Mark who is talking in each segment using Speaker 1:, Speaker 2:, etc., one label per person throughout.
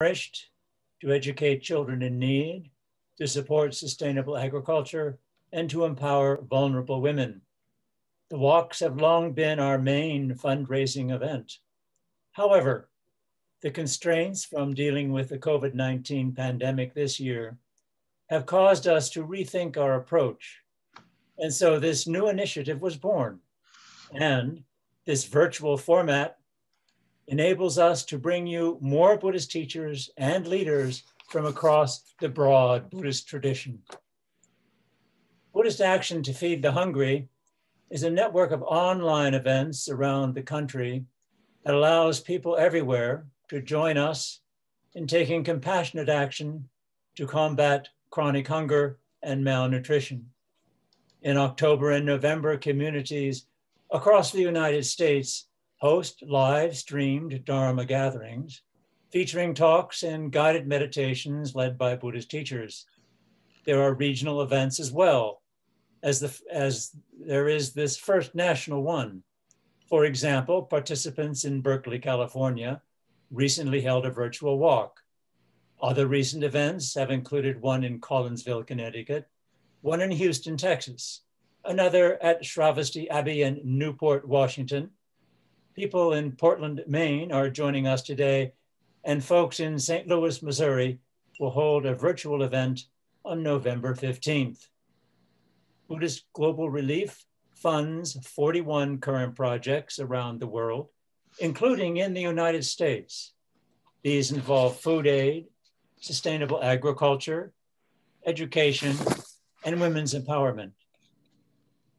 Speaker 1: nourished, to educate children in need, to support sustainable agriculture, and to empower vulnerable women. The walks have long been our main fundraising event. However, the constraints from dealing with the COVID-19 pandemic this year have caused us to rethink our approach. And so this new initiative was born. And this virtual format enables us to bring you more Buddhist teachers and leaders from across the broad Buddhist tradition. Buddhist Action to Feed the Hungry is a network of online events around the country that allows people everywhere to join us in taking compassionate action to combat chronic hunger and malnutrition. In October and November, communities across the United States host live streamed Dharma gatherings featuring talks and guided meditations led by Buddhist teachers. There are regional events as well, as there is this first national one. For example, participants in Berkeley, California, recently held a virtual walk. Other recent events have included one in Collinsville, Connecticut, one in Houston, Texas, another at Shravasti Abbey in Newport, Washington. People in Portland, Maine are joining us today, and folks in St. Louis, Missouri will hold a virtual event on November 15th. Buddhist Global Relief funds 41 current projects around the world, including in the United States. These involve food aid, sustainable agriculture, education, and women's empowerment.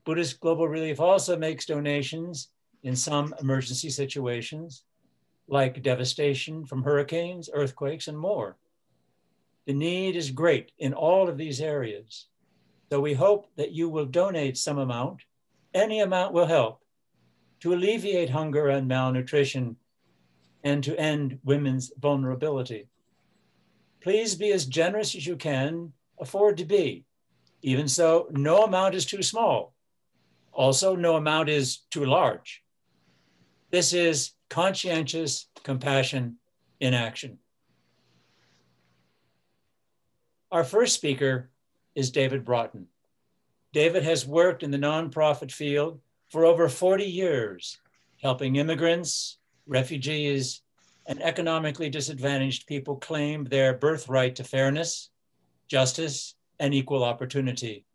Speaker 1: Buddhist Global Relief also makes donations in some emergency situations, like devastation from hurricanes, earthquakes, and more. The need is great in all of these areas. So we hope that you will donate some amount, any amount will help, to alleviate hunger and malnutrition and to end women's vulnerability. Please be as generous as you can afford to be. Even so, no amount is too small. Also, no amount is too large. This is conscientious compassion in action. Our first speaker is David Broughton. David has worked in the nonprofit field for over 40 years, helping immigrants, refugees, and economically disadvantaged people claim their birthright to fairness, justice, and equal opportunity.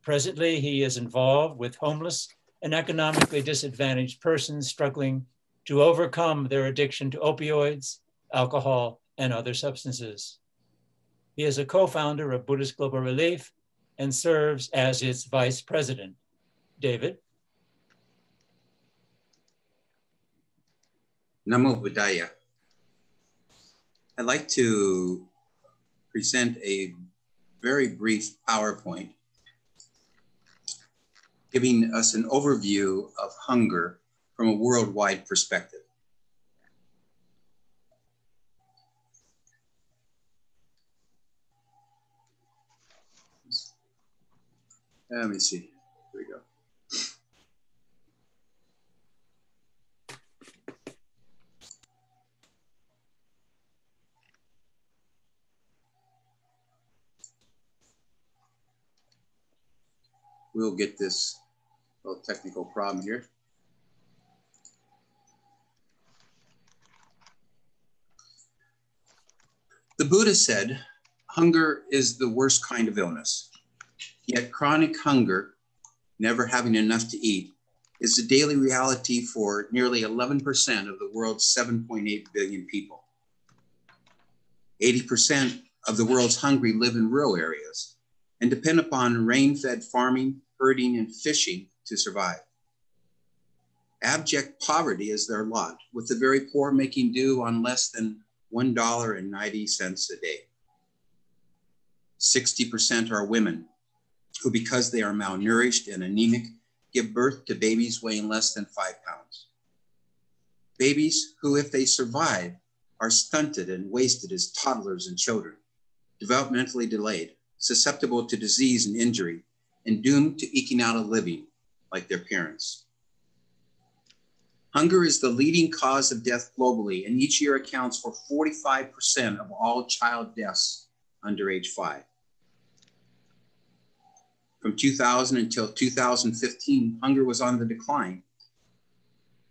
Speaker 1: Presently, he is involved with homeless and economically disadvantaged persons struggling to overcome their addiction to opioids, alcohol, and other substances. He is a co-founder of Buddhist Global Relief and serves as its vice president. David?
Speaker 2: Namo Buddhaya. I'd like to present a very brief PowerPoint giving us an overview of hunger from a worldwide perspective. Let me see. Here we go. We'll get this little technical problem here. The Buddha said, hunger is the worst kind of illness. Yet chronic hunger, never having enough to eat, is the daily reality for nearly 11% of the world's 7.8 billion people. 80% of the world's hungry live in rural areas and depend upon rain-fed farming, herding, and fishing to survive. Abject poverty is their lot, with the very poor making do on less than $1.90 a day. 60% are women, who, because they are malnourished and anemic, give birth to babies weighing less than 5 pounds. Babies who, if they survive, are stunted and wasted as toddlers and children, developmentally delayed, susceptible to disease and injury, and doomed to eking out a living like their parents. Hunger is the leading cause of death globally, and each year accounts for 45% of all child deaths under age 5. From 2000 until 2015, hunger was on the decline,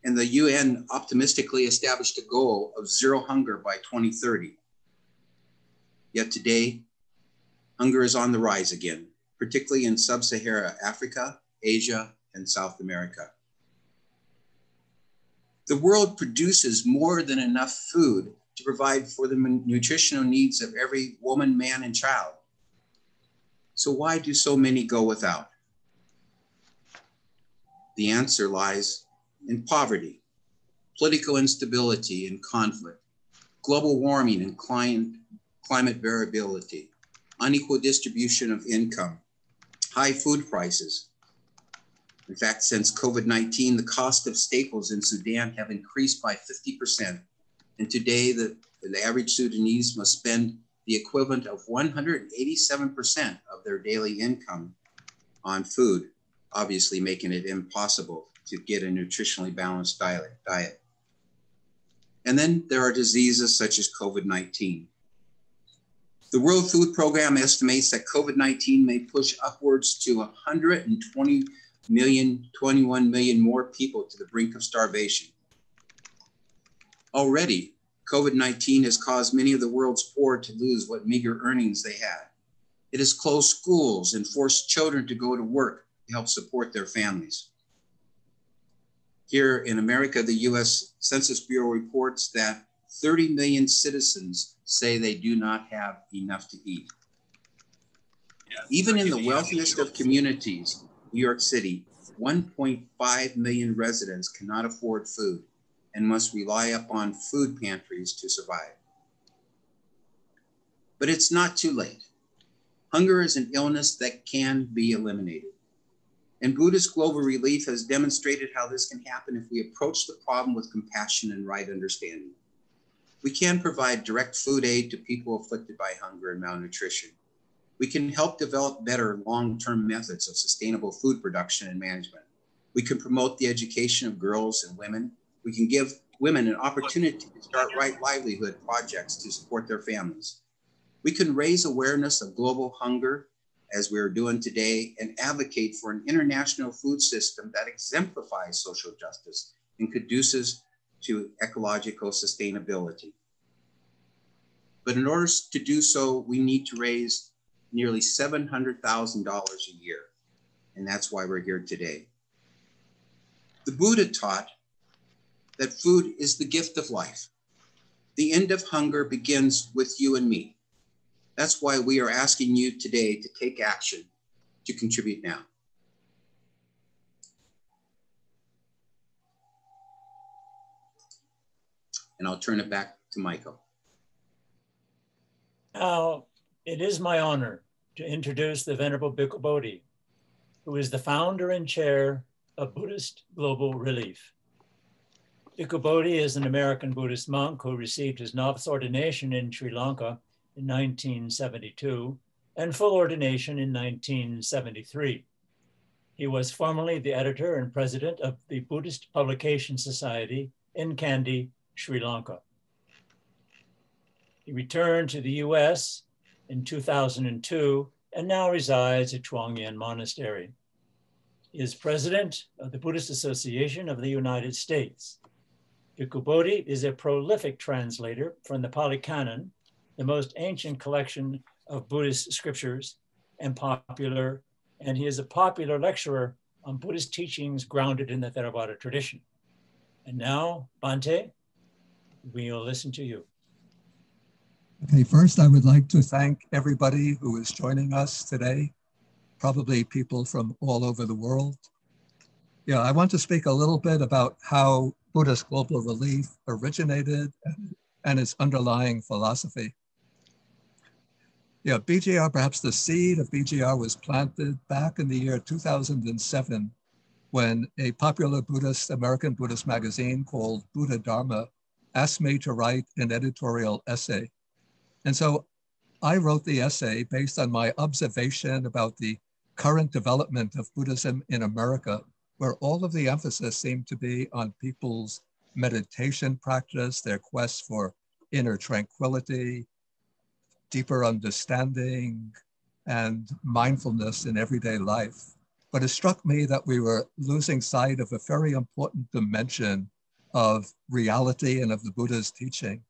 Speaker 2: and the UN optimistically established a goal of zero hunger by 2030. Yet today, hunger is on the rise again, particularly in sub-Saharan Africa, Asia, and South America. The world produces more than enough food to provide for the nutritional needs of every woman, man, and child. So why do so many go without? The answer lies in poverty, political instability and conflict, global warming and climate variability, unequal distribution of income, high food prices. In fact, since COVID-19, the cost of staples in Sudan have increased by 50%. And today, the average Sudanese must spend the equivalent of 187% of their daily income on food, obviously making it impossible to get a nutritionally balanced diet. And then there are diseases such as COVID-19. The World Food Program estimates that COVID-19 may push upwards to 121 million more people to the brink of starvation. Already, COVID-19 has caused many of the world's poor to lose what meager earnings they had. It has closed schools and forced children to go to work to help support their families. Here in America, the US Census Bureau reports that 30 million citizens say they do not have enough to eat. Even in the wealthiest of communities, New York City, 1.5 million residents cannot afford food and must rely upon food pantries to survive. But it's not too late. Hunger is an illness that can be eliminated. And Buddhist Global Relief has demonstrated how this can happen if we approach the problem with compassion and right understanding. We can provide direct food aid to people afflicted by hunger and malnutrition. We can help develop better long-term methods of sustainable food production and management. We can promote the education of girls and women. We can give women an opportunity to start right livelihood projects to support their families. We can raise awareness of global hunger, as we are doing today, and advocate for an international food system that exemplifies social justice and conduces to ecological sustainability. But in order to do so, we need to raise nearly $700,000 a year. And that's why we're here today. The Buddha taught that food is the gift of life. The end of hunger begins with you and me. That's why we are asking you today to take action, to contribute now. And I'll turn it back to Michael.
Speaker 1: Now, it is my honor to introduce the Venerable Bhikkhu Bodhi, who is the founder and chair of Buddhist Global Relief. Bhikkhu Bodhi is an American Buddhist monk who received his novice ordination in Sri Lanka in 1972 and full ordination in 1973. He was formerly the editor and president of the Buddhist Publication Society in Kandy, Sri Lanka. He returned to the US in 2002 and now resides at Chuangyan Monastery. He is president of the Buddhist Association of the United States. Bhikkhu Bodhi is a prolific translator from the Pali Canon, the most ancient collection of Buddhist scriptures, and he is a popular lecturer on Buddhist teachings grounded in the Theravada tradition. And now, Bhante, we'll listen to you.
Speaker 3: Okay, first I would like to thank everybody who is joining us today, probably people from all over the world. Yeah, I want to speak a little bit about how Buddhist Global Relief originated and its underlying philosophy. Yeah, BGR, perhaps the seed of BGR was planted back in the year 2007 when a popular American Buddhist magazine called Buddha Dharma asked me to write an editorial essay. And so I wrote the essay based on my observation about the current development of Buddhism in America, where all of the emphasis seemed to be on people's meditation practice, their quest for inner tranquility, deeper understanding, and mindfulness in everyday life. But it struck me that we were losing sight of a very important dimension of reality and of the Buddha's teaching,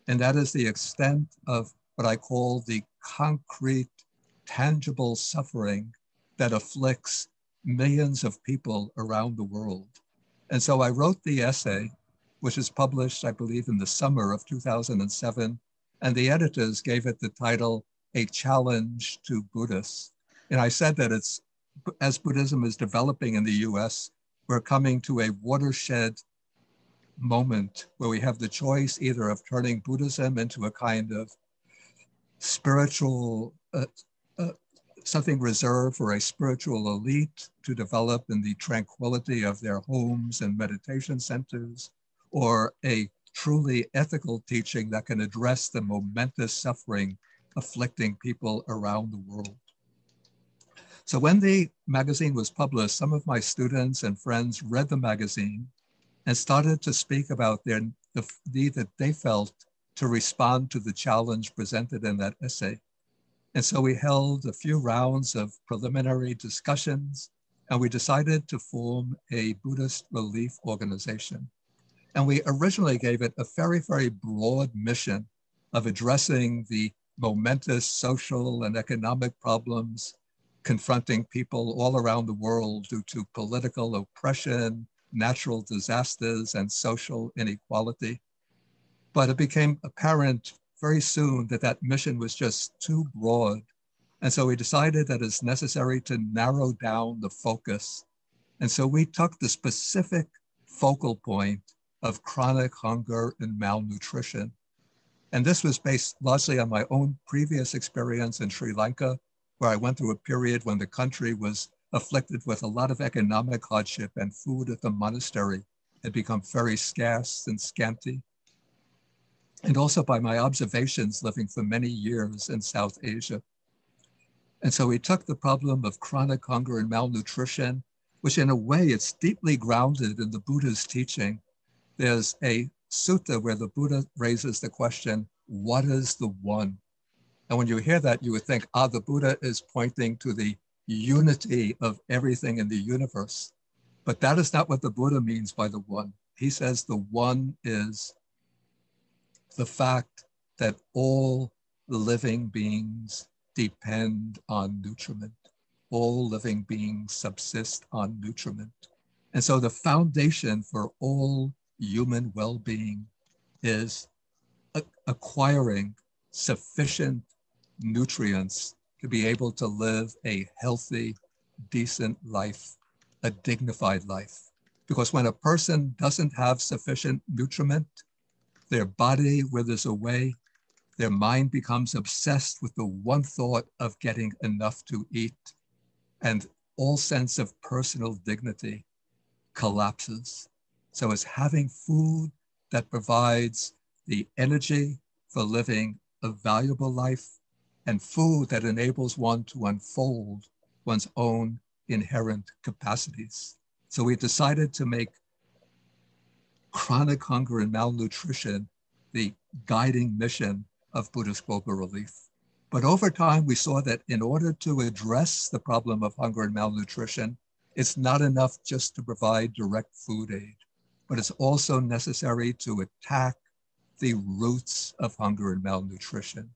Speaker 3: and that is the extent of what I call the concrete, tangible suffering that afflicts millions of people around the world. And so I wrote the essay, which is published, I believe, in the summer of 2007, and the editors gave it the title, A Challenge to Buddhists. And I said that it's, as Buddhism is developing in the US, we're coming to a watershed moment where we have the choice either of turning Buddhism into a kind of spiritual, something reserved for a spiritual elite to develop in the tranquility of their homes and meditation centers, or a truly ethical teaching that can address the momentous suffering afflicting people around the world. So when the magazine was published, some of my students and friends read the magazine and started to speak about the need that they felt to respond to the challenge presented in that essay. And so we held a few rounds of preliminary discussions, and we decided to form a Buddhist relief organization. And we originally gave it a very, very broad mission of addressing the momentous social and economic problems confronting people all around the world due to political oppression, natural disasters, and social inequality. But it became apparent very soon that that mission was just too broad. And so we decided that it's necessary to narrow down the focus. And so we took the specific focal point of chronic hunger and malnutrition. And this was based largely on my own previous experience in Sri Lanka, where I went through a period when the country was afflicted with a lot of economic hardship and food at the monastery had become very scarce and scanty. And also by my observations living for many years in South Asia. And so we took the problem of chronic hunger and malnutrition, which in a way it's deeply grounded in the Buddha's teaching. There's a sutta where the Buddha raises the question, what is the one? And when you hear that, you would think, the Buddha is pointing to the unity of everything in the universe. But that is not what the Buddha means by the one. He says the one is the fact that all living beings depend on nutriment. All living beings subsist on nutriment. And so the foundation for all human well-being is acquiring sufficient nutrients to be able to live a healthy, decent life, a dignified life. Because when a person doesn't have sufficient nutriment, their body withers away, their mind becomes obsessed with the one thought of getting enough to eat, and all sense of personal dignity collapses. So it's having food that provides the energy for living a valuable life, and food that enables one to unfold one's own inherent capacities. So we decided to make chronic hunger and malnutrition the guiding mission of Buddhist global relief. But over time, we saw that in order to address the problem of hunger and malnutrition, it's not enough just to provide direct food aid, but it's also necessary to attack the roots of hunger and malnutrition.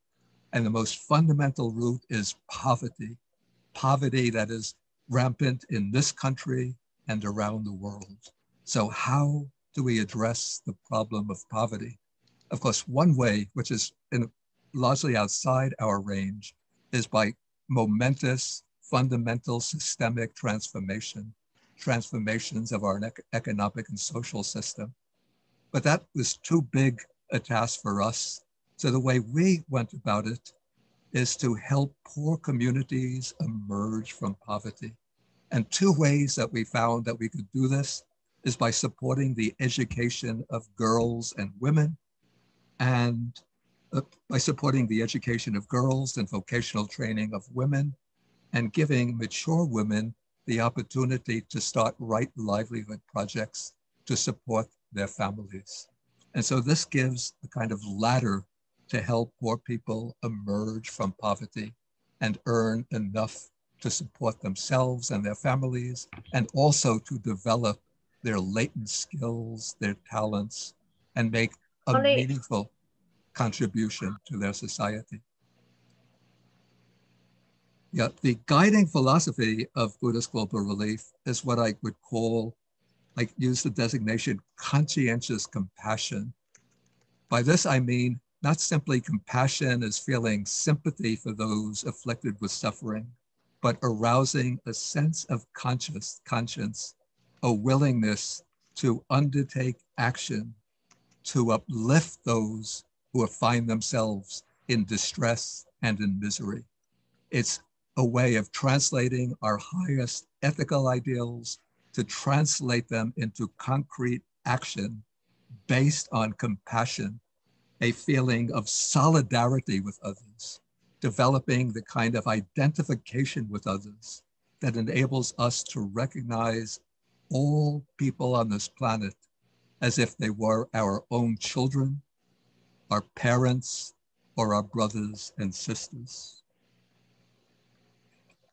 Speaker 3: And the most fundamental root is poverty, poverty that is rampant in this country and around the world. So how do we address the problem of poverty? Of course, one way, which is largely outside our range, is by momentous, fundamental, systemic transformations of our economic and social system. But that was too big a task for us. So the way we went about it is to help poor communities emerge from poverty. And two ways that we found that we could do this is by supporting the education of girls and women, and by supporting the education of girls and vocational training of women, and giving mature women the opportunity to start right livelihood projects to support their families. And so this gives a kind of ladder to help poor people emerge from poverty and earn enough to support themselves and their families, and also to develop their latent skills, their talents, and make a meaningful contribution to their society. Yeah, the guiding philosophy of Buddhist global relief is what I would call, I use the designation conscientious compassion. By this, I mean not simply compassion as feeling sympathy for those afflicted with suffering, but arousing a sense of conscience, a willingness to undertake action to uplift those who find themselves in distress and in misery. It's a way of translating our highest ethical ideals to translate them into concrete action based on compassion, a feeling of solidarity with others, developing the kind of identification with others that enables us to recognize all people on this planet as if they were our own children, our parents, or our brothers and sisters.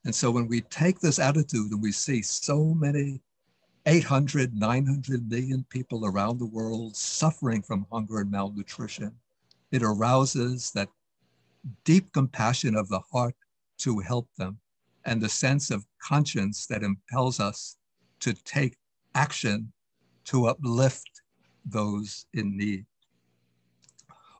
Speaker 3: And so when we take this attitude and we see so many 800, 900 million people around the world suffering from hunger and malnutrition, it arouses that deep compassion of the heart to help them and the sense of conscience that impels us to take action to uplift those in need.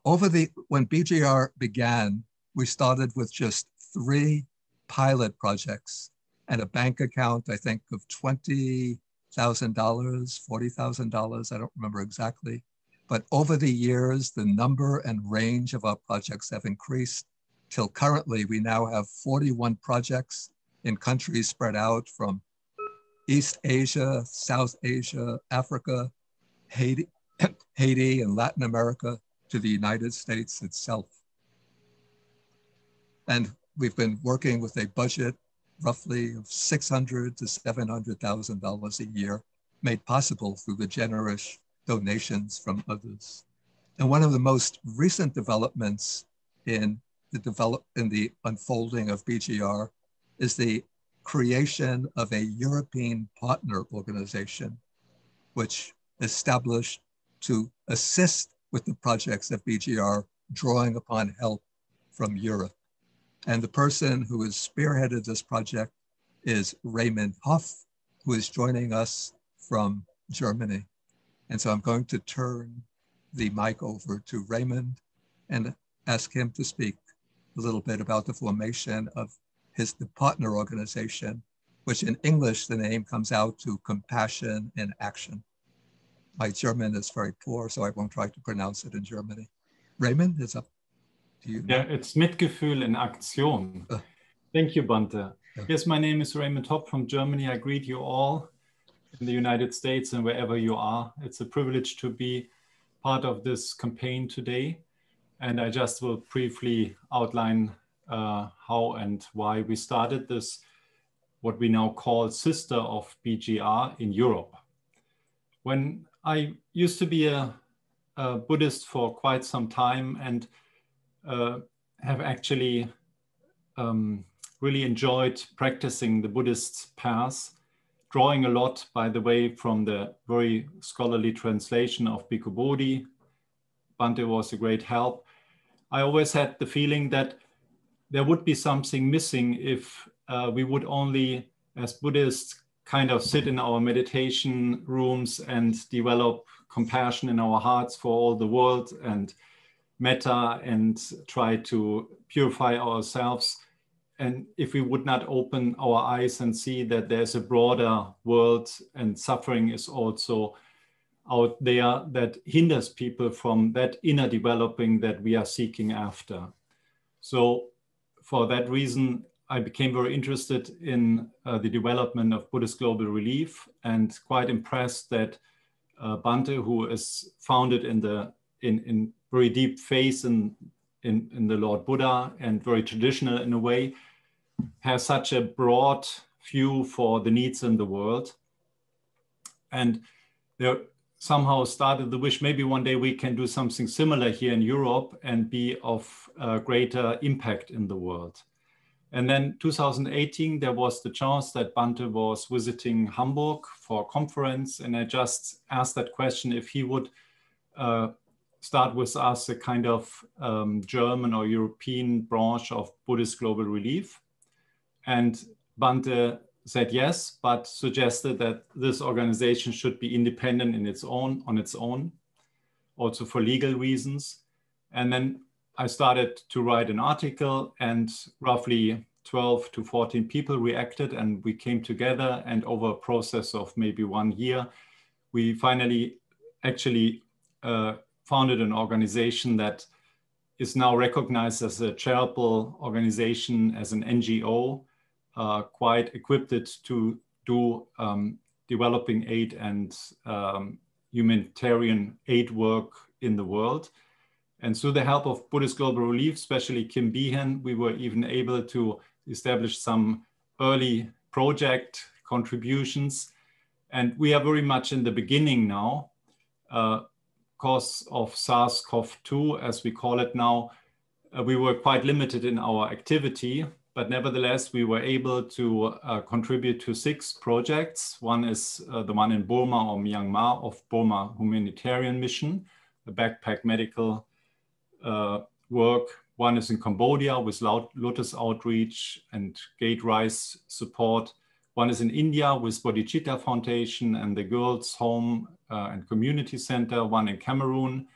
Speaker 3: When BGR began, we started with just 3 pilot projects and a bank account, I think, of $20,000, $40,000, I don't remember exactly. But over the years, the number and range of our projects have increased till currently we now have 41 projects in countries spread out from East Asia, South Asia, Africa, Haiti and Latin America to the United States itself. And we've been working with a budget roughly of $600,000 to $700,000 a year, made possible through the generous donations from others. And one of the most recent developments in the unfolding of BGR is the creation of a European partner organization, which established to assist with the projects of BGR, drawing upon help from Europe. And the person who has spearheaded this project is Raimund Hopf, who is joining us from Germany. And so I'm going to turn the mic over to Raimund and ask him to speak a little bit about the formation of the partner organization, which in English, the name comes out to Compassion in Action. My German is very poor, so I won't try to pronounce it in Germany. Raimund, it's up to you.
Speaker 4: Yeah, it's Mitgefühl in Aktion. Thank you, Bante. Yes, my name is Raimund Hopf from Germany. I greet you all in the United States and wherever you are. It's a privilege to be part of this campaign today. And I just will briefly outline how and why we started this, what we now call Sister of BGR in Europe. When I used to be a Buddhist for quite some time and have actually really enjoyed practicing the Buddhist path, drawing a lot, by the way, from the very scholarly translation of Bhikkhu Bodhi. Bante was a great help. I always had the feeling that there would be something missing if we would only, as Buddhists, kind of sit in our meditation rooms and develop compassion in our hearts for all the world and metta and try to purify ourselves. And if we would not open our eyes and see that there's a broader world and suffering is also out there that hinders people from that inner developing that we are seeking after. So for that reason, I became very interested in the development of Buddhist global relief and quite impressed that Bante, who is founded in very deep faith in the Lord Buddha and very traditional in a way, has such a broad view for the needs in the world. And there somehow started the wish, maybe one day we can do something similar here in Europe and be of greater impact in the world. And then 2018, there was the chance that Bhante was visiting Hamburg for a conference. And I just asked that question if he would start with us a kind of German or European branch of Buddhist Global Relief. And Bhante said yes, but suggested that this organization should be independent on its own, also for legal reasons. And then I started to write an article, and roughly 12 to 14 people reacted, and we came together, and over a process of maybe 1 year, we finally actually founded an organization that is now recognized as a charitable organization, as an NGO, quite equipped to do developing aid and humanitarian aid work in the world. And through the help of Buddhist Global Relief, especially Kim Behan, we were even able to establish some early project contributions. And we are very much in the beginning now. Because of SARS-CoV-2, as we call it now, we were quite limited in our activity, but nevertheless, we were able to contribute to 6 projects. One is the one in Burma or Myanmar of Burma Humanitarian Mission, the backpack medical work. One is in Cambodia with Lotus Outreach and Gate Rise support. One is in India with Bodhicitta Foundation and the Girls Home and Community Center. One in Cameroon,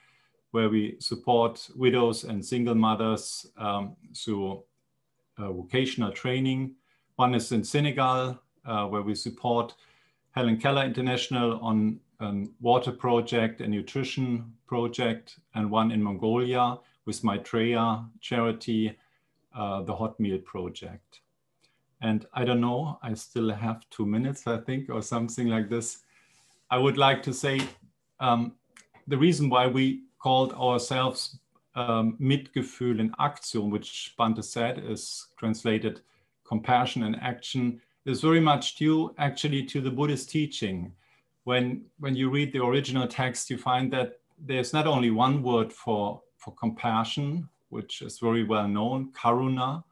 Speaker 4: where we support widows and single mothers through vocational training. One is in Senegal, where we support Helen Keller International on a water project and nutrition project. And one in Mongolia with Maitreya Charity, the Hot Meal Project. And I don't know, I still have 2 minutes, I think, or something like this. I would like to say the reason why we called ourselves Mitgefühl and Aktion, which Bhante said is translated compassion and action, is very much due actually to the Buddhist teaching. When you read the original text, you find that there's not only one word for compassion, which is very well known, karuna,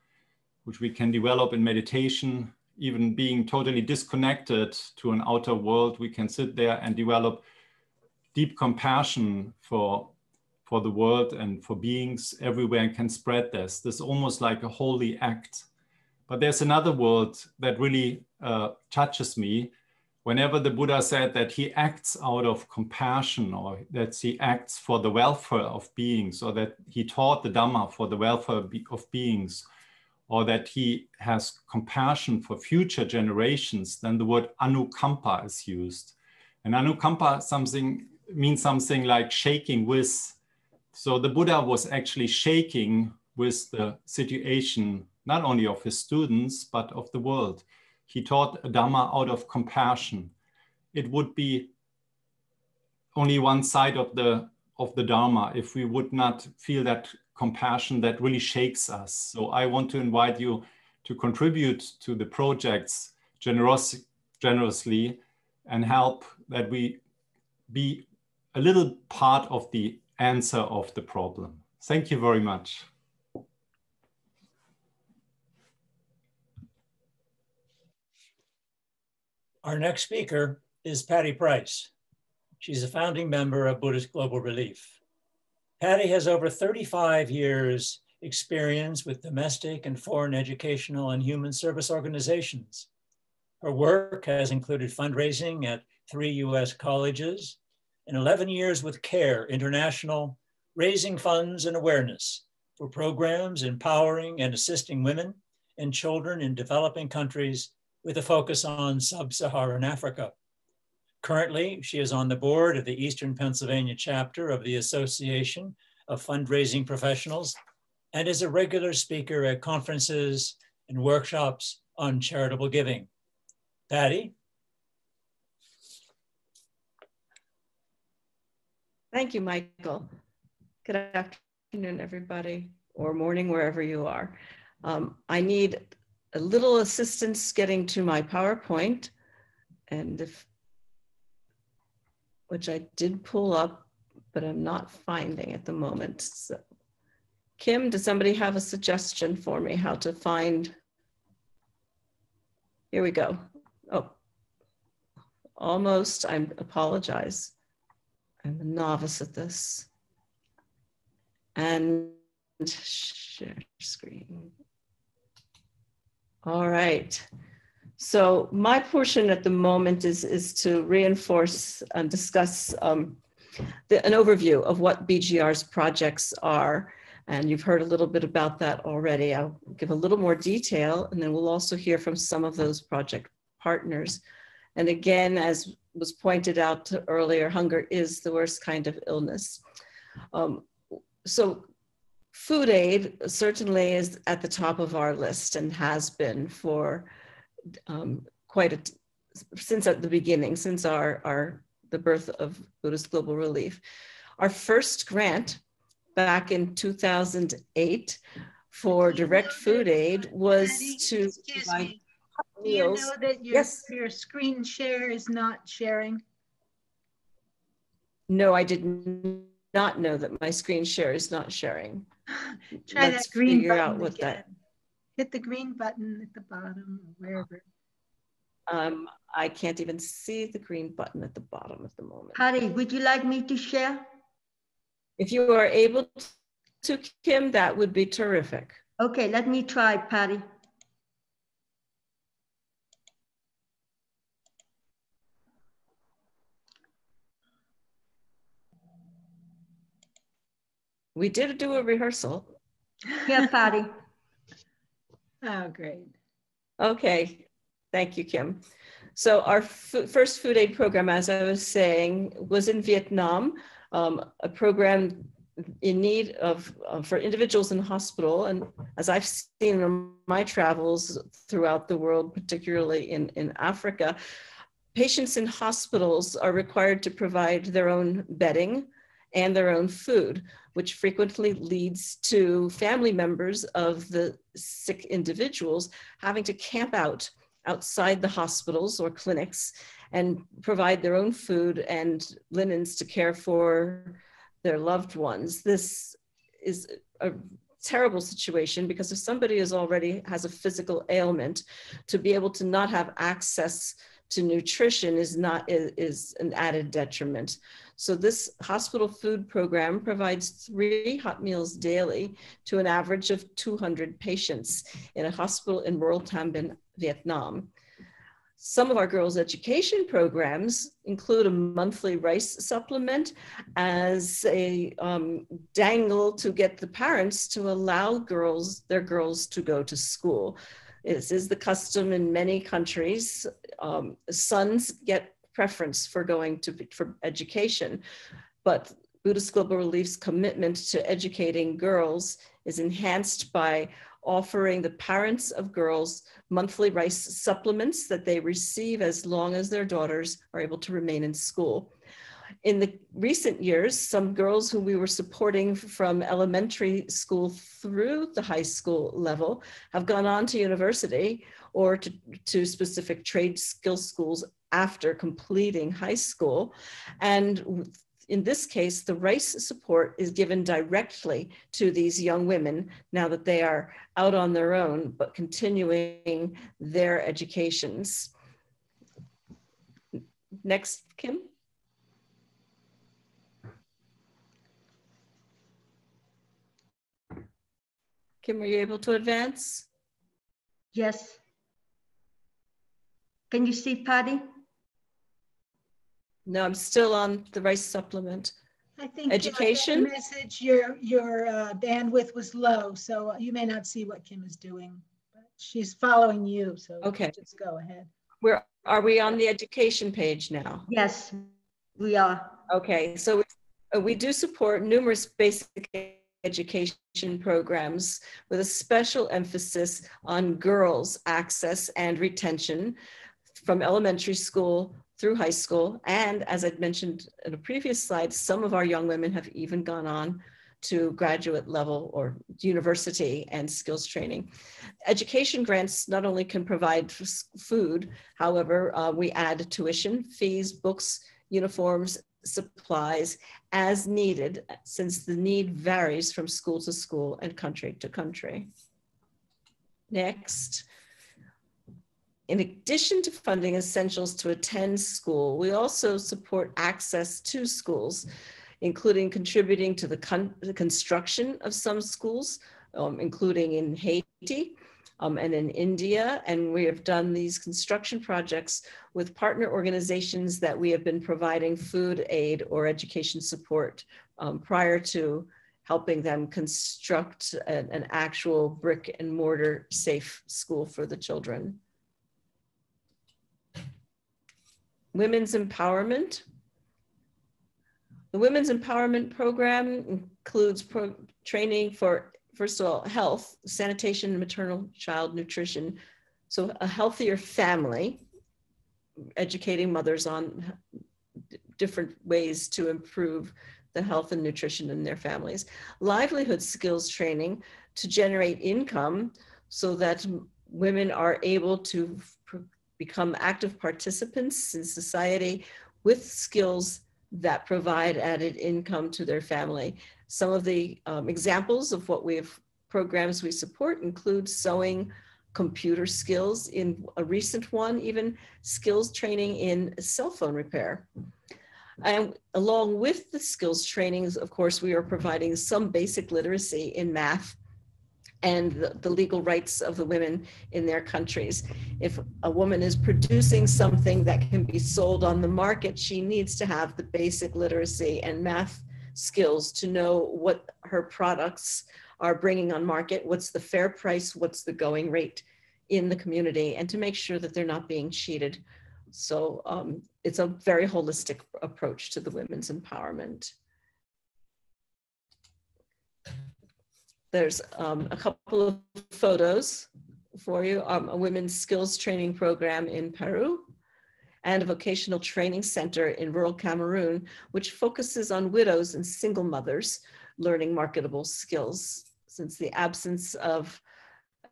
Speaker 4: which we can develop in meditation, even being totally disconnected to an outer world, we can sit there and develop deep compassion for the world and for beings everywhere and can spread this. This is almost like a holy act. But there's another word that really touches me. Whenever the Buddha said that he acts out of compassion, or that he acts for the welfare of beings, or that he taught the Dharma for the welfare of beings, or that he has compassion for future generations, then the word anukampa is used. And anukampa means something like shaking with. So the Buddha was actually shaking with the situation, not only of his students, but of the world. He taught Dhamma out of compassion. It would be only one side of the Dharma if we would not feel that compassion that really shakes us. So I want to invite you to contribute to the projects generously and help that we be a little part of the answer of the problem. Thank you very much.
Speaker 1: Our next speaker is Patty Price. She's a founding member of Buddhist Global Relief. Patty has over 35 years experience with domestic and foreign educational and human service organizations. Her work has included fundraising at 3 US colleges and 11 years with CARE International, raising funds and awareness for programs empowering and assisting women and children in developing countries with a focus on sub-Saharan Africa. Currently, she is on the board of the Eastern Pennsylvania chapter of the Association of Fundraising Professionals and is a regular speaker at conferences and workshops on charitable giving. Patty?
Speaker 5: Thank you, Michael. Good afternoon, everybody, or morning, wherever you are. I need a little assistance getting to my PowerPoint, and which I did pull up, but I'm not finding at the moment. So, Kim, does somebody have a suggestion for me how to find? Here we go. Oh, almost. I apologize. I'm a novice at this. And share screen. All right. So my portion at the moment is to reinforce and discuss an overview of what BGR's projects are. And you've heard a little bit about that already. I'll give a little more detail, and then we'll also hear from some of those project partners. And again, as was pointed out earlier, hunger is the worst kind of illness. So food aid certainly is at the top of our list and has been for since at the beginning, since the birth of Buddhist Global Relief. Our first grant back in 2008 for direct food aid was to provide meals.
Speaker 6: Do you know that your screen share is not sharing?
Speaker 5: No, I did not know that my screen share is not sharing.
Speaker 6: Try
Speaker 5: Let's
Speaker 6: that green
Speaker 5: figure
Speaker 6: button
Speaker 5: out what
Speaker 6: again. Hit the green button at the bottom or wherever.
Speaker 5: I can't even see the green button at the bottom at the moment.
Speaker 7: Patty, would you like me to share?
Speaker 5: If you are able to, Kim, that would be terrific.
Speaker 7: Okay, let me try, Patty.
Speaker 5: We did do a rehearsal.
Speaker 7: Here, Patty.
Speaker 6: Oh, great.
Speaker 5: Okay, thank you, Kim. So our first food aid program, as I was saying, was in Vietnam, a program in need of for individuals in hospital. And as I've seen in my travels throughout the world, particularly in Africa, patients in hospitals are required to provide their own bedding and their own food, which frequently leads to family members of the sick individuals having to camp outside the hospitals or clinics and provide their own food and linens to care for their loved ones. This is a terrible situation because if somebody already has a physical ailment, to be able to not have access to nutrition is an added detriment. So this hospital food program provides 3 hot meals daily to an average of 200 patients in a hospital in rural Tam Binh, Vietnam. Some of our girls' education programs include a monthly rice supplement as a dangle to get the parents to allow their girls to go to school. This is the custom in many countries. Sons get preference for going for education, but Buddhist Global Relief's commitment to educating girls is enhanced by offering the parents of girls monthly rice supplements that they receive as long as their daughters are able to remain in school. In the recent years, some girls who we were supporting from elementary school through the high school level have gone on to university or to specific trade skill schools after completing high school. And in this case, the rice support is given directly to these young women now that they are out on their own, but continuing their educations. Next, Kim. Kim, are you able to advance?
Speaker 7: Yes. Can you see Patty?
Speaker 5: No, I'm still on the rice supplement.
Speaker 6: I think
Speaker 5: education
Speaker 6: message your bandwidth was low, so you may not see what Kim is doing, but she's following you. So
Speaker 5: okay,
Speaker 6: just go ahead.
Speaker 5: Are we on the education page now?
Speaker 7: Yes, we are.
Speaker 5: Okay, so we do support numerous basic education programs with a special emphasis on girls' access and retention from elementary school through high school. And as I'd mentioned in a previous slide, some of our young women have even gone on to graduate level or university and skills training. Education grants not only can provide food, however, we add tuition, fees, books, uniforms, supplies as needed, since the need varies from school to school and country to country. Next. In addition to funding essentials to attend school, we also support access to schools, including contributing to the construction of some schools, including in Haiti and in India. And we have done these construction projects with partner organizations that we have been providing food aid or education support prior to helping them construct an actual brick and mortar safe school for the children. Women's empowerment. The Women's Empowerment Program includes training for, first of all, health, sanitation, and maternal child nutrition. So a healthier family, educating mothers on different ways to improve the health and nutrition in their families. Livelihood skills training to generate income so that women are able to become active participants in society with skills that provide added income to their family. Some of the examples of what programs we support include sewing, computer skills, in a recent one, even skills training in cell phone repair. And along with the skills trainings, of course, we are providing some basic literacy in math and the legal rights of the women in their countries. If a woman is producing something that can be sold on the market, she needs to have the basic literacy and math skills to know what her products are bringing on market, what's the fair price, what's the going rate in the community, and to make sure that they're not being cheated. So it's a very holistic approach to the women's empowerment. There's a couple of photos for you, a women's skills training program in Peru and a vocational training center in rural Cameroon, which focuses on widows and single mothers learning marketable skills. Since the absence of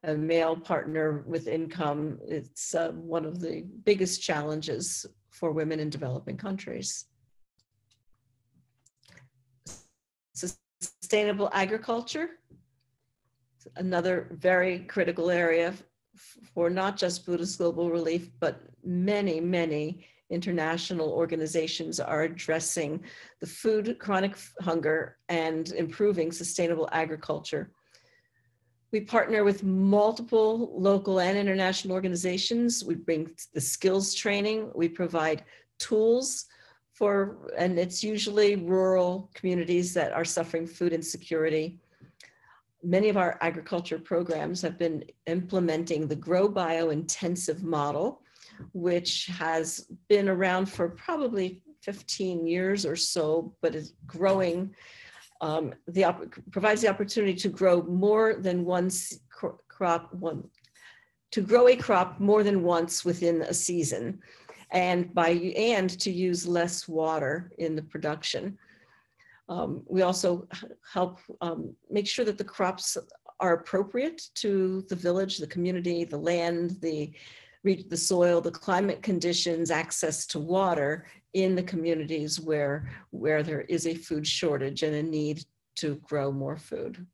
Speaker 5: a male partner with income, it's one of the biggest challenges for women in developing countries. Sustainable agriculture. Another very critical area for not just Buddhist Global Relief, but many, many international organizations are addressing the food, chronic hunger, and improving sustainable agriculture. We partner with multiple local and international organizations. We bring the skills training. We provide tools and it's usually rural communities that are suffering food insecurity. Many of our agriculture programs have been implementing the Grow Bio Intensive model, which has been around for probably 15 years or so, but is growing, provides the opportunity to grow more than to grow a crop more than once within a season, and to use less water in the production. We also help make sure that the crops are appropriate to the village, the community, the land, the soil, the climate conditions, access to water in the communities where there is a food shortage and a need to grow more food.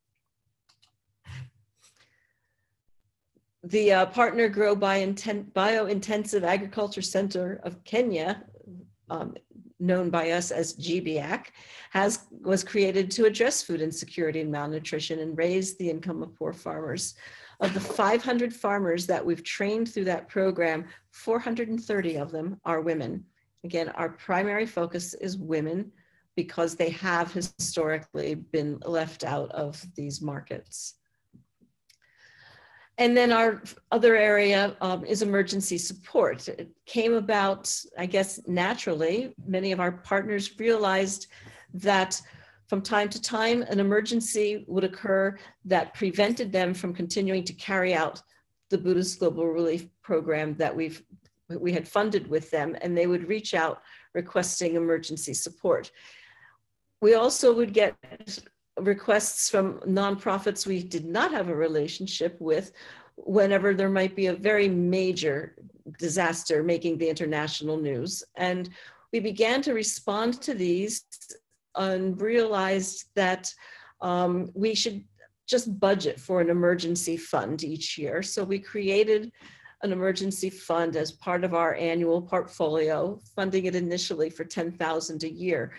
Speaker 5: The Partner Grow Bio-Intensive Agriculture Center of Kenya, known by us as GBAC, was created to address food insecurity and malnutrition and raise the income of poor farmers. Of the 500 farmers that we've trained through that program, 430 of them are women. Again, our primary focus is women because they have historically been left out of these markets. And then our other area is emergency support. It came about, I guess, naturally. Many of our partners realized that from time to time, an emergency would occur that prevented them from continuing to carry out the Buddhist Global Relief Program that we had funded with them, and they would reach out requesting emergency support. We also would get requests from nonprofits we did not have a relationship with whenever there might be a very major disaster making the international news. And we began to respond to these and realized that we should just budget for an emergency fund each year. So we created an emergency fund as part of our annual portfolio, funding it initially for $10,000 a year,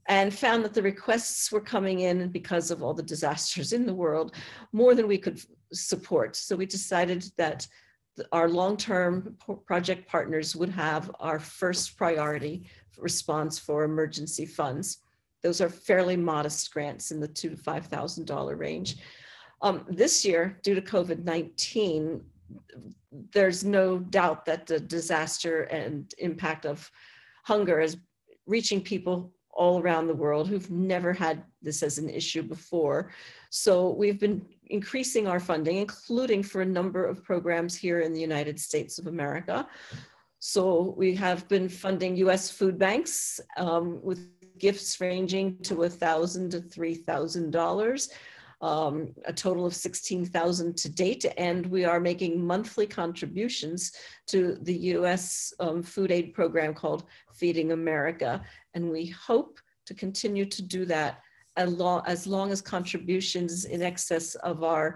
Speaker 5: and found that the requests were coming in because of all the disasters in the world, more than we could support. So we decided that our long-term project partners would have our first priority response for emergency funds. Those are fairly modest grants in the $2,000 to $5,000 range. This year, due to COVID-19, there's no doubt that the disaster and impact of hunger is reaching people all around the world who've never had this as an issue before. So we've been increasing our funding, including for a number of programs here in the United States of America. So we have been funding US food banks with gifts ranging to $1,000 to $3,000. A total of $16,000 to date, and we are making monthly contributions to the US food aid program called Feeding America, and we hope to continue to do that as long as contributions in excess of our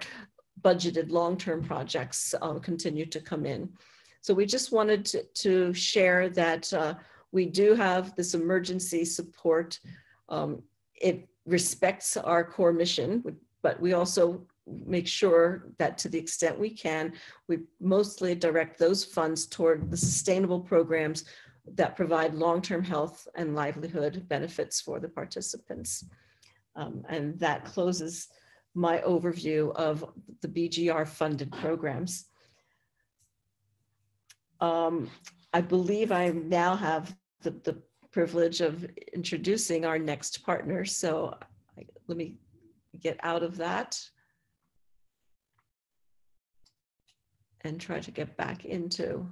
Speaker 5: budgeted long-term projects continue to come in. So we just wanted to share that we do have this emergency support. It respects our core mission, but we also make sure that to the extent we can, we mostly direct those funds toward the sustainable programs that provide long-term health and livelihood benefits for the participants. And that closes my overview of the BGR funded programs. I believe I now have the privilege of introducing our next partner. So let me get out of that and try to get back into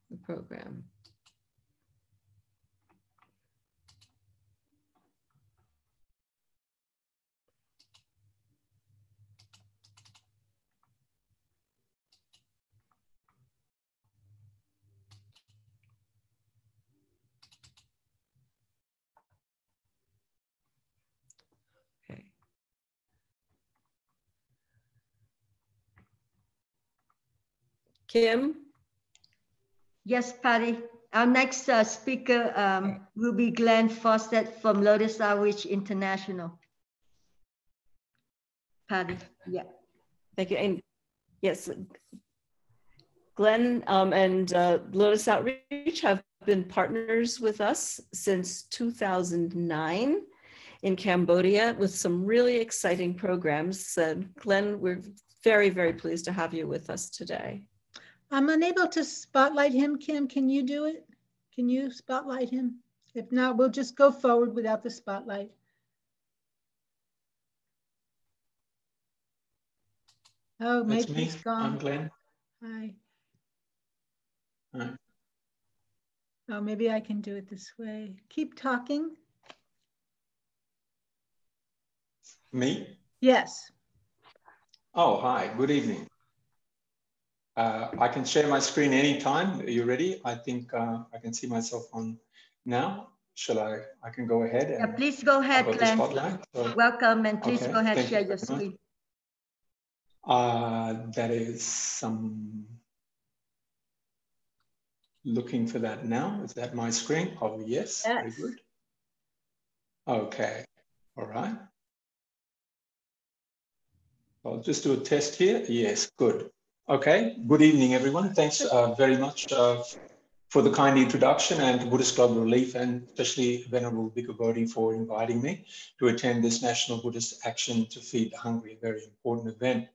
Speaker 5: the program. Kim?
Speaker 7: Yes, Patty. Our next speaker will be Glenn Fawcett from Lotus Outreach International. Patty, yeah.
Speaker 5: Thank you. And yes, Glenn and Lotus Outreach have been partners with us since 2009 in Cambodia with some really exciting programs. Glenn, we're very, very pleased to have you with us today.
Speaker 6: I'm unable to spotlight him. Kim, can you do it? Can you spotlight him? If not, we'll just go forward without the spotlight. Oh, maybe he's gone.
Speaker 8: I'm Glenn.
Speaker 6: Hi.
Speaker 8: Hi.
Speaker 6: Oh, maybe I can do it this way. Keep talking.
Speaker 8: Me?
Speaker 6: Yes.
Speaker 8: Oh, hi. Good evening. I can share my screen anytime. Are you ready? I think I can see myself on now. Shall I? I can go ahead. And
Speaker 7: yeah, please go ahead, Glenn.
Speaker 8: So,
Speaker 7: welcome, and please
Speaker 8: okay,
Speaker 7: go ahead, share
Speaker 8: you
Speaker 7: your screen.
Speaker 8: That is some. Looking for that now. Is that my screen? Oh, yes. Very good. Okay. All right. I'll just do a test here. Yes, good. Okay. Good evening, everyone. Thanks very much for the kind introduction, and to Buddhist Global Relief, and especially Venerable Bhikkhu Bodhi for inviting me to attend this National Buddhist Action to Feed the Hungry, a very important event.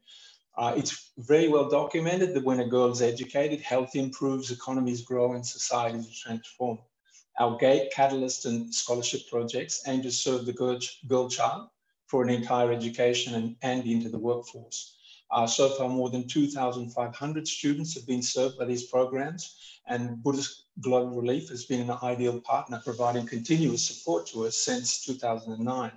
Speaker 8: It's very well documented that when a girl is educated, health improves, economies grow, and societies are transformed. Our GATE, Catalyst, and scholarship projects aim to serve the girl child for an entire education and into the workforce. So far, more than 2,500 students have been served by these programs, and Buddhist Global Relief has been an ideal partner, providing continuous support to us since 2009.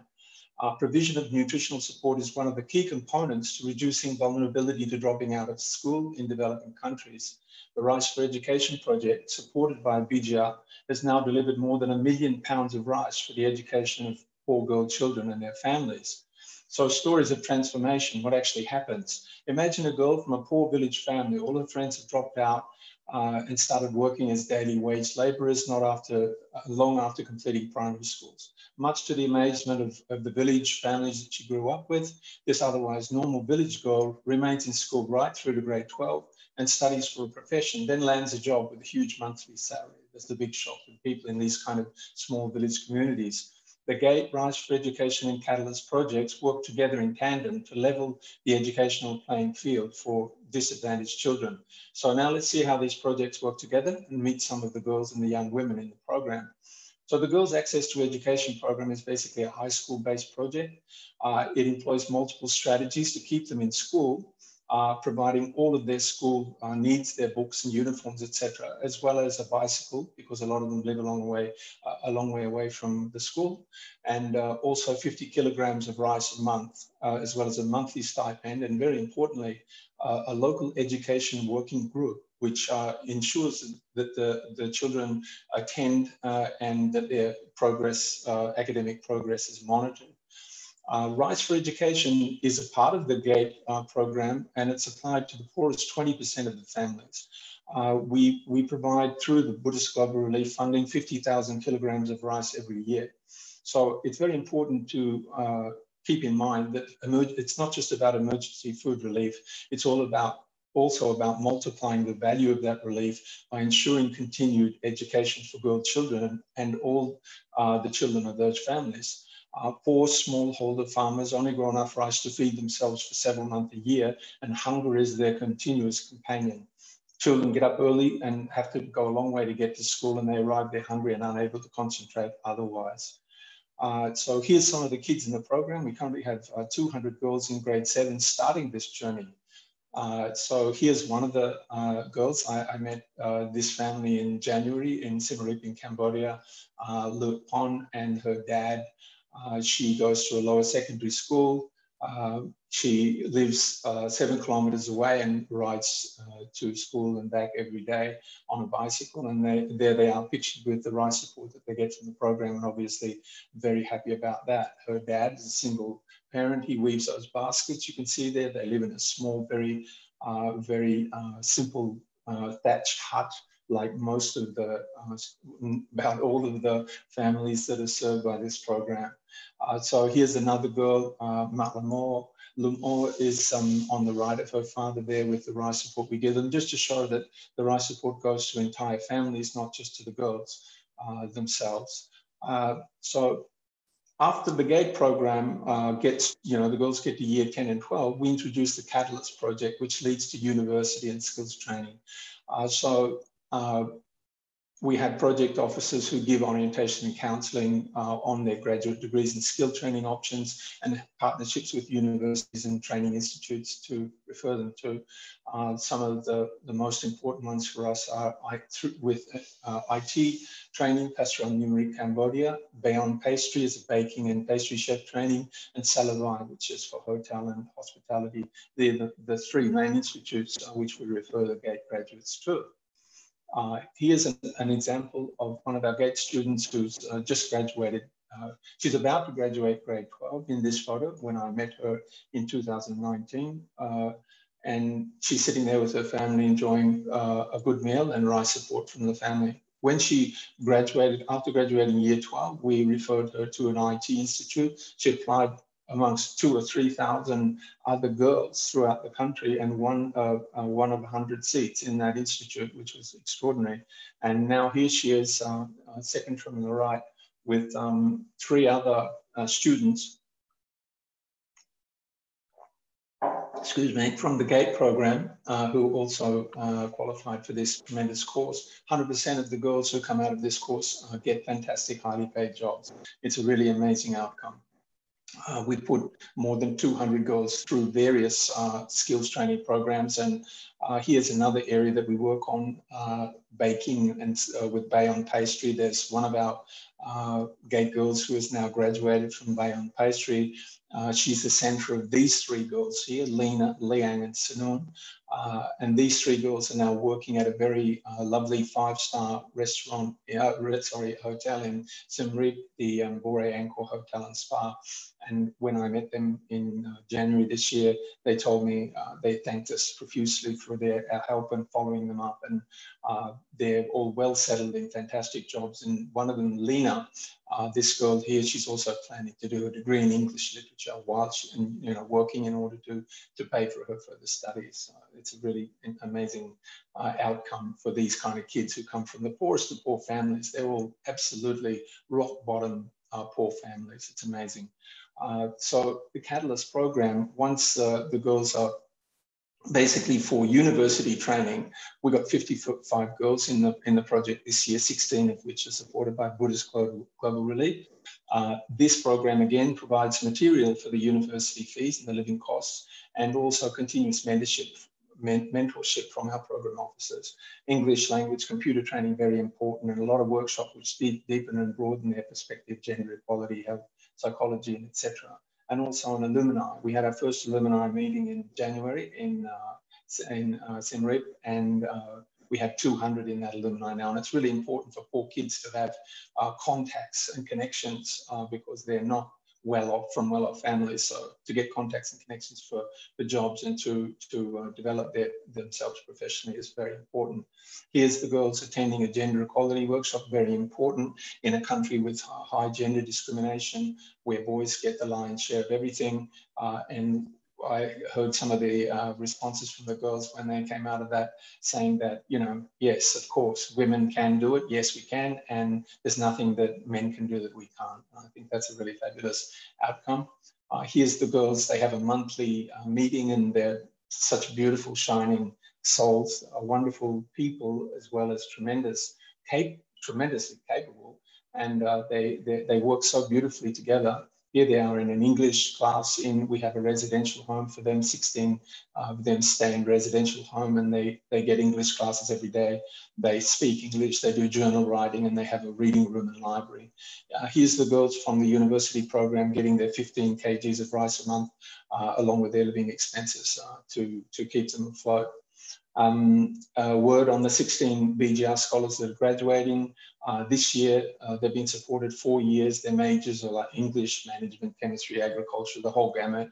Speaker 8: Provision of nutritional support is one of the key components to reducing vulnerability to dropping out of school in developing countries. The Rice for Education project, supported by Vajra, has now delivered more than £1 million of rice for the education of poor girl children and their families. So stories of transformation, what actually happens. Imagine a girl from a poor village family, all her friends have dropped out and started working as daily wage laborers, long after completing primary schools. Much to the amazement of the village families that she grew up with, this otherwise normal village girl remains in school right through to grade 12 and studies for a profession, then lands a job with a huge monthly salary. That's the big shock for people in these kind of small village communities. The GATE, Rice for Education and Catalyst projects work together in tandem to level the educational playing field for disadvantaged children. So now let's see how these projects work together and meet some of the girls and the young women in the program. So the Girls Access to Education program is basically a high school-based project. It employs multiple strategies to keep them in school, providing all of their school needs, their books and uniforms, etc., as well as a bicycle, because a lot of them live a long way away from the school, and also 50 kilograms of rice a month, as well as a monthly stipend, and very importantly, a local education working group, which ensures that the children attend and that their progress, academic progress is monitored. Rice for Education is a part of the GATE program, and it's applied to the poorest 20% of the families. We provide, through the Buddhist Global Relief funding, 50,000 kilograms of rice every year. So it's very important to keep in mind that it's not just about emergency food relief, it's also about multiplying the value of that relief by ensuring continued education for girl children and all the children of those families. Poor smallholder farmers only grow enough rice to feed themselves for several months a year, and hunger is their continuous companion. Children get up early and have to go a long way to get to school, and they arrive there hungry and unable to concentrate otherwise. So here's some of the kids in the program. We currently have 200 girls in grade 7 starting this journey. So here's one of the girls. I met this family in January in Siem Reap in Cambodia, Lu Pon and her dad. She goes to a lower secondary school. She lives 7 kilometers away and rides to school and back every day on a bicycle. And there they are pictured with the rice support that they get from the program, and obviously very happy about that. Her dad is a single parent. He weaves those baskets you can see there. They live in a small, very simple thatched hut, like most of the, about all of the families that are served by this program. So here's another girl, Malamo. Lumo is on the right of her father there with the rice support we give them, just to show that the rice support goes to entire families, not just to the girls themselves. So after the GATE program the girls get to year 10 and 12, we introduce the Catalyst project, which leads to university and skills training. We had project officers who give orientation and counselling on their graduate degrees and skill training options, and partnerships with universities and training institutes to refer them to. Some of the most important ones for us are with IT training, Pastoral Numeric Cambodia, Beyond Pastry is a baking and pastry chef training, and Salavai, which is for hotel and hospitality. They're the 3 main institutes which we refer the GATE graduates to. Here's an example of one of our GATE students who's just graduated. She's about to graduate grade 12 in this photo when I met her in 2019. And she's sitting there with her family enjoying a good meal and rice support from the family. When she graduated, after graduating year 12, we referred her to an IT institute. She applied amongst 2,000 or 3,000 other girls throughout the country, and one of 100 seats in that institute, which was extraordinary. And now here she is, second from the right, with 3 other students, from the GATE program, who also qualified for this tremendous course. 100% of the girls who come out of this course get fantastic, highly paid jobs. It's a really amazing outcome. We put more than 200 girls through various skills training programs. And here's another area that we work on, baking and with Bayonne pastry. There's one of our gate girls who has now graduated from Bayonne pastry. She's the center of these three girls here, Lena, Liang, and Sanoon. And these three girls are now working at a very lovely 5-star restaurant, hotel in Siem Reap, the Bore Angkor Hotel and Spa. And when I met them in January this year, they told me they thanked us profusely for our help and following them up. And they're all well settled in fantastic jobs. And one of them, Lena, this girl here, she's also planning to do a degree in English literature while she's working in order to pay for her further studies. It's a really amazing outcome for these kind of kids who come from the poorest of poor families. They're all absolutely rock bottom poor families. It's amazing. So the Catalyst program, once the girls are basically for university training, we got 55 girls in the project this year, 16 of which are supported by Buddhist Global Relief. This program again provides material for the university fees and the living costs, and also continuous mentorship from our program officers. English language, computer training, very important, and a lot of workshops which deepen and broaden their perspective, gender equality, health, psychology, and etc. And also an alumni. We had our first alumni meeting in January in Siem Reap, and we had 200 in that alumni now. And it's really important for poor kids to have contacts and connections because they're not from well-off families. So to get contacts and connections for jobs and to develop themselves professionally is very important. Here's the girls attending a gender equality workshop, very important in a country with high gender discrimination, where boys get the lion's share of everything. And I heard some of the responses from the girls when they came out of that, saying that, yes, of course, women can do it. Yes, we can. And there's nothing that men can do that we can't. I think that's a really fabulous outcome. Here's the girls. They have a monthly meeting, and they're such beautiful, shining souls, wonderful people, as well as tremendously capable. And they work so beautifully together. Here they are in an English class. We have a residential home for them. 16 of them stay in residential home, and they get English classes every day. They speak English, they do journal writing, and they have a reading room and library. Here's the girls from the university program getting their 15 kgs of rice a month, along with their living expenses to keep them afloat. A word on the 16 BGR scholars that are graduating. This year, they've been supported 4 years. Their majors are like English, management, chemistry, agriculture, the whole gamut.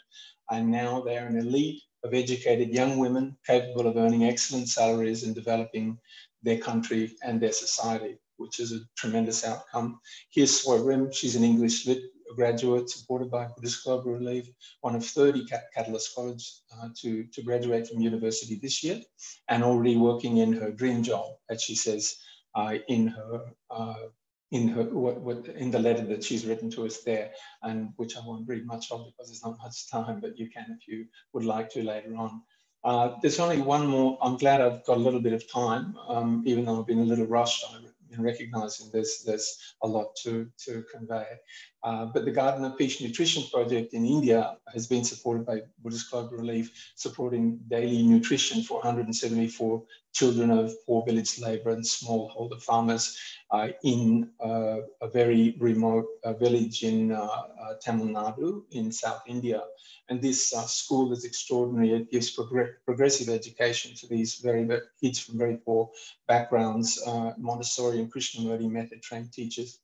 Speaker 8: And now they're an elite of educated young women capable of earning excellent salaries and developing their country and their society, which is a tremendous outcome. Here's Swoi Rim. She's an English lit graduate supported by Buddhist Global Relief, one of 30 Catalyst scholars to graduate from university this year, and already working in her dream job, as she says in the letter that she's written to us there, and which I won't read much of because there's not much time, but you can if you would like to later on. There's only one more. I'm glad I've got a little bit of time, even though I've been a little rushed. In recognizing there's a lot to convey. But the Garden of Peace Nutrition Project in India has been supported by Buddhist Global Relief, supporting daily nutrition for 174 children of poor village labor and smallholder farmers in a very remote village in Tamil Nadu in South India. And this school is extraordinary. It gives progressive education to these kids from very poor backgrounds. Montessori and Krishnamurti method trained teachers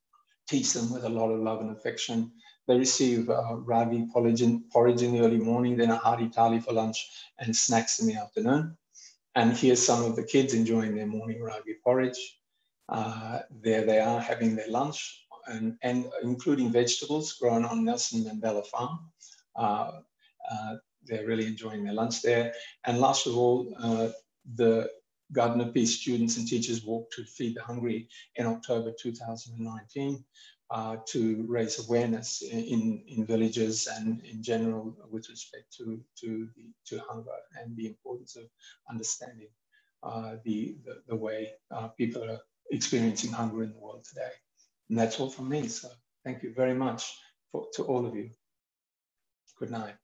Speaker 8: teach them with a lot of love and affection. They receive ragi porridge in the early morning, then a hearty thali for lunch and snacks in the afternoon. And here's some of the kids enjoying their morning ragi porridge. There they are having their lunch, and including vegetables grown on Nelson Mandela Farm. They're really enjoying their lunch there. And last of all, the Garden of Peace students and teachers walked to Feed the Hungry in October 2019 to raise awareness in villages and in general with respect to hunger and the importance of understanding the way people are experiencing hunger in the world today. And that's all from me. So thank you very much to all of you. Good night.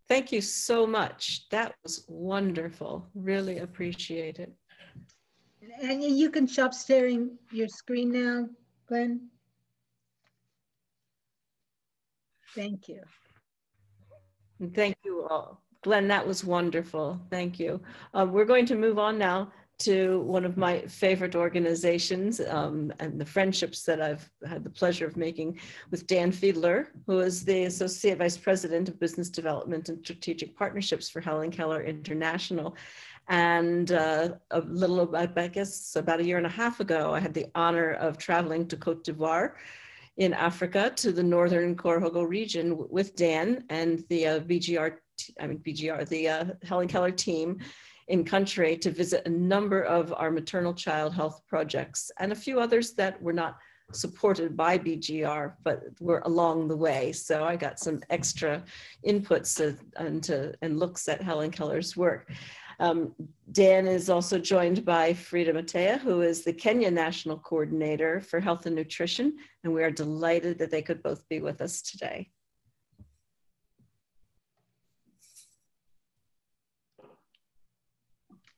Speaker 5: Thank you so much. That was wonderful. Really appreciate it.
Speaker 6: And you can stop sharing your screen now, Glenn. Thank you.
Speaker 5: Thank you all. Glenn, that was wonderful. Thank you. We're going to move on now to one of my favorite organizations and the friendships that I've had the pleasure of making with Dan Fiedler, who is the Associate Vice President of Business Development and Strategic Partnerships for Helen Keller International. And a little, I guess about a year and a half ago, I had the honor of traveling to Cote d'Ivoire in Africa to the Northern Korogo region with Dan and the the Helen Keller team in country to visit a number of our maternal child health projects and a few others that were not supported by BGR, but were along the way. So I got some extra inputs and looks at Helen Keller's work. Dan is also joined by Frida Matea, who is the Kenya National Coordinator for Health and Nutrition, and we are delighted that they could both be with us today.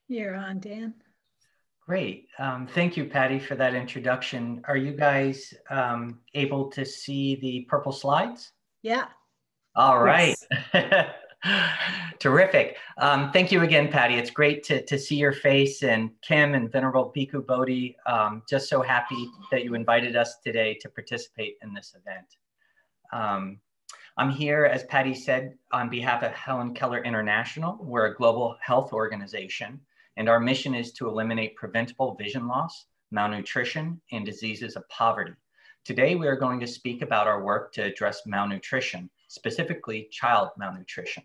Speaker 6: You're on, Dan.
Speaker 9: Great. Thank you, Patty, for that introduction. Are you guys able to see the purple slides?
Speaker 6: Yeah.
Speaker 9: All right.
Speaker 5: Yes.
Speaker 9: Terrific. Thank you again, Patty. It's great to see your face, and Kim and Venerable Bhikkhu Bodhi. Just so happy that you invited us today to participate in this event. I'm here, as Patty said, on behalf of Helen Keller International. We're a global health organization, and our mission is to eliminate preventable vision loss, malnutrition, and diseases of poverty. Today, we are going to speak about our work to address malnutrition, specifically child malnutrition.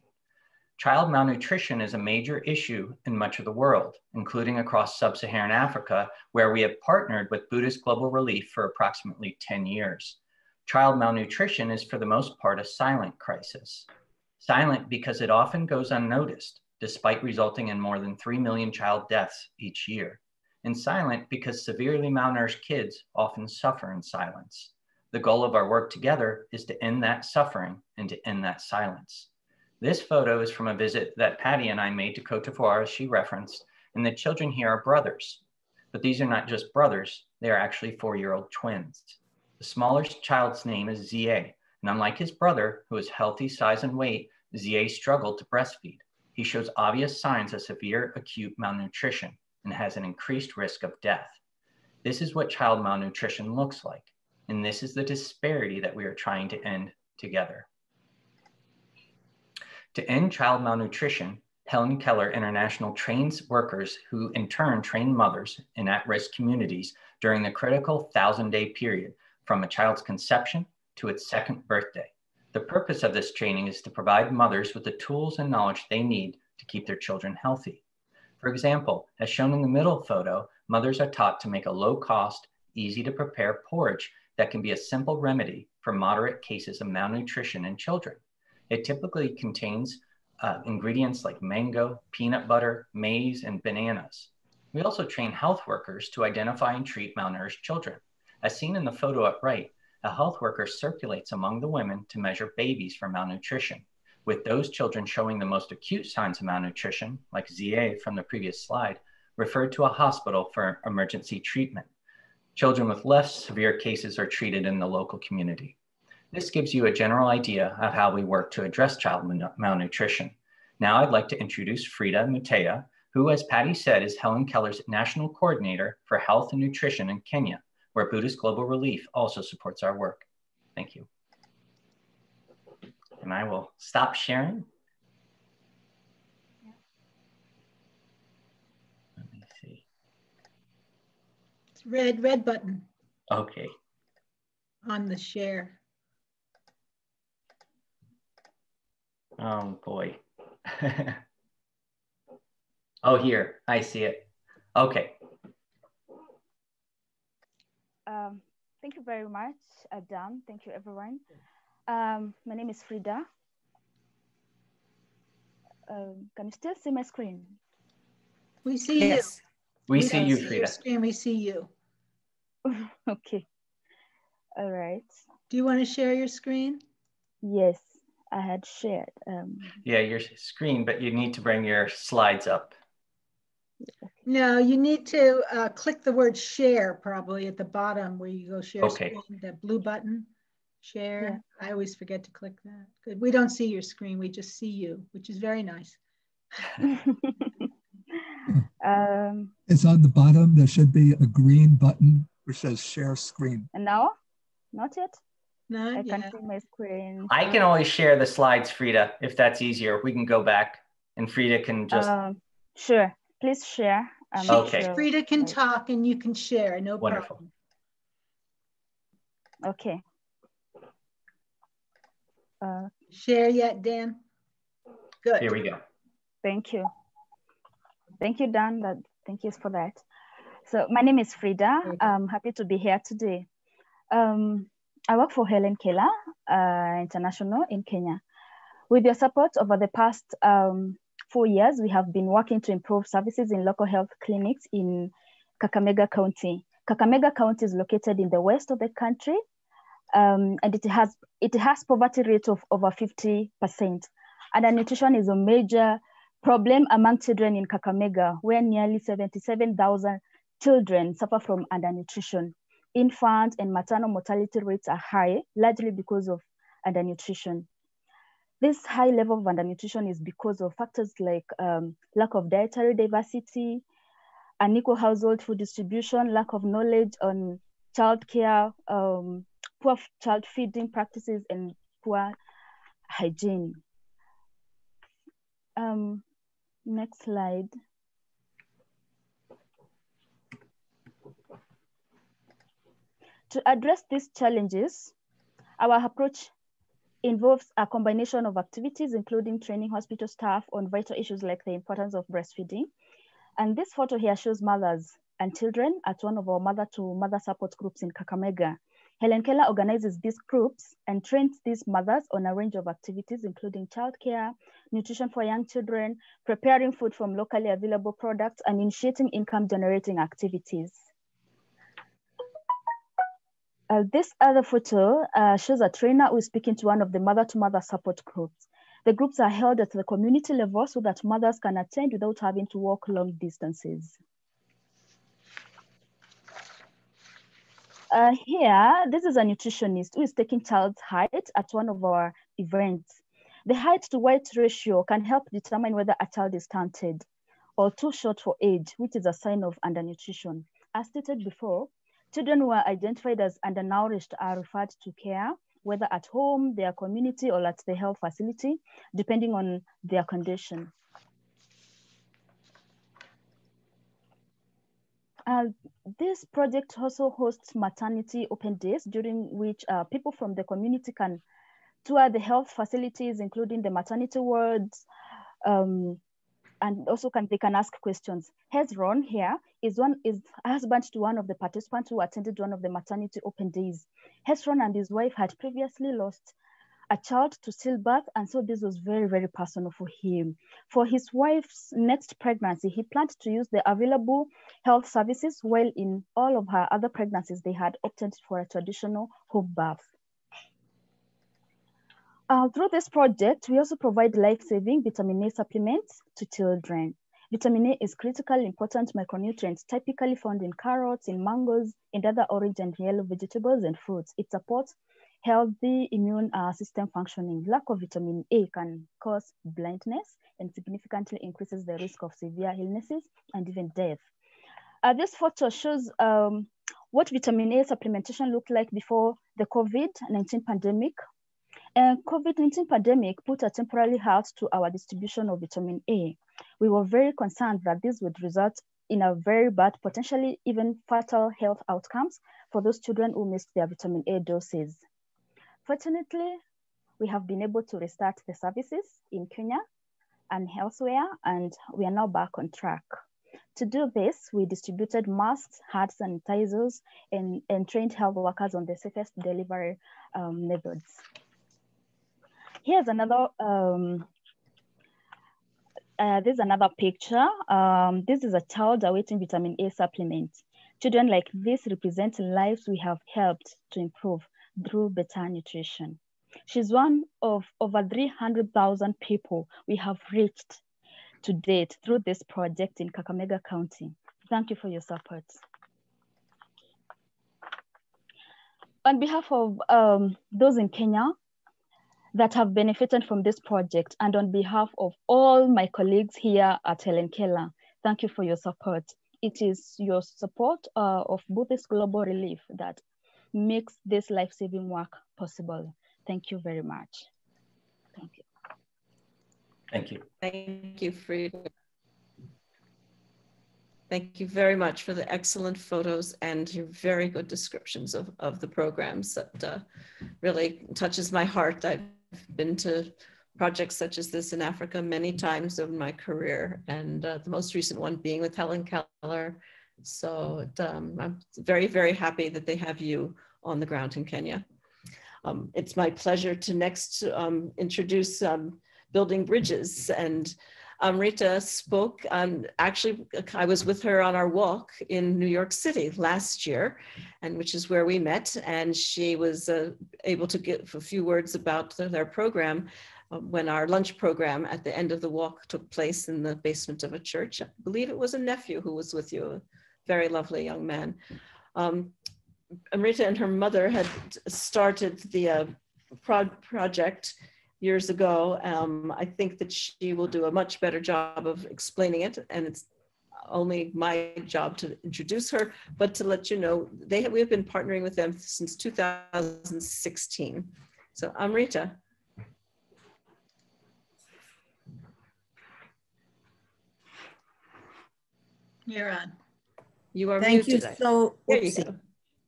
Speaker 9: Child malnutrition is a major issue in much of the world, including across sub-Saharan Africa, where we have partnered with Buddhist Global Relief for approximately 10 years. Child malnutrition is for the most part a silent crisis. Silent because it often goes unnoticed, despite resulting in more than 3 million child deaths each year. And silent because severely malnourished kids often suffer in silence. The goal of our work together is to end that suffering and to end that silence. This photo is from a visit that Patty and I made to Cote d'Ivoire, as she referenced, and the children here are brothers. But these are not just brothers, they are actually 4-year-old twins. The smallest child's name is Zie, and unlike his brother, who is healthy size and weight, Zie struggled to breastfeed. He shows obvious signs of severe acute malnutrition and has an increased risk of death. This is what child malnutrition looks like, and this is the disparity that we are trying to end together. To end child malnutrition, Helen Keller International trains workers who in turn train mothers in at-risk communities during the critical 1,000-day period from a child's conception to its 2nd birthday. The purpose of this training is to provide mothers with the tools and knowledge they need to keep their children healthy. For example, as shown in the middle photo, mothers are taught to make a low-cost, easy-to-prepare porridge that can be a simple remedy for moderate cases of malnutrition in children. It typically contains ingredients like mango, peanut butter, maize, and bananas. We also train health workers to identify and treat malnourished children. As seen in the photo up right, a health worker circulates among the women to measure babies for malnutrition, with those children showing the most acute signs of malnutrition, like Zie from the previous slide, referred to a hospital for emergency treatment. Children with less severe cases are treated in the local community. This gives you a general idea of how we work to address child malnutrition. Now I'd like to introduce Frida Matea, who, as Patty said, is Helen Keller's National Coordinator for Health and Nutrition in Kenya, where Buddhist Global Relief also supports our work. Thank you. And I will stop sharing. Let me see.
Speaker 6: It's red button.
Speaker 9: Okay.
Speaker 6: On the share.
Speaker 9: Oh boy. Oh, here, I see it. Okay.
Speaker 10: Thank you very much, Dan. Thank you, everyone. My name is Frida. Can you still see my screen?
Speaker 6: We see
Speaker 5: Yes.
Speaker 6: you.
Speaker 9: We see you,
Speaker 6: see
Speaker 9: Frida.
Speaker 6: your screen, we see you.
Speaker 10: Okay. All right.
Speaker 6: Do you want to share your screen?
Speaker 10: Yes, I had shared.
Speaker 9: Yeah, your screen, but you need to bring your slides up.
Speaker 6: No, you need to click the word share probably at the bottom where you go share screen, that blue button, share.
Speaker 10: Yeah.
Speaker 6: I always forget to click that. Good. We don't see your screen, we just see you, which is very nice.
Speaker 3: It's on the bottom. There should be a green button which says share screen.
Speaker 10: No, not yet.
Speaker 6: No,
Speaker 10: I can't see my screen.
Speaker 9: I can always share the slides, Frida, if that's easier. We can go back and Frida can just.
Speaker 10: Sure, please share.
Speaker 9: Okay.
Speaker 6: Frida can talk and you can share, no
Speaker 9: Wonderful.
Speaker 6: problem.
Speaker 10: Okay.
Speaker 6: Share yet, Dan? Good.
Speaker 9: Here we go.
Speaker 10: Thank you. Thank you, Dan. Thank you for that. So my name is Frida. I'm happy to be here today. I work for Helen Keller International in Kenya. With your support over the past 4 years, we have been working to improve services in local health clinics in Kakamega County. Kakamega County is located in the west of the country, and it has poverty rate of over 50%. Undernutrition is a major problem among children in Kakamega, where nearly 77,000 children suffer from undernutrition. Infant and maternal mortality rates are high, largely because of undernutrition. This high level of undernutrition is because of factors like lack of dietary diversity, unequal household food distribution, lack of knowledge on childcare, poor child feeding practices, and poor hygiene. Next slide. To address these challenges, our approach involves a combination of activities, including training hospital staff on vital issues like the importance of breastfeeding. And this photo here shows mothers and children at one of our mother-to-mother support groups in Kakamega. Helen Keller organizes these groups and trains these mothers on a range of activities, including childcare, nutrition for young children, preparing food from locally available products, and initiating income-generating activities. This other photo shows a trainer who is speaking to one of the mother-to-mother support groups. The groups are held at the community level so that mothers can attend without having to walk long distances. Here, this is a nutritionist who is taking child's height at one of our events. The height to weight ratio can help determine whether a child is stunted or too short for age, which is a sign of undernutrition. As stated before, children who are identified as undernourished are referred to care, whether at home, their community, or at the health facility, depending on their condition. This project also hosts maternity open days, during which people from the community can tour the health facilities, including the maternity wards, and also they can ask questions. Hezron here is husband to one of the participants who attended one of the maternity open days. Hezron and his wife had previously lost a child to stillbirth, and so this was very, very personal for him. For his wife's next pregnancy, he planned to use the available health services, while in all of her other pregnancies, they had opted for a traditional home birth. Through this project, we also provide life-saving vitamin A supplements to children. Vitamin A is critically important micronutrient typically found in carrots, in mangoes, and other orange and yellow vegetables and fruits. It supports healthy immune system functioning. Lack of vitamin A can cause blindness and significantly increases the risk of severe illnesses and even death. This photo shows what vitamin A supplementation looked like before the COVID-19 pandemic. COVID-19 pandemic put a temporary halt to our distribution of vitamin A. We were very concerned that this would result in a very bad, potentially even fatal health outcomes for those children who missed their vitamin A doses. Fortunately, we have been able to restart the services in Kenya and elsewhere, and we are now back on track. To do this, we distributed masks, hand sanitizers, and trained health workers on the safest delivery methods. Here's another, this is another picture. This is a child awaiting vitamin A supplement. Children like this represent lives we have helped to improve through better nutrition. She's one of over 300,000 people we have reached to date through this project in Kakamega County. Thank you for your support. On behalf of those in Kenya that have benefited from this project, and on behalf of all my colleagues here at Helen Keller, thank you for your support. It is your support of Buddhist Global Relief that makes this life-saving work possible. Thank you very much. Thank you.
Speaker 9: Thank you.
Speaker 5: Thank you, Frida. Thank you very much for the excellent photos and your very good descriptions of the programs. That really touches my heart. I've been to projects such as this in Africa many times over my career, and the most recent one being with Helen Keller. So I'm very, very happy that they have you on the ground in Kenya. It's my pleasure to next introduce Building Bridges. And Amrita spoke, actually I was with her on our walk in New York City last year, and which is where we met, and she was able to give a few words about their program when our lunch program at the end of the walk took place in the basement of a church. I believe it was a nephew who was with you, a very lovely young man. Amrita and her mother had started the project years ago. I think that she will do a much better job of explaining it, and it's only my job to introduce her, but to let you know, we've been partnering with them since 2016. So Amrita.
Speaker 6: You're on.
Speaker 5: You are
Speaker 11: Thank
Speaker 5: muted.
Speaker 11: you so,
Speaker 5: there you go.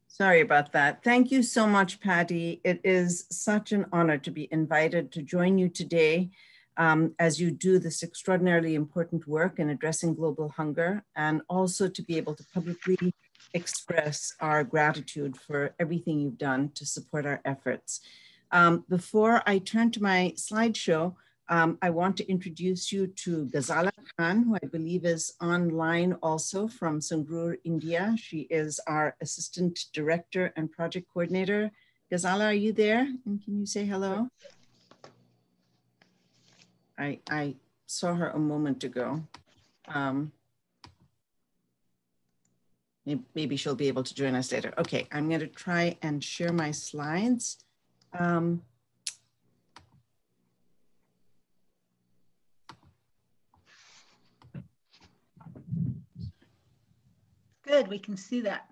Speaker 11: Sorry about that. Thank you so much, Patty. It is such an honor to be invited to join you today as you do this extraordinarily important work in addressing global hunger, and also to be able to publicly express our gratitude for everything you've done to support our efforts. Before I turn to my slideshow, I want to introduce you to Ghazala Khan, who I believe is online also from Sangrur, India. She is our Assistant Director and Project Coordinator. Ghazala, are you there? And can you say hello? I saw her a moment ago. Maybe she'll be able to join us later. Okay, I'm going to try and share my slides.
Speaker 6: Good, we can see that.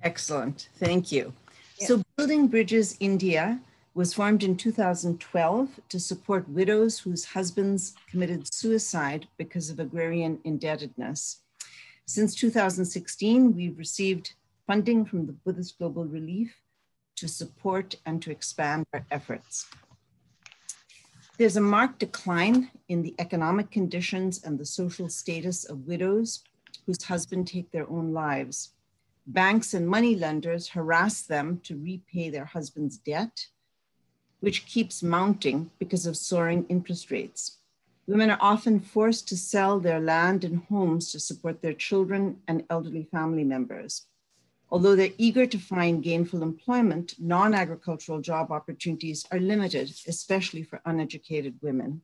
Speaker 11: Excellent, thank you.
Speaker 6: Yeah.
Speaker 11: So Building Bridges India was formed in 2012 to support widows whose husbands committed suicide because of agrarian indebtedness. Since 2016, we've received funding from the Buddhist Global Relief to support and to expand our efforts. There's a marked decline in the economic conditions and the social status of widows whose husbands take their own lives. Banks and money lenders harass them to repay their husband's debt, which keeps mounting because of soaring interest rates. Women are often forced to sell their land and homes to support their children and elderly family members. Although they're eager to find gainful employment, non-agricultural job opportunities are limited, especially for uneducated women.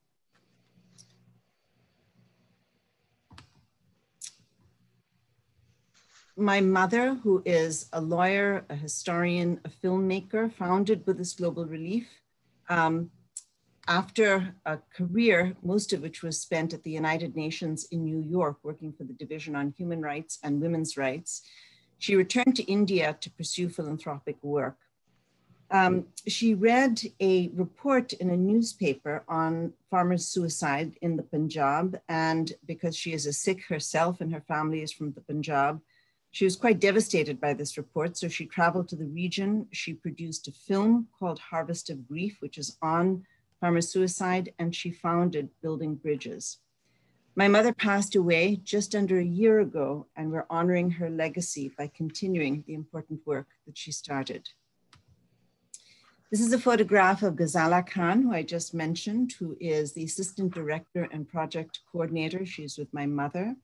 Speaker 11: My mother, who is a lawyer, a historian, a filmmaker, founded Buddhist Global Relief after a career, most of which was spent at the United Nations in New York, working for the Division on Human Rights and Women's Rights. She returned to India to pursue philanthropic work. She read a report in a newspaper on farmers' suicide in the Punjab, and because she is a Sikh herself and her family is from the Punjab, she was quite devastated by this report, so she traveled to the region. She produced a film called Harvest of Grief, which is on farmer suicide, and she founded Building Bridges. My mother passed away just under a year ago, and we're honoring her legacy by continuing the important work that she started. This is a photograph of Ghazala Khan, who I just mentioned, who is the Assistant Director and Project Coordinator. She's with my mother.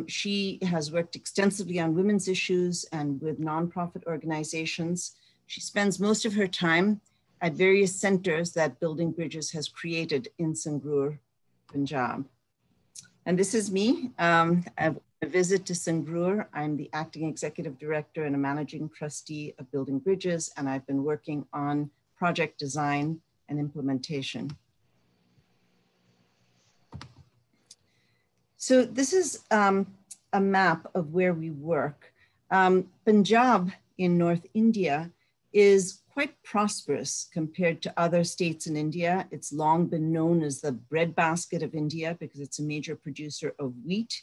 Speaker 11: She has worked extensively on women's issues and with nonprofit organizations. She spends most of her time at various centers that Building Bridges has created in Sangrur, Punjab. And this is me, a visit to Sangrur. I'm the acting executive director and a managing trustee of Building Bridges, and I've been working on project design and implementation. So this is a map of where we work. Punjab in North India is quite prosperous compared to other states in India. It's long been known as the breadbasket of India because it's a major producer of wheat.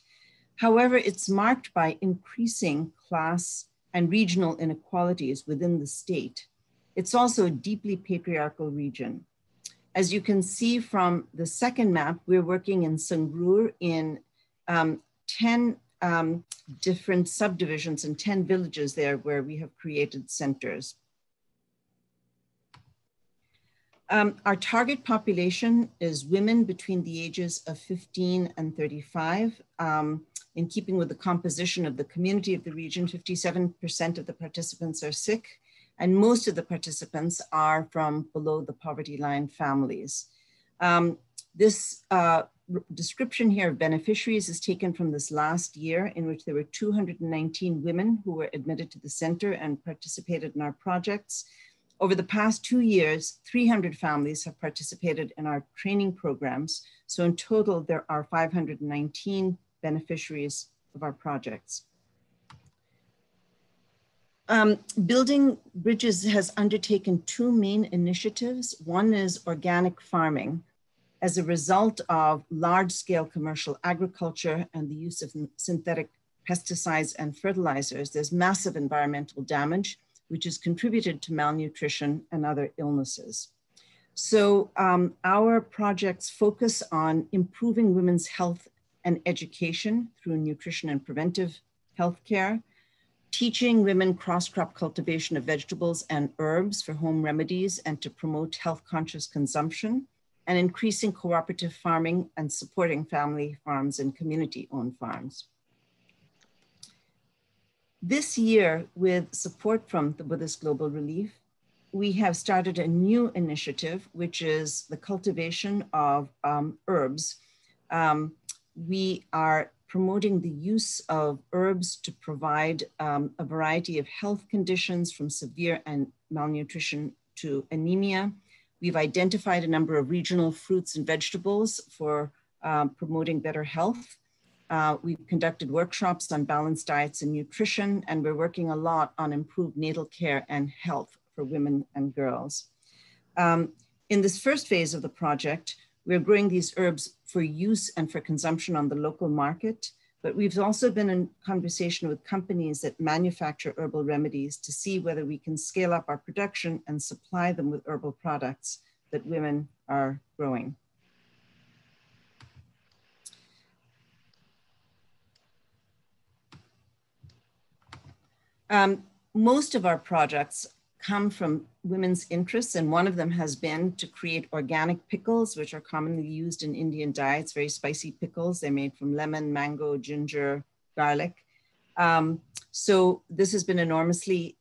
Speaker 11: However, it's marked by increasing class and regional inequalities within the state. It's also a deeply patriarchal region. As you can see from the second map, we're working in Sangrur in 10 different subdivisions and 10 villages there where we have created centers. Our target population is women between the ages of 15 and 35. In keeping with the composition of the community of the region, 57% of the participants are Sikh, and most of the participants are from below the poverty line families. This description here of beneficiaries is taken from this last year, in which there were 219 women who were admitted to the center and participated in our projects. Over the past 2 years, 300 families have participated in our training programs. So in total, there are 519 beneficiaries of our projects. Building Bridges has undertaken 2 main initiatives. One is organic farming. As a result of large-scale commercial agriculture and the use of synthetic pesticides and fertilizers, there's massive environmental damage, which has contributed to malnutrition and other illnesses. So our projects focus on improving women's health and education through nutrition and preventive healthcare, teaching women cross-crop cultivation of vegetables and herbs for home remedies and to promote health-conscious consumption, and increasing cooperative farming and supporting family farms and community-owned farms. This year, with support from the Buddhist Global Relief, we have started a new initiative, which is the cultivation of herbs. We are promoting the use of herbs to provide a variety of health conditions, from severe and malnutrition to anemia. We've identified a number of regional fruits and vegetables for promoting better health. We've conducted workshops on balanced diets and nutrition, and we're working a lot on improved natal care and health for women and girls. In this first phase of the project, we're growing these herbs for use and for consumption on the local market, but we've also been in conversation with companies that manufacture herbal remedies to see whether we can scale up our production and supply them with herbal products that women are growing. Most of our projects come from women's interests, and one of them has been to create organic pickles, which are commonly used in Indian diets, very spicy pickles. They're made from lemon, mango, ginger, garlic. So this has been enormously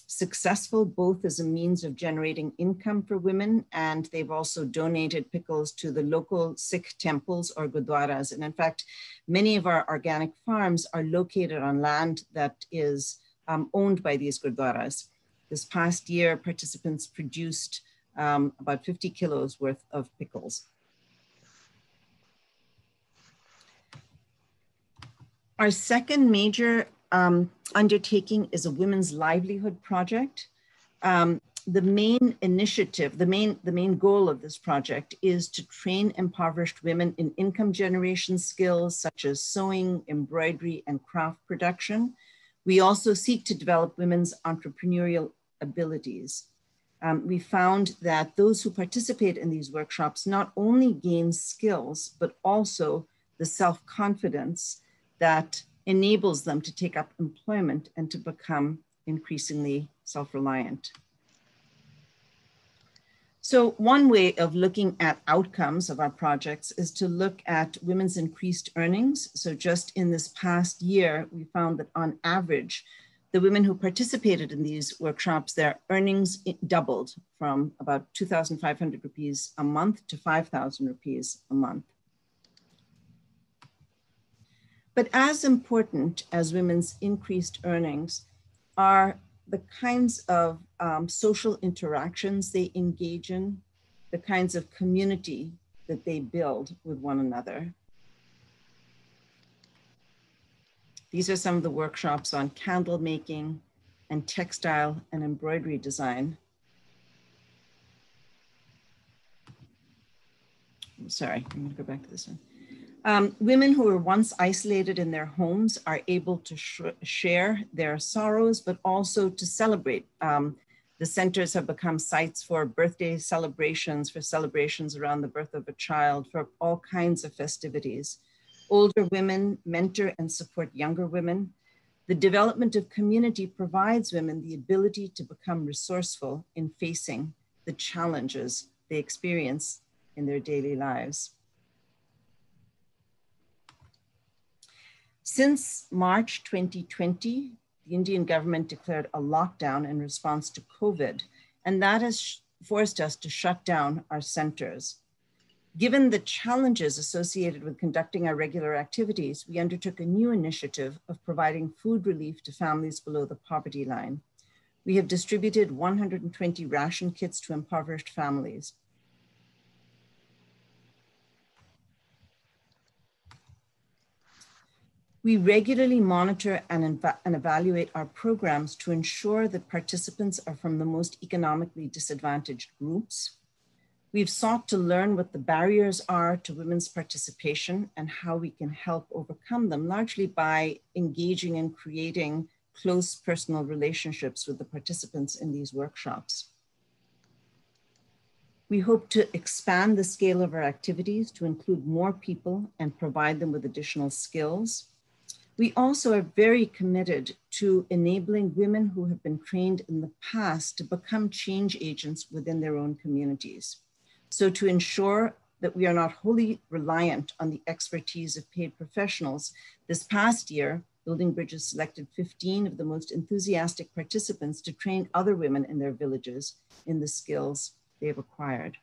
Speaker 11: successful, both as a means of generating income for women, and they've also donated pickles to the local Sikh temples or gurdwaras. And in fact, many of our organic farms are located on land that is owned by these gurdwaras. This past year, participants produced about 50 kilos worth of pickles. Our second major undertaking is a women's livelihood project. The main initiative, the main goal of this project is to train impoverished women in income generation skills such as sewing, embroidery, and craft production. We also seek to develop women's entrepreneurial abilities. We found that those who participate in these workshops not only gain skills, but also the self-confidence that enables them to take up employment and to become increasingly self-reliant. So one way of looking at outcomes of our projects is to look at women's increased earnings. So just in this past year, we found that on average, the women who participated in these workshops, their earnings doubled from about 2,500 rupees a month to 5,000 rupees a month. But as important as women's increased earnings are the kinds of social interactions they engage in, the kinds of community that they build with one another. These are some of the workshops on candle making and textile and embroidery design. Sorry, I'm gonna go back to this one. Women who were once isolated in their homes are able to share their sorrows, but also to celebrate. The centers have become sites for birthday celebrations, for celebrations around the birth of a child, for all kinds of festivities. Older women mentor and support younger women. The development of community provides women the ability to become resourceful in facing the challenges they experience in their daily lives. Since March 2020, the Indian government declared a lockdown in response to COVID, and that has forced us to shut down our centers. Given the challenges associated with conducting our regular activities, we undertook a new initiative of providing food relief to families below the poverty line. We have distributed 120 ration kits to impoverished families. We regularly monitor and evaluate our programs to ensure that participants are from the most economically disadvantaged groups. We've sought to learn what the barriers are to women's participation and how we can help overcome them, largely by engaging and creating close personal relationships with the participants in these workshops. We hope to expand the scale of our activities to include more people and provide them with additional skills. We also are very committed to enabling women who have been trained in the past to become change agents within their own communities. So to ensure that we are not wholly reliant on the expertise of paid professionals, this past year, Building Bridges selected 15 of the most enthusiastic participants to train other women in their villages in the skills they have acquired.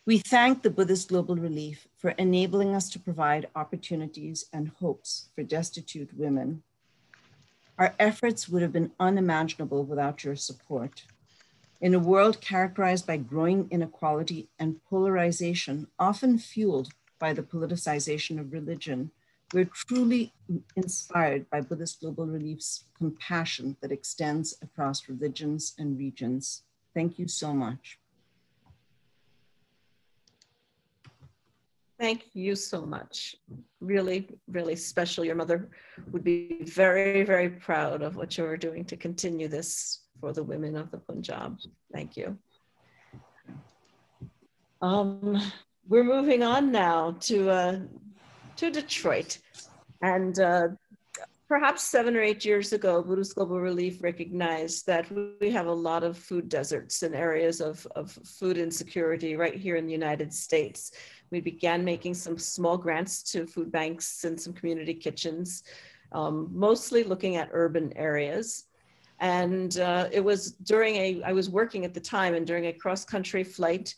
Speaker 11: We thank the Buddhist Global Relief for enabling us to provide opportunities and hopes for destitute women. Our efforts would have been unimaginable without your support. In a world characterized by growing inequality and polarization, often fueled by the politicization of religion, we're truly inspired by Buddhist Global Relief's compassion that extends across religions and regions. Thank you so much.
Speaker 5: Thank you so much. Really, really special. Your mother would be very, very proud of what you're doing to continue this for the women of the Punjab. Thank you. We're moving on now to Detroit. And perhaps 7 or 8 years ago, Buddhist Global Relief recognized that we have a lot of food deserts and areas of food insecurity right here in the United States. We began making some small grants to food banks and some community kitchens, mostly looking at urban areas. And it was I was working at the time, and during a cross-country flight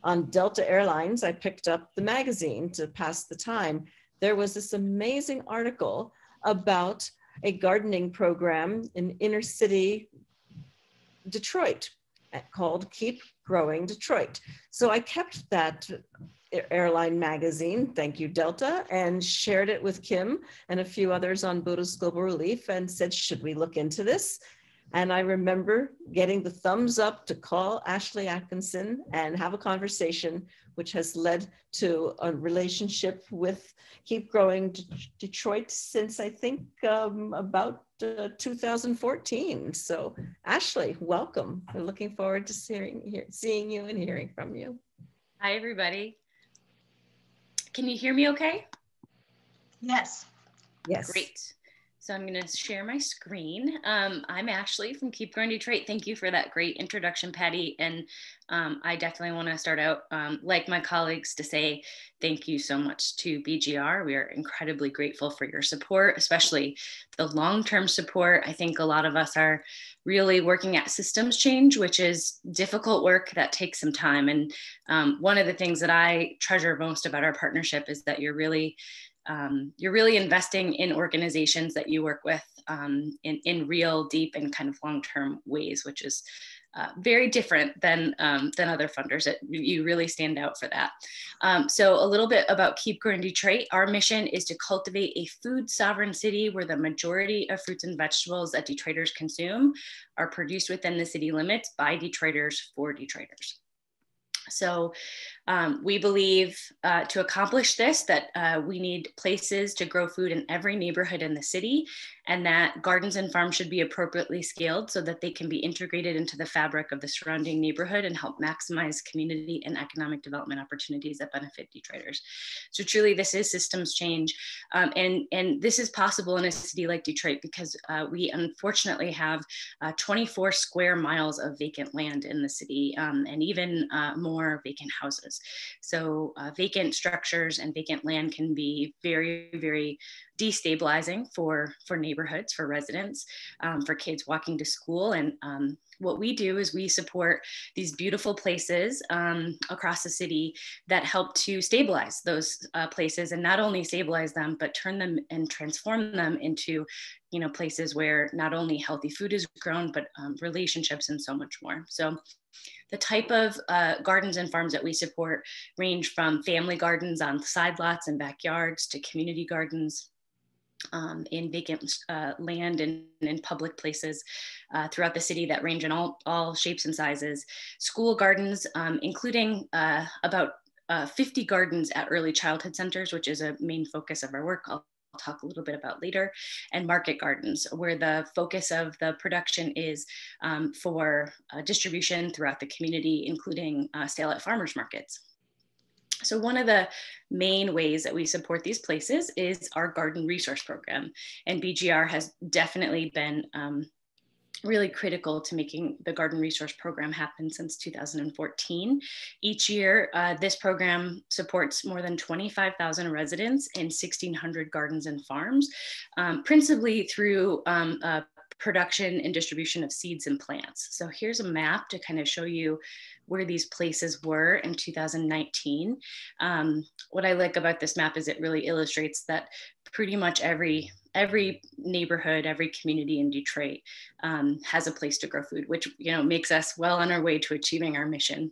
Speaker 5: on Delta Airlines, I picked up the magazine to pass the time. There was this amazing article about a gardening program in inner city Detroit called Keep Growing Detroit. So I kept that airline magazine, thank you Delta, and shared it with Kim and a few others on Buddhist Global Relief and said, should we look into this? And I remember getting the thumbs up to call Ashley Atkinson and have a conversation, which has led to a relationship with Keep Growing Detroit since I think about 2014. So Ashley, welcome. We're looking forward to seeing you and hearing from you.
Speaker 12: Hi, everybody. Can you hear me okay?
Speaker 6: Yes.
Speaker 5: Yes.
Speaker 12: Great. So I'm going to share my screen. I'm Ashley from Keep Growing Detroit. Thank you for that great introduction, Patty. And I definitely want to start out, like my colleagues, to say thank you so much to BGR. We are incredibly grateful for your support, especially the long-term support. I think a lot of us are really working at systems change, which is difficult work that takes some time. And one of the things that I treasure most about our partnership is that you're really investing in organizations that you work with in real, deep, and kind of long-term ways, which is very different than other funders. You really stand out for that. So a little bit about Keep Growing Detroit. Our mission is to cultivate a food sovereign city where the majority of fruits and vegetables that Detroiters consume are produced within the city limits by Detroiters for Detroiters. So we believe to accomplish this that we need places to grow food in every neighborhood in the city, and that gardens and farms should be appropriately scaled so that they can be integrated into the fabric of the surrounding neighborhood and help maximize community and economic development opportunities that benefit Detroiters. So truly this is systems change, and this is possible in a city like Detroit because we unfortunately have 24 square miles of vacant land in the city, and even more vacant houses. So vacant structures and vacant land can be very, very destabilizing for neighborhoods, for residents, for kids walking to school. And what we do is we support these beautiful places across the city that help to stabilize those places, and not only stabilize them, but turn them and transform them into, you know, places where not only healthy food is grown, but relationships and so much more. So the type of gardens and farms that we support range from family gardens on side lots and backyards to community gardens in vacant land and in public places throughout the city that range in all shapes and sizes. School gardens, including about 50 gardens at early childhood centers, which is a main focus of our work. I'll talk a little bit about later, and market gardens, where the focus of the production is for distribution throughout the community, including sale at farmers markets. So one of the main ways that we support these places is our garden resource program, and BGR has definitely been really critical to making the garden resource program happen since 2014. Each year, this program supports more than 25,000 residents in 1,600 gardens and farms, principally through production and distribution of seeds and plants. So here's a map to kind of show you where these places were in 2019. What I like about this map is it really illustrates that pretty much every neighborhood, every community in Detroit has a place to grow food, which, you know, makes us well on our way to achieving our mission.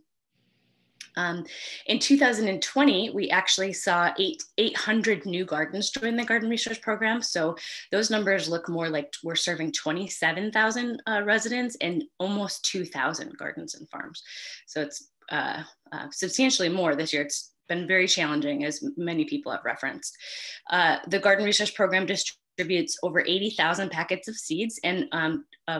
Speaker 12: In 2020, we actually saw 800 new gardens join the Garden Resource Program. So those numbers look more like we're serving 27,000 residents and almost 2,000 gardens and farms. So it's substantially more this year. It's been very challenging, as many people have referenced. The Garden Resource Program distributes over 80,000 packets of seeds and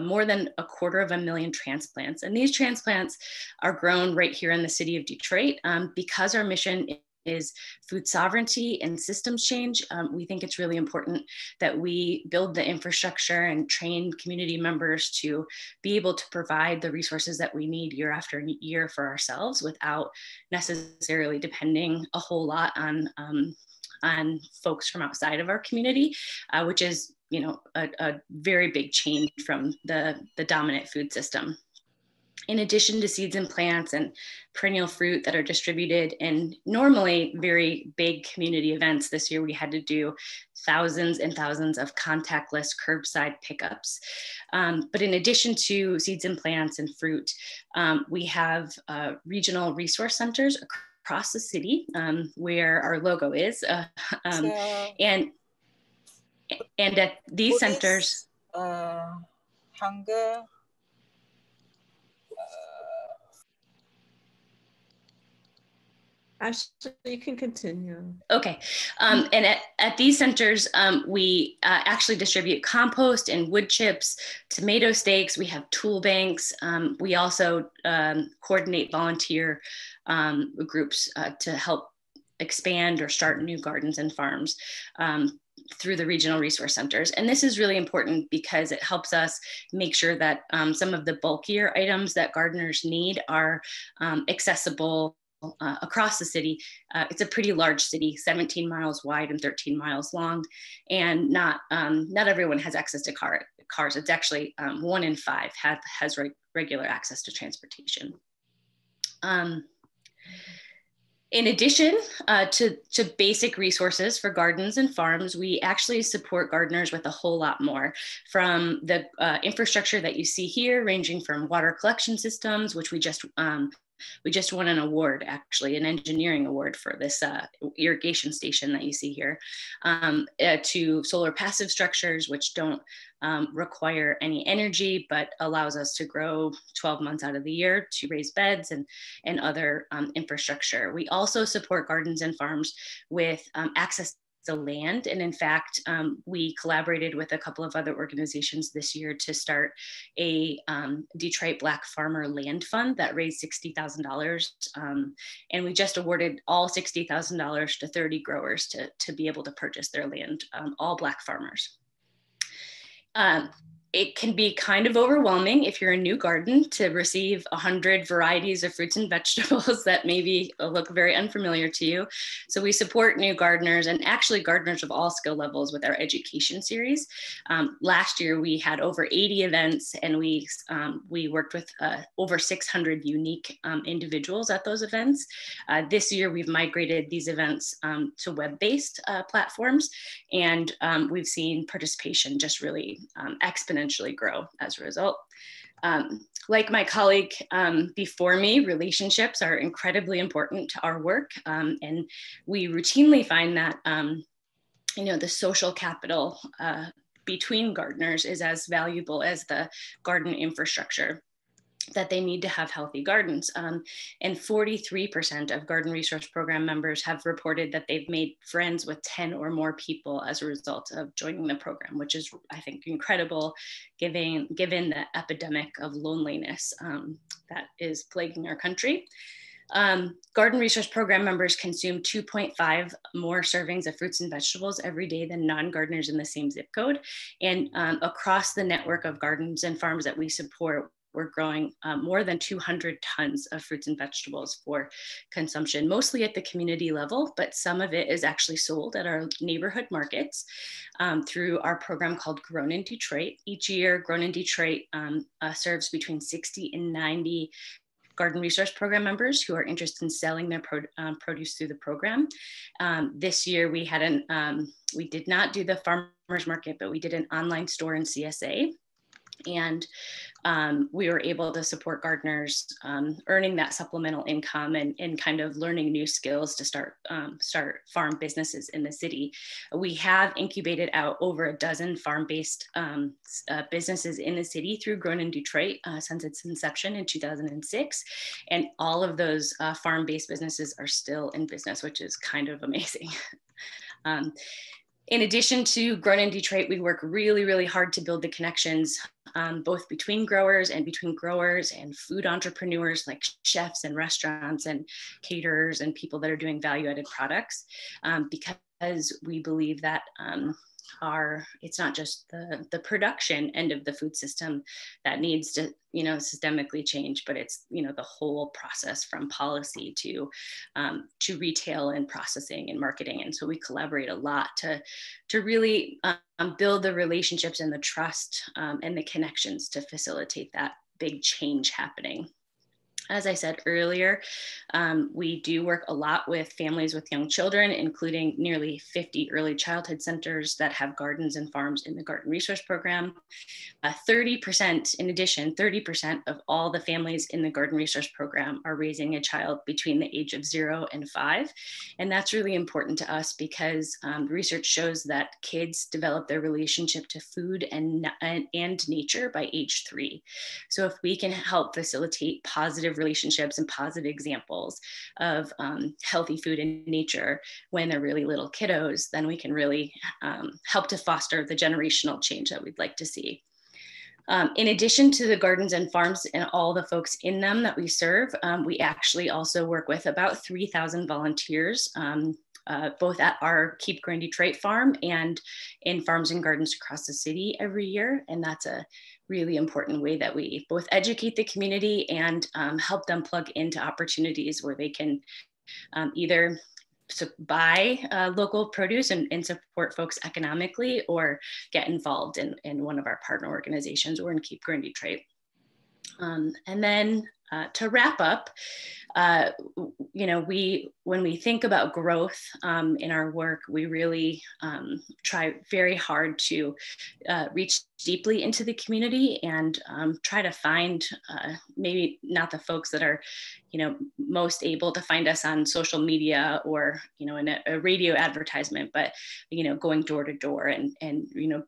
Speaker 12: more than 250,000 transplants. And these transplants are grown right here in the city of Detroit. Because our mission is food sovereignty and systems change, we think it's really important that we build the infrastructure and train community members to be able to provide the resources that we need year after year for ourselves without necessarily depending a whole lot on folks from outside of our community, which is, you know, a very big change from the dominant food system. In addition to seeds and plants and perennial fruit that are distributed in normally very big community events, this year we had to do thousands and thousands of contactless curbside pickups. But in addition to seeds and plants and fruit, we have regional resource centers across the city where our logo is. And at these
Speaker 13: Buddhist,
Speaker 12: centers,
Speaker 13: hunger,
Speaker 5: Ashley, you can continue.
Speaker 12: Okay, and at these centers, we actually distribute compost and wood chips, tomato stakes. We have tool banks. We also coordinate volunteer groups to help expand or start new gardens and farms. through the regional resource centers. And this is really important because it helps us make sure that some of the bulkier items that gardeners need are accessible across the city. It's a pretty large city, 17 miles wide and 13 miles long, and not everyone has access to cars. It's actually 1 in 5 has regular access to transportation. In addition to basic resources for gardens and farms, we actually support gardeners with a whole lot more, from the infrastructure that you see here, ranging from water collection systems, which we just won an award, actually, an engineering award for this irrigation station that you see here, to solar passive structures, which don't require any energy, but allows us to grow 12 months out of the year, to raise beds and other infrastructure. We also support gardens and farms with access to land. And in fact, we collaborated with a couple of other organizations this year to start a Detroit Black Farmer Land Fund that raised $60,000. And we just awarded all $60,000 to 30 growers to be able to purchase their land, all Black farmers. It can be kind of overwhelming if you're a new garden to receive 100 varieties of fruits and vegetables that maybe look very unfamiliar to you. So we support new gardeners, and actually gardeners of all skill levels, with our education series. Last year we had over 80 events, and we worked with over 600 unique individuals at those events. This year we've migrated these events to web-based platforms, and we've seen participation just really exponentially grow as a result. Like my colleague before me, relationships are incredibly important to our work. And we routinely find that, the social capital between gardeners is as valuable as the garden infrastructure, that they need to have healthy gardens. And 43% of Garden Resource Program members have reported that they've made friends with 10 or more people as a result of joining the program, which is, I think, incredible given the epidemic of loneliness that is plaguing our country. Garden Resource Program members consume 2.5 more servings of fruits and vegetables every day than non-gardeners in the same zip code. And across the network of gardens and farms that we support, we're growing more than 200 tons of fruits and vegetables for consumption, mostly at the community level, but some of it is actually sold at our neighborhood markets through our program called Grown in Detroit. Each year, Grown in Detroit serves between 60 and 90 Garden Resource Program members who are interested in selling their produce through the program. This year, we did not do the farmers market, but we did an online store in CSA. And we were able to support gardeners earning that supplemental income and kind of learning new skills to start farm businesses in the city. We have incubated out over a dozen farm-based businesses in the city through Grown in Detroit since its inception in 2006. And all of those farm-based businesses are still in business, which is kind of amazing. In addition to Grown in Detroit, we work really, really hard to build the connections both between growers and food entrepreneurs like chefs and restaurants and caterers and people that are doing value-added products, because we believe that it's not just the production end of the food system that needs to systemically change, but it's the whole process from policy to retail and processing and marketing. And so we collaborate a lot to really build the relationships and the trust and the connections to facilitate that big change happening. As I said earlier, we do work a lot with families with young children, including nearly 50 early childhood centers that have gardens and farms in the Garden Resource Program. 30% of all the families in the Garden Resource Program are raising a child between the age of 0 and 5. And that's really important to us because research shows that kids develop their relationship to food and nature by age 3. So if we can help facilitate positive relationships and positive examples of healthy food and nature when they're really little kiddos, then we can really help to foster the generational change that we'd like to see. In addition to the gardens and farms and all the folks in them that we serve, we actually also work with about 3,000 volunteers both at our Keep Growing Detroit farm and in farms and gardens across the city every year. And that's a really important way that we both educate the community and help them plug into opportunities where they can either buy local produce and support folks economically, or get involved in one of our partner organizations or in Keep Growing Detroit. And then to wrap up, when we think about growth in our work, we really try very hard to reach deeply into the community and try to find maybe not the folks that are, most able to find us on social media or, in a radio advertisement, but, going door to door and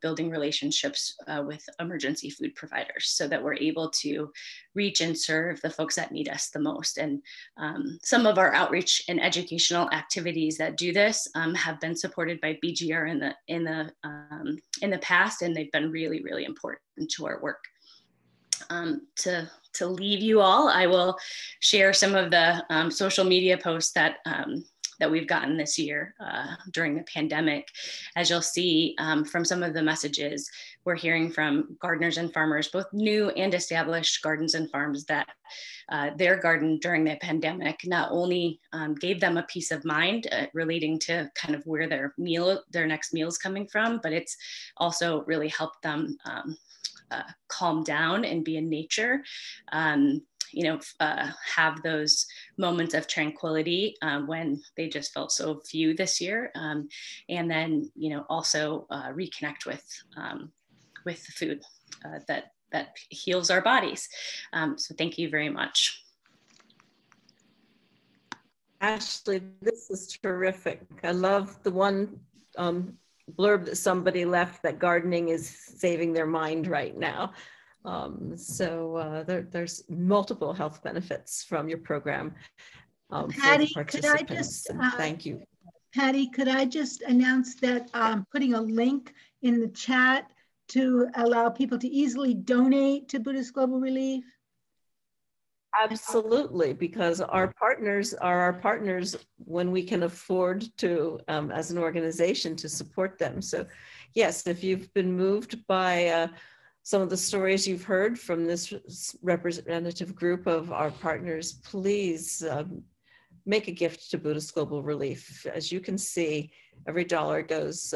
Speaker 12: building relationships with emergency food providers so that we're able to reach and serve the folks that need us the most. And some of our outreach and educational activities that do this have been supported by BGR in the past, and they've been really, really important to our work. To leave you all, I will share some of the social media posts that we've gotten this year during the pandemic. As you'll see from some of the messages, we're hearing from gardeners and farmers, both new and established gardens and farms, that their garden during the pandemic not only gave them a peace of mind relating to kind of where their next meal is coming from, but it's also really helped them calm down and be in nature, have those moments of tranquility when they just felt so few this year. And then, also reconnect with the food that heals our bodies. So thank you very much.
Speaker 5: Ashley, this is terrific. I love the one blurb that somebody left, that gardening is saving their mind right now. There's multiple health benefits from your program.
Speaker 6: Patty, could I just
Speaker 5: thank you.
Speaker 6: Patty, could I just announce that putting a link in the chat to allow people to easily donate to Buddhist Global Relief?
Speaker 5: Absolutely, because our partners are our partners when we can afford to, as an organization, to support them. So yes, if you've been moved by some of the stories you've heard from this representative group of our partners, please make a gift to Buddhist Global Relief. As you can see, every dollar goes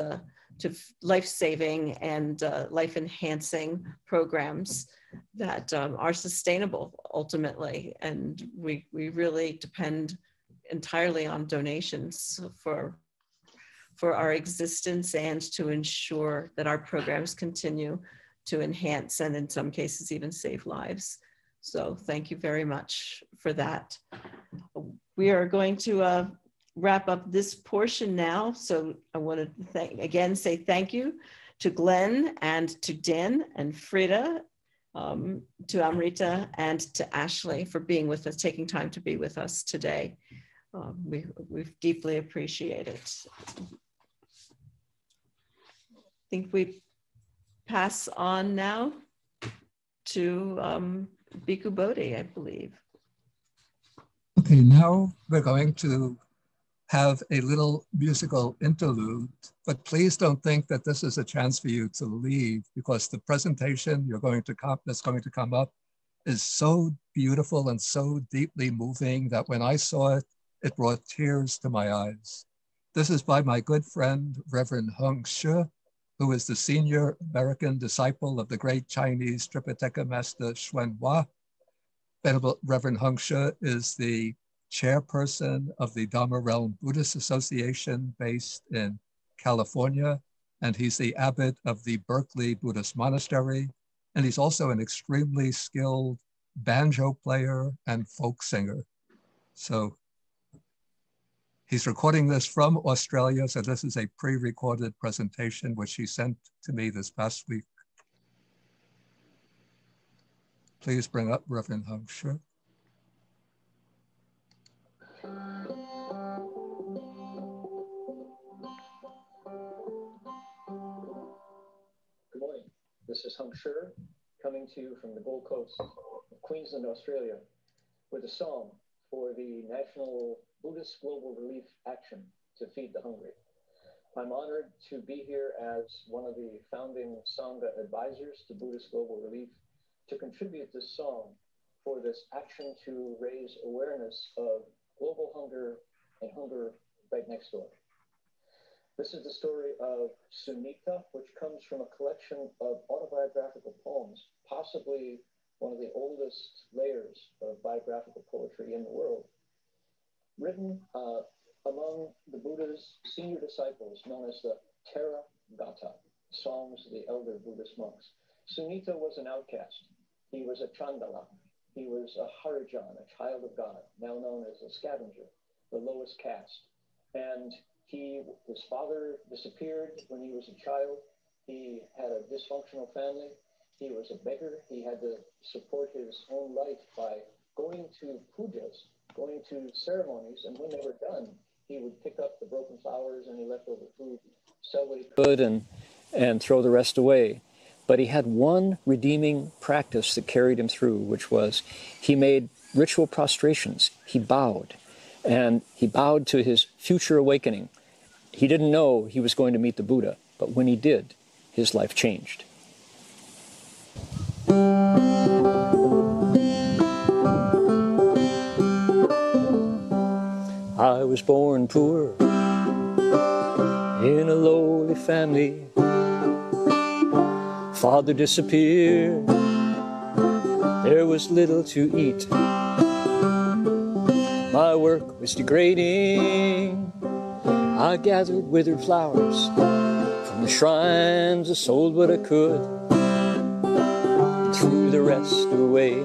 Speaker 5: to life-saving and life-enhancing programs that are sustainable ultimately. And we really depend entirely on donations for our existence and to ensure that our programs continue to enhance and in some cases even save lives. So thank you very much for that. We are going to wrap up this portion now. So I want to say thank you to Glenn and to Dan and Frida, to Amrita and to Ashley for being with us, taking time to be with us today. We deeply appreciate it. I think we pass on now to Bhikkhu Bodhi, I believe.
Speaker 3: Okay, now we're going to have a little musical interlude, but please don't think that this is a chance for you to leave, because the presentation that's going to come up is so beautiful and so deeply moving that when I saw it, it brought tears to my eyes. This is by my good friend, Reverend Heng Shi, who is the senior American disciple of the great Chinese Tripitaka master Xuanhua. Venerable Reverend Heng Shi is the chairperson of the Dharma Realm Buddhist Association based in California, and he's the abbot of the Berkeley Buddhist Monastery, and he's also an extremely skilled banjo player and folk singer. So he's recording this from Australia, so this is a pre-recorded presentation which he sent to me this past week. Please bring up Reverend Heng Shi.
Speaker 13: Good morning. This is Heng Shi coming to you from the Gold Coast of Queensland, Australia, with a psalm for the National Buddhist Global Relief Action to feed the hungry. I'm honored to be here as one of the founding Sangha advisors to Buddhist Global Relief to contribute this song for this action to raise awareness of global hunger and hunger right next door. This is the story of Sunita, which comes from a collection of autobiographical poems, possibly one of the oldest layers of biographical poetry in the world, written among the Buddha's senior disciples, known as the Theravada, songs of the elder Buddhist monks. Sunita was an outcast. He was a Chandala. He was a Harijan, a child of God, now known as a scavenger, the lowest caste. And his father disappeared when he was a child. He had a dysfunctional family. He was a beggar. He had to support his own life by going to pujas, going to ceremonies, and when they were done, he would pick up the broken flowers and the leftover food, sell what he could,
Speaker 14: and throw the rest away. But he had one redeeming practice that carried him through, which was he made ritual prostrations. He bowed, and he bowed to his future awakening. He didn't know he was going to meet the Buddha, but when he did, his life changed. I was born poor in a lowly family. Father disappeared. There was little to eat. My work was degrading. I gathered withered flowers from the shrines. I sold what I could and threw the rest away.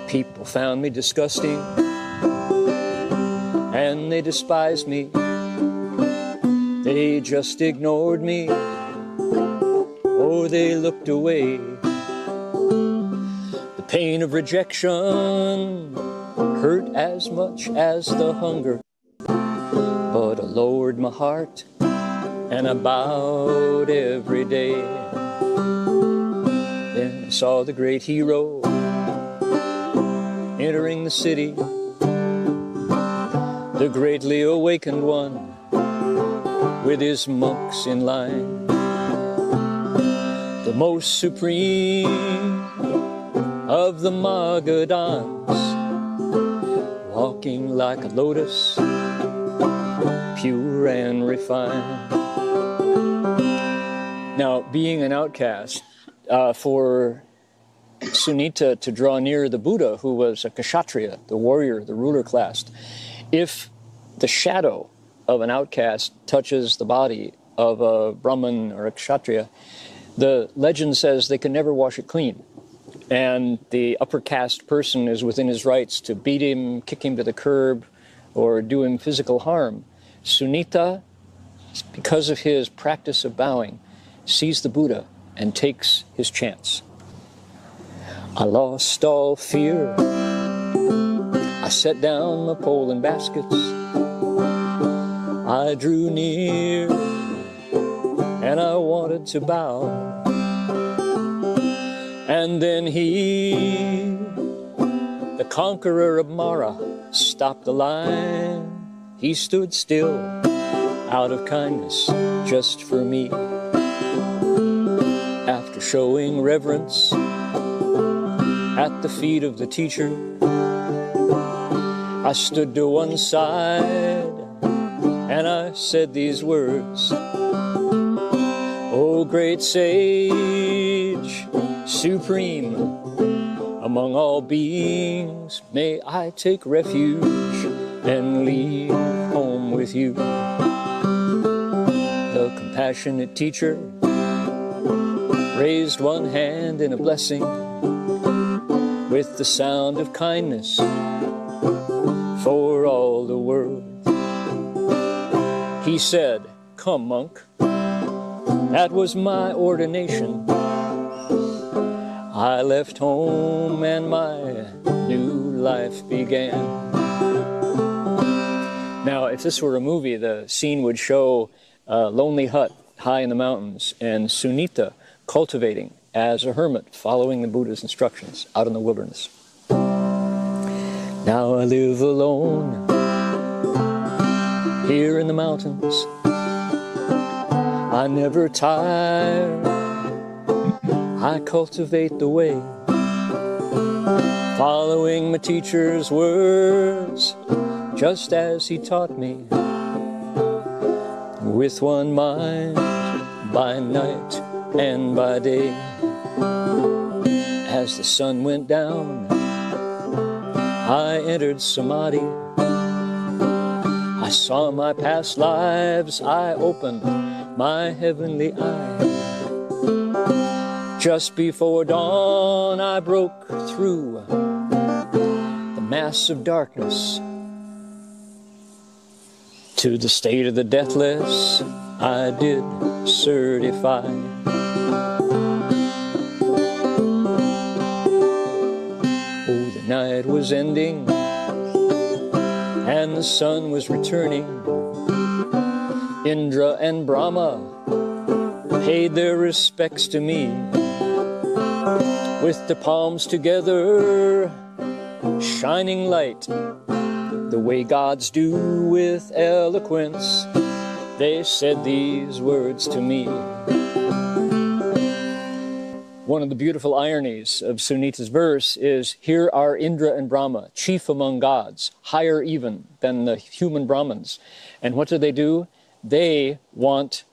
Speaker 14: People found me disgusting, and they despised me. They just ignored me, or they looked away. The pain of rejection hurt as much as the hunger, but I lowered my heart and I bowed every day. Then I saw the great hero entering the city, the greatly awakened one with his monks in line, the most supreme of the Magadhans, walking like a lotus, pure and refined. Now, being an outcast, for Sunita to draw near the Buddha, who was a kshatriya, the warrior, the ruler class, if the shadow of an outcast touches the body of a Brahmin or a kshatriya, the legend says they can never wash it clean. And the upper caste person is within his rights to beat him, kick him to the curb, or do him physical harm. Sunita, because of his practice of bowing, sees the Buddha and takes his chance. I lost all fear. I set down my pole and baskets. I drew near and I wanted to bow. And then he, the conqueror of Mara, stopped the line. He stood still out of kindness just for me. After showing reverence at the feet of the teacher, I stood to one side and I said these words: "O great sage, supreme among all beings, may I take refuge and leave home with you." The compassionate teacher raised one hand in a blessing with the sound of kindness for all the world. He said, "Come, monk." That was my ordination. I left home and my new life began. Now, if this were a movie, the scene would show a lonely hut high in the mountains and Sunita cultivating as a hermit, following the Buddha's instructions out in the wilderness. Now I live alone here in the mountains. I never tire, I cultivate the way, following my teacher's words, just as he taught me, with one mind, by night and by day. As the sun went down, I entered Samadhi. I saw my past lives, I opened my heavenly eye. Just before dawn, I broke through the mass of darkness. To the state of the deathless, I did certify. Oh, the night was ending, and the sun was returning. Indra and Brahma paid their respects to me. With the palms together, shining light, the way gods do with eloquence, they said these words to me. One of the beautiful ironies of Sunita's verse is, here are Indra and Brahma, chief among gods, higher even than the human Brahmins. And what do? They want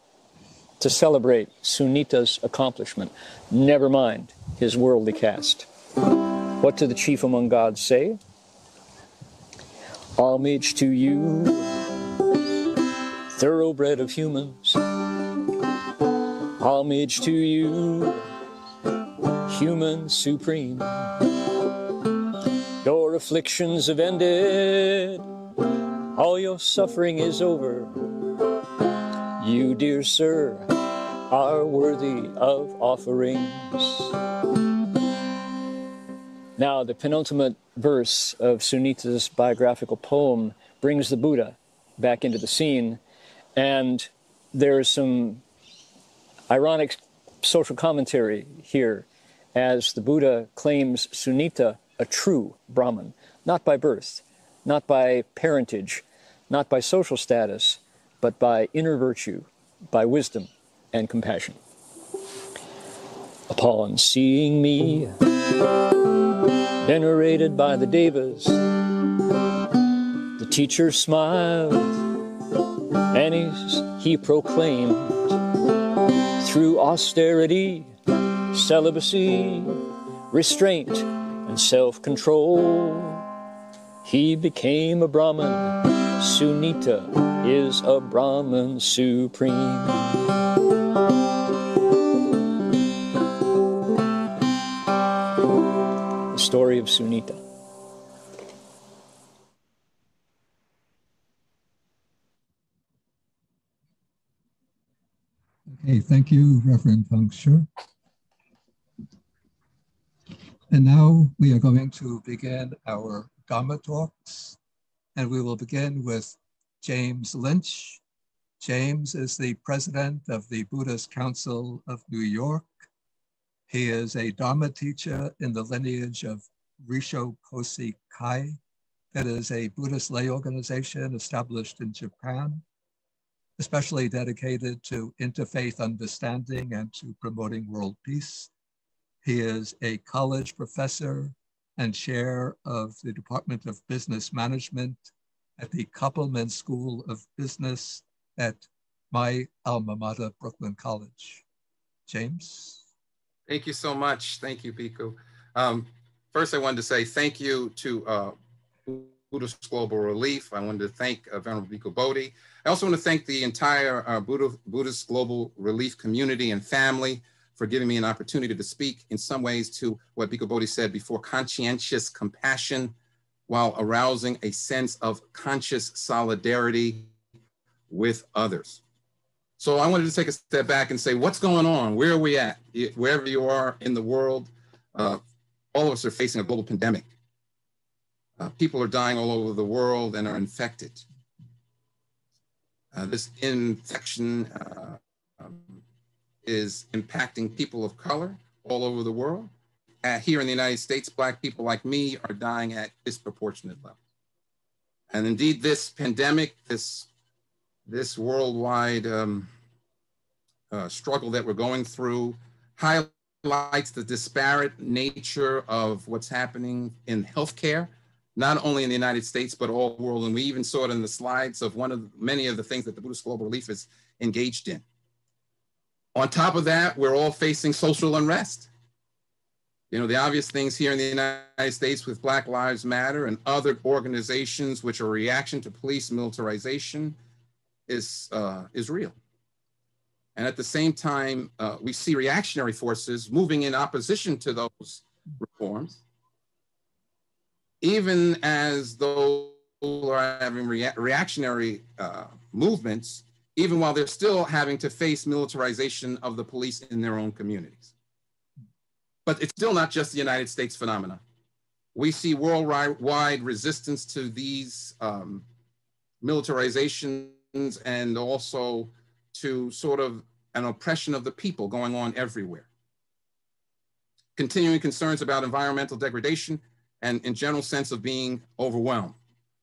Speaker 14: to celebrate Sunita's accomplishment, never mind his worldly caste. What do the chief among gods say? Homage to you, thoroughbred of humans. Homage to you, human supreme. Your afflictions have ended, all your suffering is over. You, dear sir, are worthy of offerings. Now, the penultimate verse of Sunita's biographical poem brings the Buddha back into the scene, and there's some ironic social commentary here as the Buddha claims Sunita a true Brahmin, not by birth, not by parentage, not by social status, but by inner virtue, by wisdom and compassion. Upon seeing me venerated by the Devas, the teacher smiled, and he proclaimed, through austerity, celibacy, restraint, and self-control, he became a Brahmin. Sunita is a Brahmin supreme. The story of Sunita.
Speaker 3: Okay, thank you, Reverend Hongshu. And now we are going to begin our Dharma talks, and we will begin with James Lynch. James is the president of the Buddhist Council of New York. He is a Dharma teacher in the lineage of Risho Kosi Kai. That is a Buddhist lay organization established in Japan, especially dedicated to interfaith understanding and to promoting world peace. He is a college professor and chair of the Department of Business Management at the Koppelman School of Business at my alma mater, Brooklyn College. James?
Speaker 15: Thank you so much. Thank you, Bhikkhu. First, I wanted to say thank you to Buddhist Global Relief. I wanted to thank Venerable Bhikkhu Bodhi. I also want to thank the entire Buddhist Global Relief community and family for giving me an opportunity to speak in some ways to what Bhikkhu Bodhi said before, conscientious compassion, while arousing a sense of conscious solidarity with others. So I wanted to take a step back and say, what's going on? Where are we at? Wherever you are in the world, all of us are facing a global pandemic. People are dying all over the world and are infected. This infection is impacting people of color all over the world. Here in the United States, Black people like me are dying at disproportionate levels. And indeed, this pandemic, this this worldwide struggle that we're going through highlights the disparate nature of what's happening in healthcare, not only in the United States, but all the world. And we even saw it in the slides of many of the things that the Buddhist Global Relief is engaged in. On top of that, we're all facing social unrest. You know, the obvious things here in the United States with Black Lives Matter and other organizations which are a reaction to police militarization is real. And at the same time, we see reactionary forces moving in opposition to those reforms, even as those are having reactionary movements, even while they're still having to face militarization of the police in their own communities. But it's still not just the United States phenomena. We see worldwide resistance to these militarizations and also to sort of an oppression of the people going on everywhere. Continuing concerns about environmental degradation and in general sense of being overwhelmed.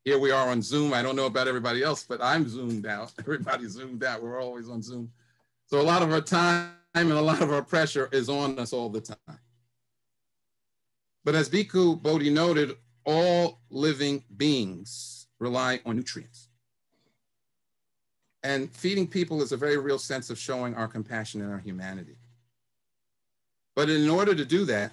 Speaker 15: Here we are on Zoom. I don't know about everybody else, but I'm zoomed out. Everybody's zoomed out. We're always on Zoom. So a lot of our time and a lot of our pressure is on us all the time. But as Bhikkhu Bodhi noted, all living beings rely on nutrients. And feeding people is a very real sense of showing our compassion and our humanity. But in order to do that,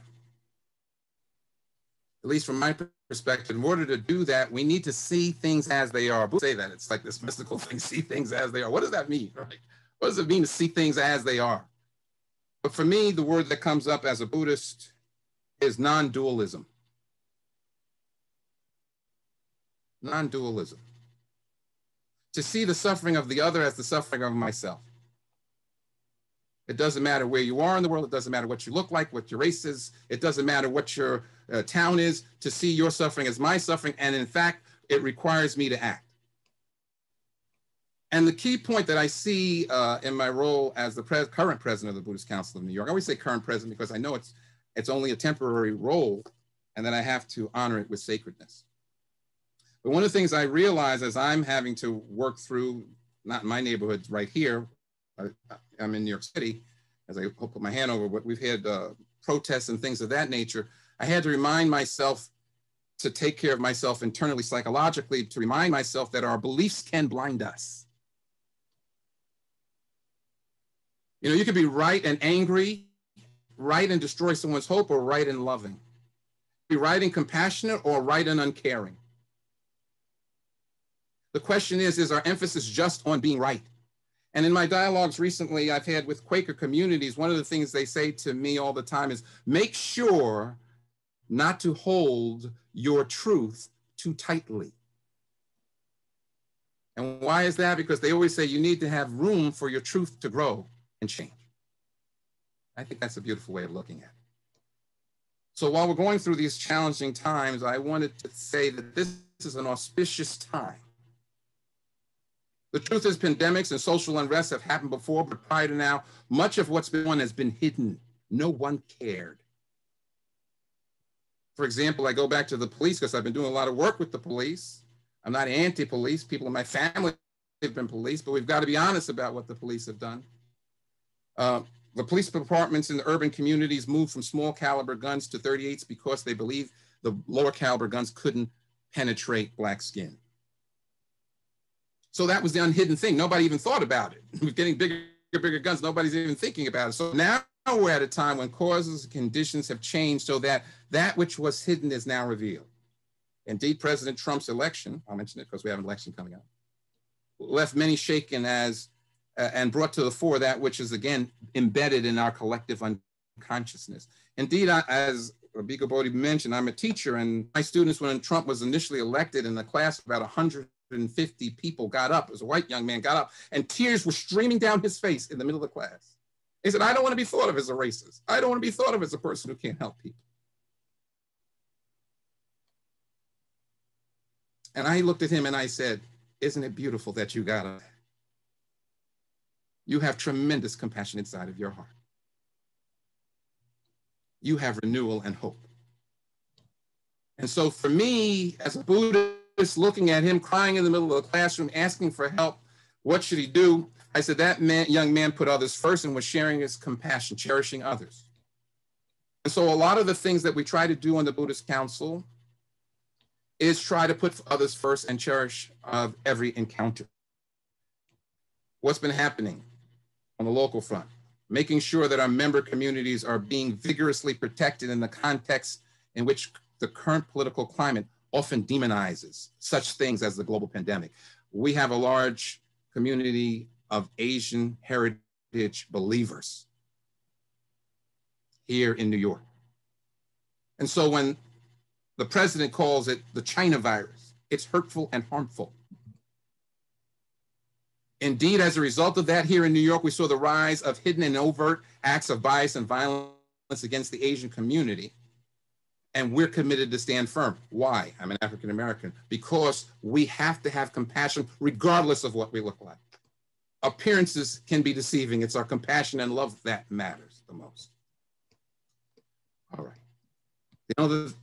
Speaker 15: at least from my perspective, in order to do that, we need to see things as they are. Buddha say that, it's like this mystical thing, see things as they are. What does that mean, right? What does it mean to see things as they are? But for me, the word that comes up as a Buddhist is non-dualism. Non-dualism. To see the suffering of the other as the suffering of myself. It doesn't matter where you are in the world. It doesn't matter what you look like, what your race is. It doesn't matter what your town is. To see your suffering as my suffering. And in fact, it requires me to act. And the key point that I see in my role as the current president of the Buddhist Council of New York, I always say current president because I know it's only a temporary role and that I have to honor it with sacredness. But one of the things I realize as I'm having to work through, not in my neighborhood right here, I'm in New York City, as I put my hand over, but we've had protests and things of that nature. I had to remind myself to take care of myself internally, psychologically, to remind myself that our beliefs can blind us. You know, you could be right and angry, right and destroy someone's hope, or right and loving. Be right and compassionate, or right and uncaring. The question is our emphasis just on being right? And in my dialogues recently I've had with Quaker communities, one of the things they say to me all the time is, make sure not to hold your truth too tightly. And why is that? Because they always say you need to have room for your truth to grow and change. I think that's a beautiful way of looking at it. So while we're going through these challenging times, I wanted to say that this is an auspicious time. The truth is pandemics and social unrest have happened before, but prior to now, much of what's been on has been hidden. No one cared. For example, I go back to the police because I've been doing a lot of work with the police. I'm not anti-police. People in my family have been police, but we've got to be honest about what the police have done. The police departments in the urban communities moved from small caliber guns to .38s because they believed the lower caliber guns couldn't penetrate black skin. So that was the unhidden thing. Nobody even thought about it. We're getting bigger guns. Nobody's even thinking about it. So now we're at a time when causes and conditions have changed so that that which was hidden is now revealed. Indeed, President Trump's election, I'll mention it because we have an election coming up, left many shaken as, and brought to the fore that which is again embedded in our collective unconsciousness. Indeed, as Bhikkhu Bodhi mentioned, I'm a teacher, and my students, when Trump was initially elected, in a class of about 150 people got up, as a white young man got up, and tears were streaming down his face in the middle of the class. He said, I don't want to be thought of as a racist. I don't want to be thought of as a person who can't help people. And I looked at him and I said, isn't it beautiful that you got up? You have tremendous compassion inside of your heart. You have renewal and hope. And so for me, as a Buddhist, looking at him crying in the middle of the classroom, asking for help, What should he do? I said, that young man put others first and was sharing his compassion, cherishing others. And so a lot of the things that we try to do on the Buddhist Council is try to put others first and cherish every encounter. What's been happening on the local front? Making sure that our member communities are being vigorously protected in the context in which the current political climate often demonizes such things as the global pandemic. We have a large community of Asian heritage believers here in New York. And so when the president calls it the China virus, it's hurtful and harmful. Indeed, as a result of that, here in New York, we saw the rise of hidden and overt acts of bias and violence against the Asian community. And we're committed to stand firm. Why? I'm an African American. Because we have to have compassion regardless of what we look like. Appearances can be deceiving. It's our compassion and love that matters the most. All right.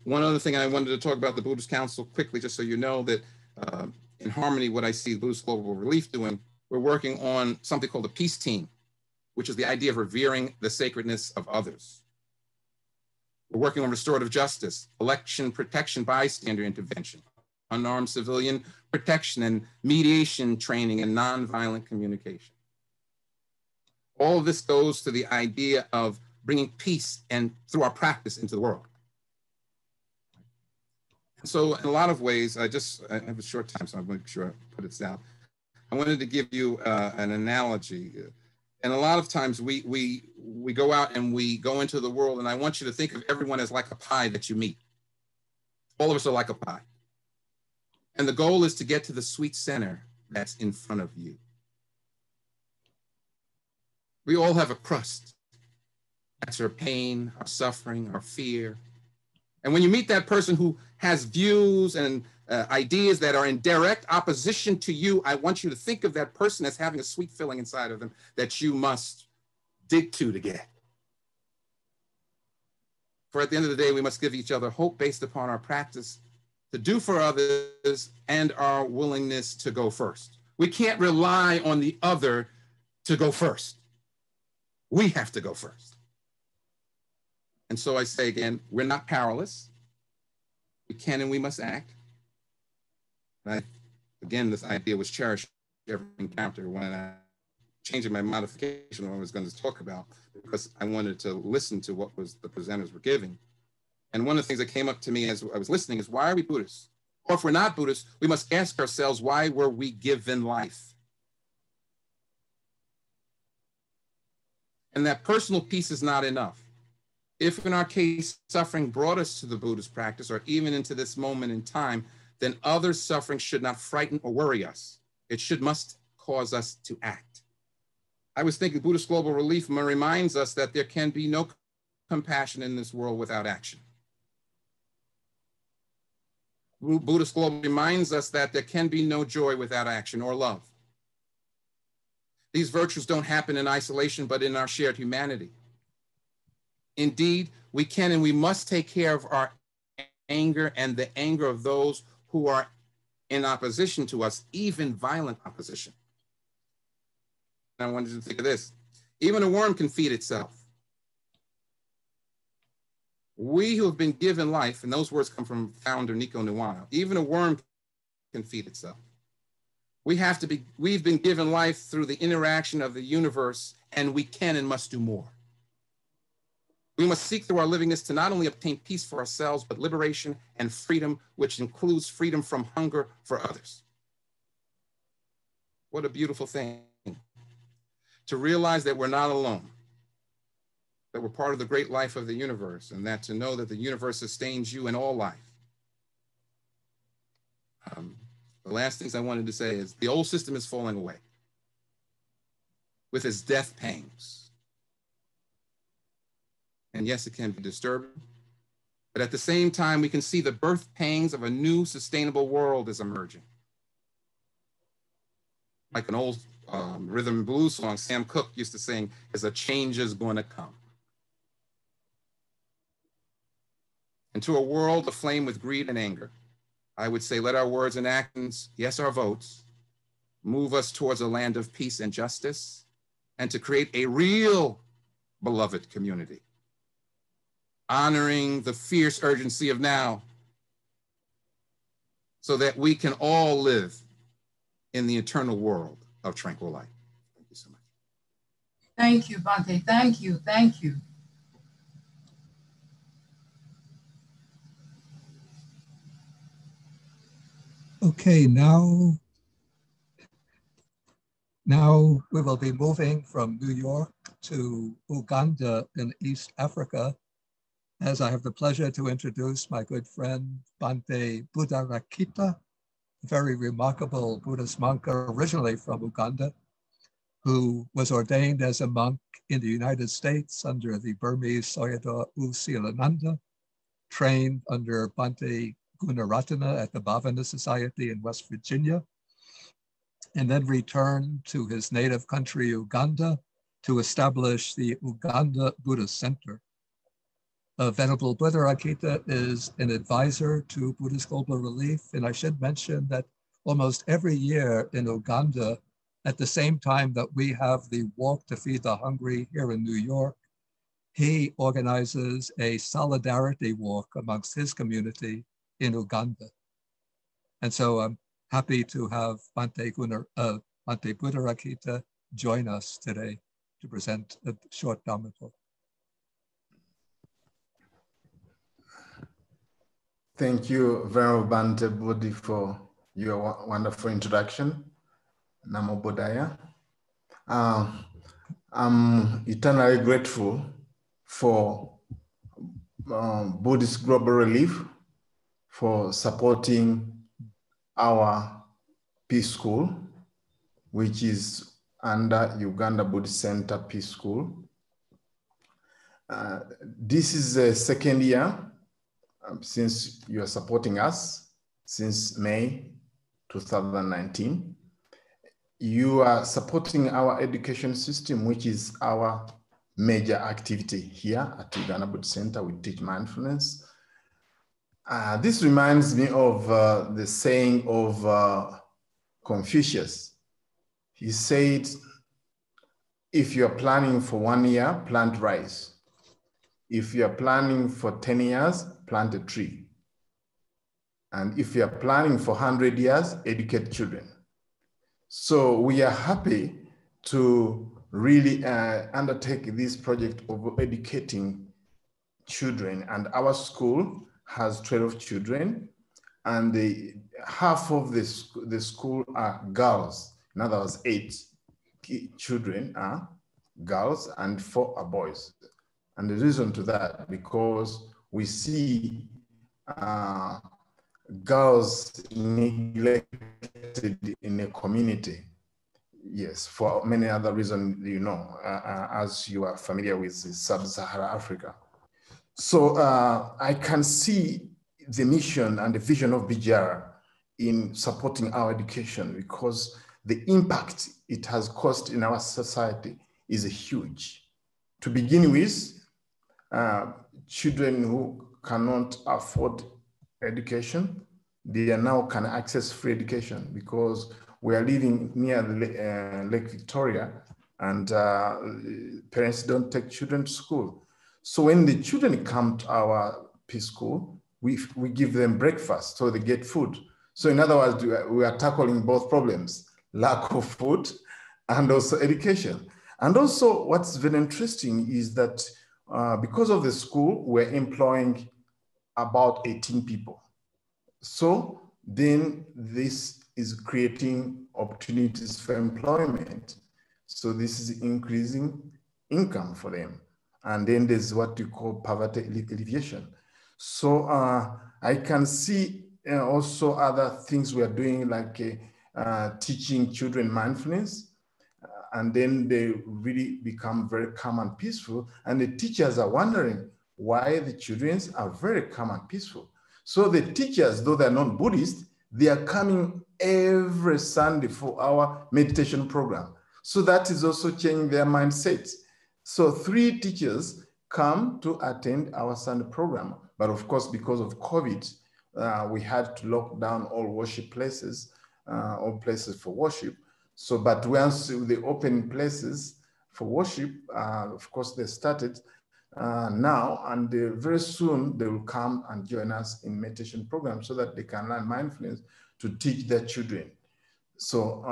Speaker 15: One other thing I wanted to talk about the Buddhist Council quickly, just so you know that in harmony what I see Buddhist Global Relief doing, we're working on something called the Peace Team, which is the idea of revering the sacredness of others. We're working on restorative justice, election protection, bystander intervention, unarmed civilian protection, and mediation training and nonviolent communication. All of this goes to the idea of bringing peace and through our practice into the world. So in a lot of ways, I have a short time, so I'm going to make sure I put it down. I wanted to give you an analogy. And a lot of times we go out and we go into the world, and I want you to think of everyone as like a pie that you meet. All of us are like a pie. And the goal is to get to the sweet center that's in front of you. We all have a crust. That's our pain, our suffering, our fear. And when you meet that person who has views and ideas that are in direct opposition to you, I want you to think of that person as having a sweet feeling inside of them that you must dig to get. For at the end of the day, we must give each other hope based upon our practice to do for others and our willingness to go first. We can't rely on the other to go first. We have to go first. And so I say again, we're not powerless. We can and we must act. Again, this idea was cherished every encounter when I changing my modification of what I was going to talk about, because I wanted to listen to what the presenters were giving. And one of the things that came up to me as I was listening is, why are we Buddhists? Or if we're not Buddhists, we must ask ourselves, why were we given life? And that personal peace is not enough. If in our case, suffering brought us to the Buddhist practice, or even into this moment in time, then other suffering should not frighten or worry us. It must cause us to act. I was thinking Buddhist Global Relief reminds us that there can be no compassion in this world without action. Buddhist Global reminds us that there can be no joy without action or love. These virtues don't happen in isolation, but in our shared humanity. Indeed, we can and we must take care of our anger and the anger of those who are in opposition to us, even violent opposition. And I wanted you to think of this. Even a worm can feed itself. We who have been given life, and those words come from founder Nico Nuano, even a worm can feed itself. We've been given life through the interaction of the universe, and we can and must do more. We must seek through our livingness to not only obtain peace for ourselves, but liberation and freedom, which includes freedom from hunger for others. What a beautiful thing. To realize that we're not alone, that we're part of the great life of the universe, and that to know that the universe sustains you in all life. The last things I wanted to say is the old system is falling away with its death pangs. And yes, it can be disturbing, but at the same time, we can see the birth pangs of a new sustainable world is emerging. Like an old rhythm and blues song Sam Cooke used to sing, is a change is going to come. And to a world aflame with greed and anger, I would say, let our words and actions, yes, our votes, move us towards a land of peace and justice, and to create a real beloved community, honoring the fierce urgency of now, so that we can all live in the eternal world of tranquil life. Thank you so much.
Speaker 16: Thank you, Bhante. Thank you. Thank you.
Speaker 3: Okay, now we will be moving from New York to Uganda in East Africa, as I have the pleasure to introduce my good friend Bhikkhu Buddharakkhita, a very remarkable Buddhist monk originally from Uganda, who was ordained as a monk in the United States under the Burmese Sayadaw U Silananda, trained under Bhante Gunaratana at the Bhavana Society in West Virginia, and then returned to his native country, Uganda, to establish the Uganda Buddhist Centre. Venerable Buddharakkhita is an advisor to Buddhist Global Relief, and I should mention that almost every year in Uganda, at the same time that we have the Walk to Feed the Hungry here in New York, he organizes a solidarity walk amongst his community in Uganda. And so I'm happy to have Bhante Buddharakkhita join us today to present a short Dhamma talk.
Speaker 17: Thank you, Venerable Bhante Bodhi, for your wonderful introduction. Namo Buddhaya. I'm eternally grateful for Buddhist Global Relief for supporting our Peace School, which is under Uganda Buddhist Centre Peace School. This is the second year since you are supporting us, since May 2019. You are supporting our education system, which is our major activity here at Uganda Buddhist Centre. We teach mindfulness. This reminds me of the saying of Confucius. He said, if you are planning for 1 year, plant rice. If you are planning for 10 years, plant a tree. And if you are planning for 100 years, educate children. So we are happy to really undertake this project of educating children. And our school has 12 children, and half of the school are girls. In other words, 8 children are girls and 4 are boys. And the reason to that, because we see girls neglected in a community. Yes, for many other reasons, you know, as you are familiar with Sub-Saharan Africa. So I can see the mission and the vision of Vajra in supporting our education, because the impact it has caused in our society is huge. To begin with, children who cannot afford education, they now can access free education, because we are living near the Lake Victoria, and parents don't take children to school. So when the children come to our peace school, we give them breakfast so they get food. So in other words, we are tackling both problems, lack of food and also education. And also what's very interesting is that because of the school, we're employing about 18 people. So then this is creating opportunities for employment. So this is increasing income for them. And then there's what we call poverty alleviation. So I can see also other things we are doing, like teaching children mindfulness, and then they really become very calm and peaceful. And the teachers are wondering why the children are very calm and peaceful. So the teachers, though they're not Buddhist, they are coming every Sunday for our meditation program. So that is also changing their mindset. So 3 teachers come to attend our Sunday program. But of course, because of COVID, we had to lock down all worship places, all places for worship. So, but once they open places for worship, of course, they started now, and very soon they will come and join us in meditation programs so that they can learn mindfulness to teach their children. So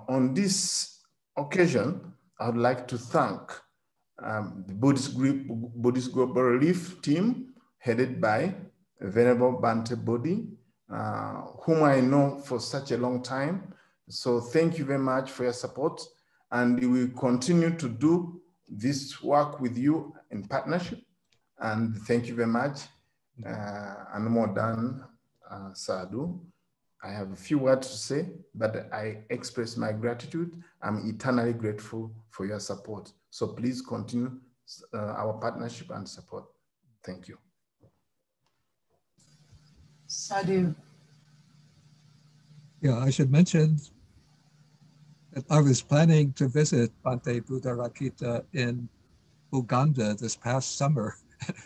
Speaker 17: on this occasion, I would like to thank the Buddhist Global Relief team headed by Venerable Bhante Bodhi, whom I know for such a long time. So thank you very much for your support, and we will continue to do this work with you in partnership. And thank you very much. And more than Sadhu, I have a few words to say, but I express my gratitude. I'm eternally grateful for your support. So please continue our partnership and support. Thank you.
Speaker 16: Sadhu.
Speaker 3: Yeah, I should mention that I was planning to visit Bhikkhu Buddharakkhita in Uganda this past summer.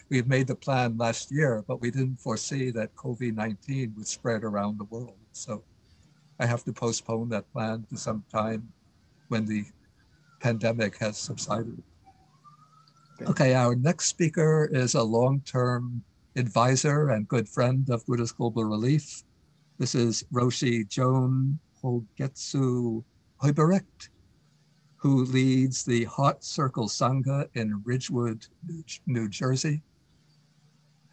Speaker 3: We had made the plan last year, but we didn't foresee that COVID-19 would spread around the world. So I have to postpone that plan to some time when the pandemic has subsided. Okay, our next speaker is a long-term advisor and good friend of Buddhist Global Relief. This is Roshi Joan Hogetsu Hoeberichts, who leads the Heart Circle Sangha in Ridgewood, New Jersey.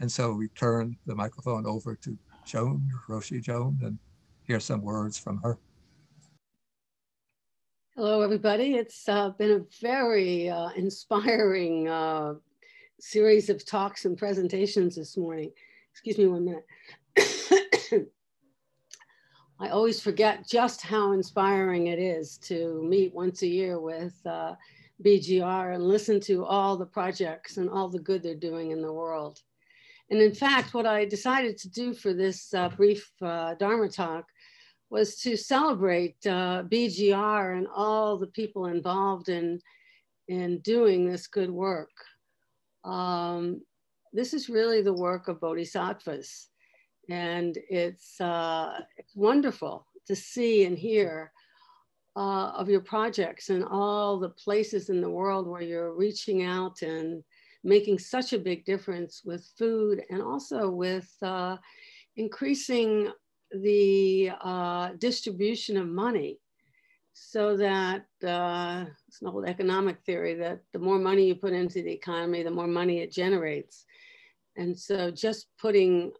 Speaker 3: And so we turn the microphone over to Joan, Roshi Joan, and hear some words from her.
Speaker 18: Hello, everybody. It's been a very inspiring series of talks and presentations this morning. Excuse me 1 minute. I always forget just how inspiring it is to meet once a year with BGR and listen to all the projects and all the good they're doing in the world. And in fact, what I decided to do for this brief Dharma talk was to celebrate BGR and all the people involved in doing this good work. This is really the work of bodhisattvas. And it's wonderful to see and hear of your projects and all the places in the world where you're reaching out and making such a big difference with food, and also with increasing the distribution of money, so that it's an old economic theory that the more money you put into the economy, the more money it generates. And so just putting,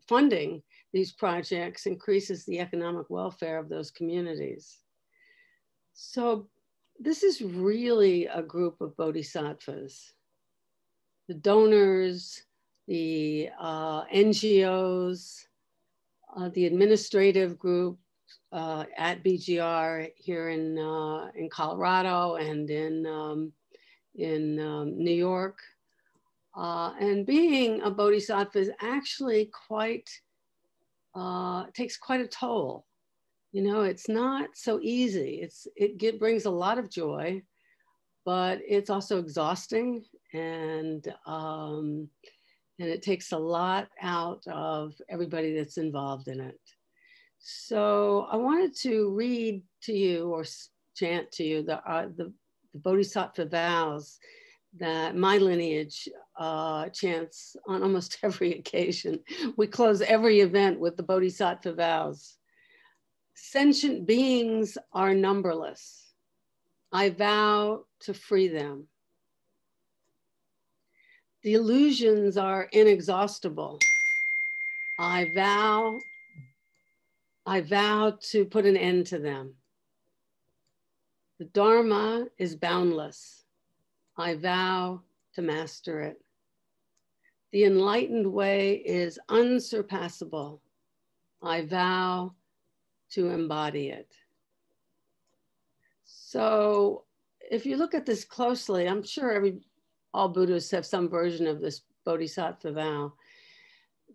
Speaker 18: funding these projects increases the economic welfare of those communities. So this is really a group of bodhisattvas. The donors, the NGOs, the administrative group at BGR here in Colorado and in New York. And being a bodhisattva is actually quite, takes quite a toll. You know, it's not so easy. It brings a lot of joy, but it's also exhausting, and it takes a lot out of everybody that's involved in it. So I wanted to read to you or chant to you the bodhisattva vows that my lineage chants on almost every occasion. We close every event with the bodhisattva vows. Sentient beings are numberless. I vow to free them. The illusions are inexhaustible. I vow to put an end to them. The Dharma is boundless. I vow to master it. The enlightened way is unsurpassable. I vow to embody it. So if you look at this closely, I'm sure all Buddhists have some version of this bodhisattva vow.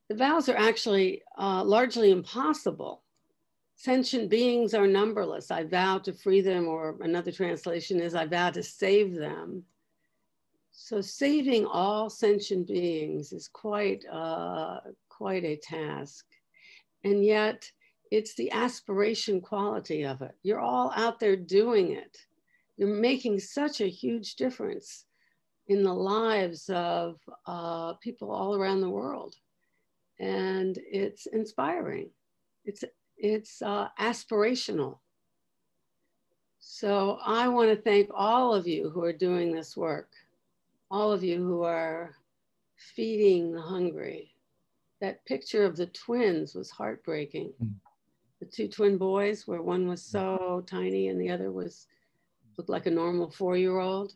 Speaker 18: The vows are actually largely impossible. Sentient beings are numberless. I vow to free them, or another translation is I vow to save them. So saving all sentient beings is quite a task. And yet it's the aspiration quality of it. You're all out there doing it. You're making such a huge difference in the lives of people all around the world. And it's inspiring. It's aspirational. So I want to thank all of you who are doing this work, all of you who are feeding the hungry. That picture of the twins was heartbreaking. The two twin boys, where one was so tiny and the other looked like a normal 4-year-old.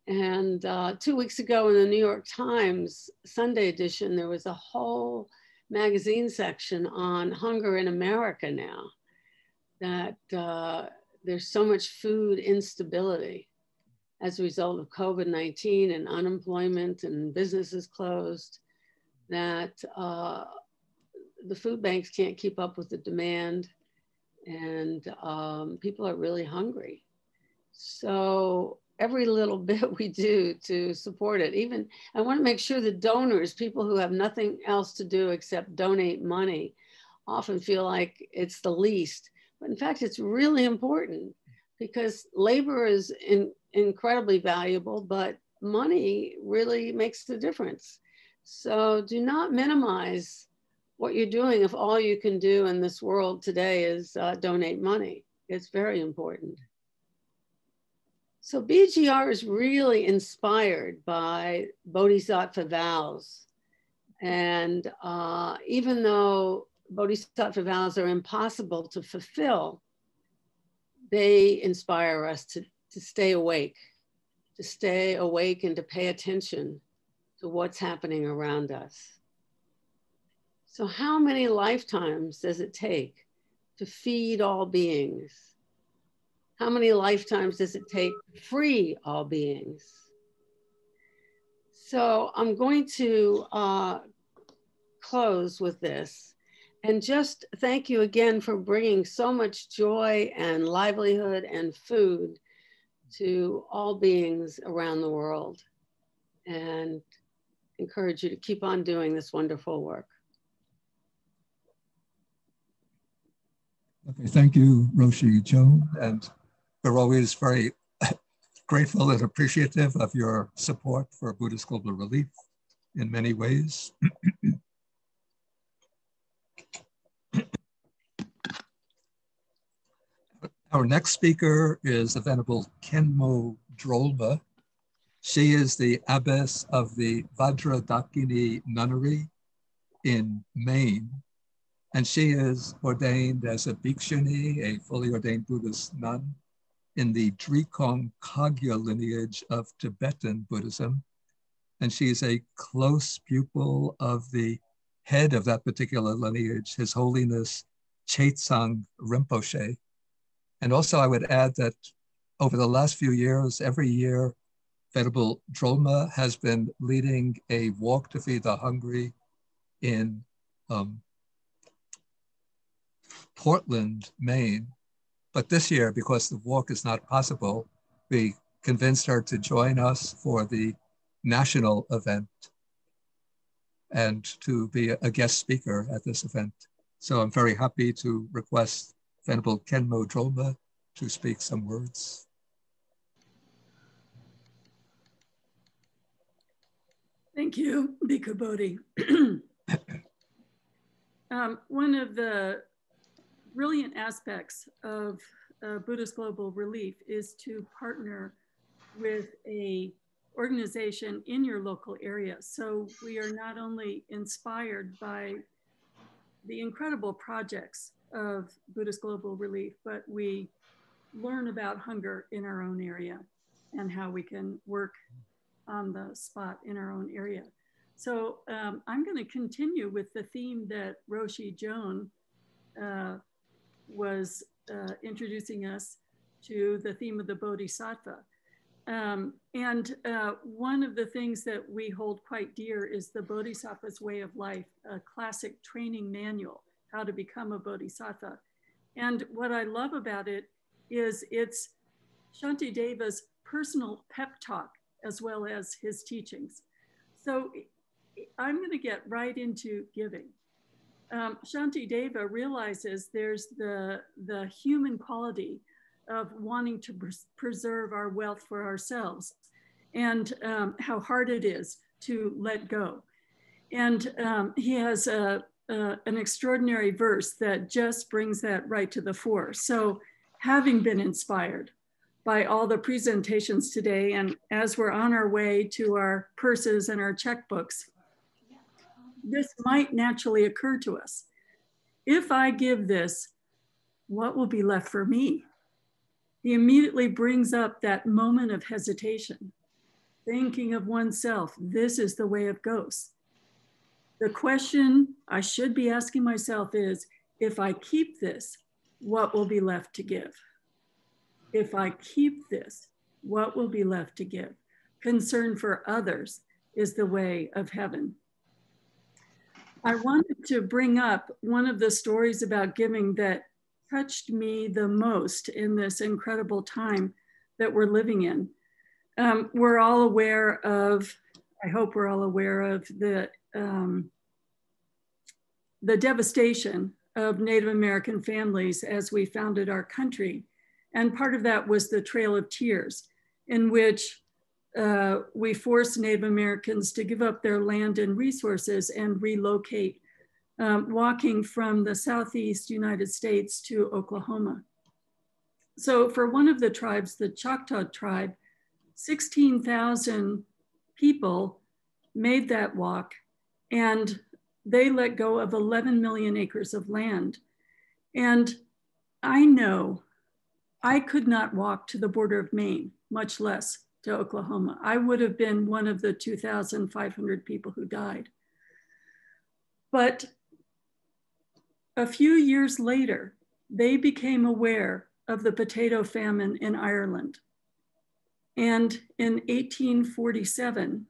Speaker 18: And 2 weeks ago in the New York Times Sunday edition, there was a whole magazine section on hunger in America now, that there's so much food instability as a result of COVID-19 and unemployment and businesses closed, that the food banks can't keep up with the demand, and people are really hungry. So every little bit we do to support it, even I want to make sure the donors, people who have nothing else to do except donate money, often feel like it's the least. But in fact, it's really important, because labor is incredibly valuable, but money really makes the difference. So do not minimize what you're doing if all you can do in this world today is donate money. It's very important. So BGR is really inspired by Bodhisattva vows. And even though Bodhisattva vows are impossible to fulfill, they inspire us to stay awake and to pay attention to what's happening around us. So how many lifetimes does it take to feed all beings? How many lifetimes does it take to free all beings? So I'm going to close with this, and just thank you again for bringing so much joy and livelihood and food to all beings around the world, and encourage you to keep on doing this wonderful work.
Speaker 3: Okay, thank you, Roshi Joan, and we're always very grateful and appreciative of your support for Buddhist Global Relief in many ways. Our next speaker is the Venerable Khenmo Drolma. She is the abbess of the Vajra Dakini Nunnery in Maine, and she is ordained as a bhikshuni, a fully ordained Buddhist nun, in the Drikong Kagya lineage of Tibetan Buddhism. And she is a close pupil of the head of that particular lineage, His Holiness Chetsang Rinpoche. And also I would add that over the last few years, every year, Venerable Drolma has been leading a walk to feed the hungry in Portland, Maine. But this year, because the walk is not possible, we convinced her to join us for the national event and to be a guest speaker at this event. So I'm very happy to request Venerable Khenmo Drolma to speak some words.
Speaker 19: Thank you, Bhikkhu Bodhi. One of the brilliant aspects of Buddhist Global Relief is to partner with an organization in your local area. So we are not only inspired by the incredible projects of Buddhist Global Relief, but we learn about hunger in our own area and how we can work on the spot in our own area. So I'm going to continue with the theme that Roshi Joan was introducing us to, the theme of the Bodhisattva. One of the things that we hold quite dear is the Bodhisattva's Way of Life, a classic training manual, how to become a Bodhisattva. And what I love about it is it's Shantideva's personal pep talk as well as his teachings. So I'm going to get right into giving. Shantideva realizes there's the human quality of wanting to preserve our wealth for ourselves, and how hard it is to let go. And he has an extraordinary verse that just brings that right to the fore. So having been inspired by all the presentations today, and as we're on our way to our purses and our checkbooks, this might naturally occur to us. If I give this, what will be left for me? He immediately brings up that moment of hesitation, thinking of oneself, this is the way of ghosts. The question I should be asking myself is, if I keep this, what will be left to give? If I keep this, what will be left to give? Concern for others is the way of heaven. I wanted to bring up one of the stories about giving that touched me the most in this incredible time that we're living in. We're all aware of, I hope we're all aware of the devastation of Native American families as we founded our country. And part of that was the Trail of Tears, in which we forced Native Americans to give up their land and resources and relocate, walking from the Southeast United States to Oklahoma. So for one of the tribes, the Choctaw tribe, 16,000 people made that walk, and they let go of 11 million acres of land. And I know I could not walk to the border of Maine, much less to Oklahoma. I would have been one of the 2,500 people who died. But a few years later, they became aware of the potato famine in Ireland. And in 1847,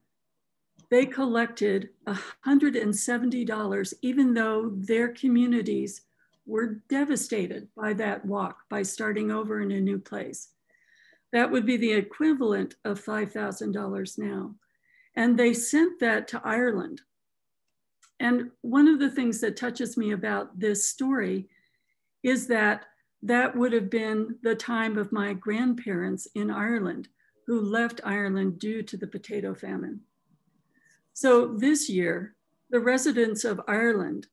Speaker 19: they collected $170, even though their communities were devastated by that walk, by starting over in a new place. That would be the equivalent of $5,000 now. And they sent that to Ireland. And one of the things that touches me about this story is that that would have been the time of my grandparents in Ireland, who left Ireland due to the potato famine. So this year, the residents of Ireland,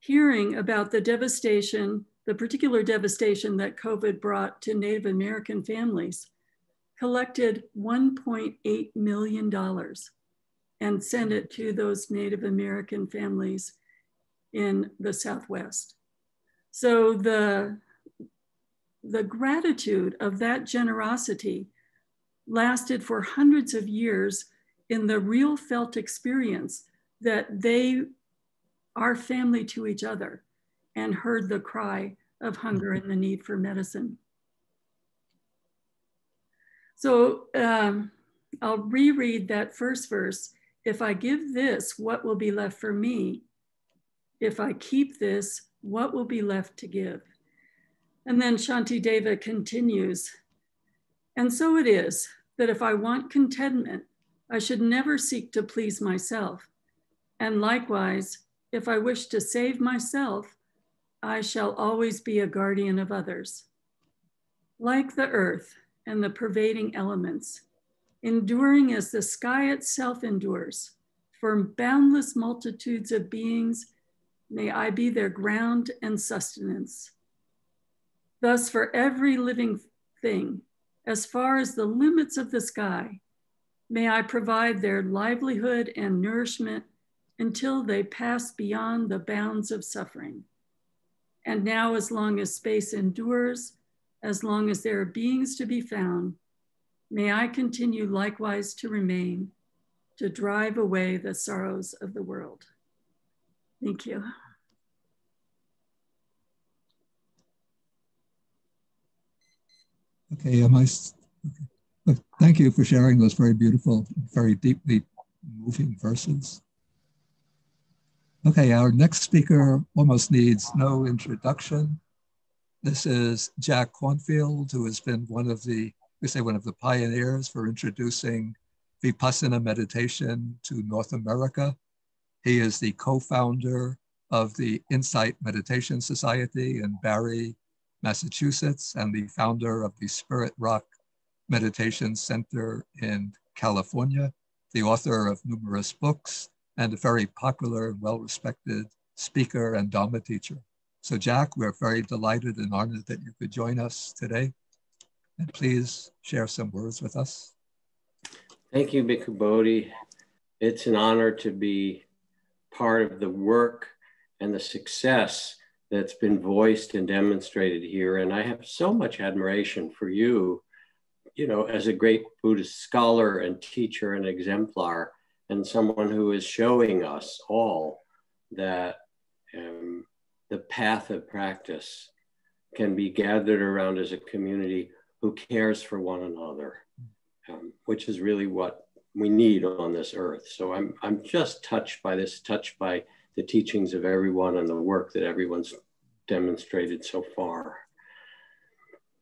Speaker 19: hearing about the devastation, the particular devastation that COVID brought to Native American families, collected $1.8 million and sent it to those Native American families in the Southwest. So the gratitude of that generosity lasted for hundreds of years in the real felt experience that they are family to each other and heard the cry of hunger and the need for medicine. So I'll reread that first verse. If I give this, what will be left for me? If I keep this, what will be left to give? And then Shantideva continues, and so it is that if I want contentment, I should never seek to please myself. And likewise, if I wish to save myself, I shall always be a guardian of others. Like the earth and the pervading elements, enduring as the sky itself endures, for boundless multitudes of beings, may I be their ground and sustenance. Thus for every living thing, as far as the limits of the sky, may I provide their livelihood and nourishment until they pass beyond the bounds of suffering. And now, as long as space endures, as long as there are beings to be found, may I continue likewise to remain, to drive away the sorrows of the world. Thank you.
Speaker 3: Okay, thank you for sharing those very beautiful, very deeply moving verses. Okay, our next speaker almost needs no introduction. This is Jack Cornfield, who has been one of the pioneers for introducing Vipassana meditation to North America. He is the co-founder of the Insight Meditation Society in Barre, Massachusetts, and the founder of the Spirit Rock Meditation Center in California, the author of numerous books, and a very popular and well-respected speaker and Dharma teacher. So Jack, we're very delighted and honored that you could join us today. And please share some words with us.
Speaker 20: Thank you, Bhikkhu Bodhi. It's an honor to be part of the work and the success that's been voiced and demonstrated here. And I have so much admiration for you, you know, as a great Buddhist scholar and teacher and exemplar, and someone who is showing us all that the path of practice can be gathered around as a community who cares for one another, which is really what we need on this earth. So I'm just touched by this, touched by the teachings of everyone and the work that everyone's demonstrated so far.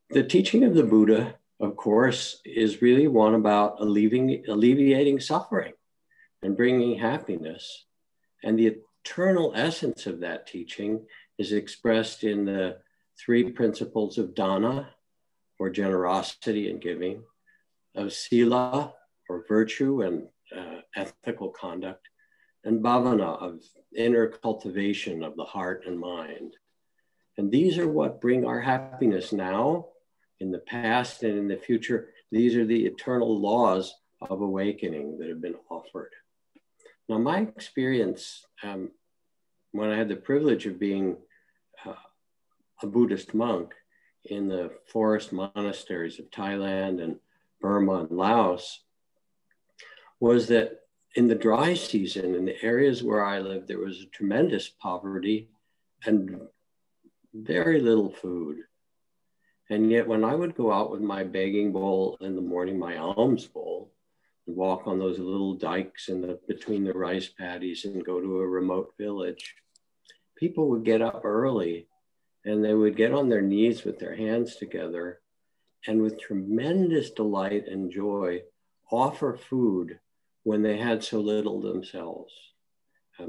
Speaker 20: The teaching of the Buddha, of course, is really one about alleviating suffering and bringing happiness. And the eternal essence of that teaching is expressed in the 3 principles of dana, or generosity and giving, of sila, or virtue and ethical conduct, and bhavana, of inner cultivation of the heart and mind. And these are what bring our happiness now, in the past, and in the future. These are the eternal laws of awakening that have been offered. Now, my experience when I had the privilege of being a Buddhist monk in the forest monasteries of Thailand and Burma and Laos was that in the dry season, in the areas where I lived, there was a tremendous poverty and very little food. And yet when I would go out with my begging bowl in the morning, my alms bowl, and walk on those little dikes between the rice paddies and go to a remote village, people would get up early and they would get on their knees with their hands together and with tremendous delight and joy offer food when they had so little themselves.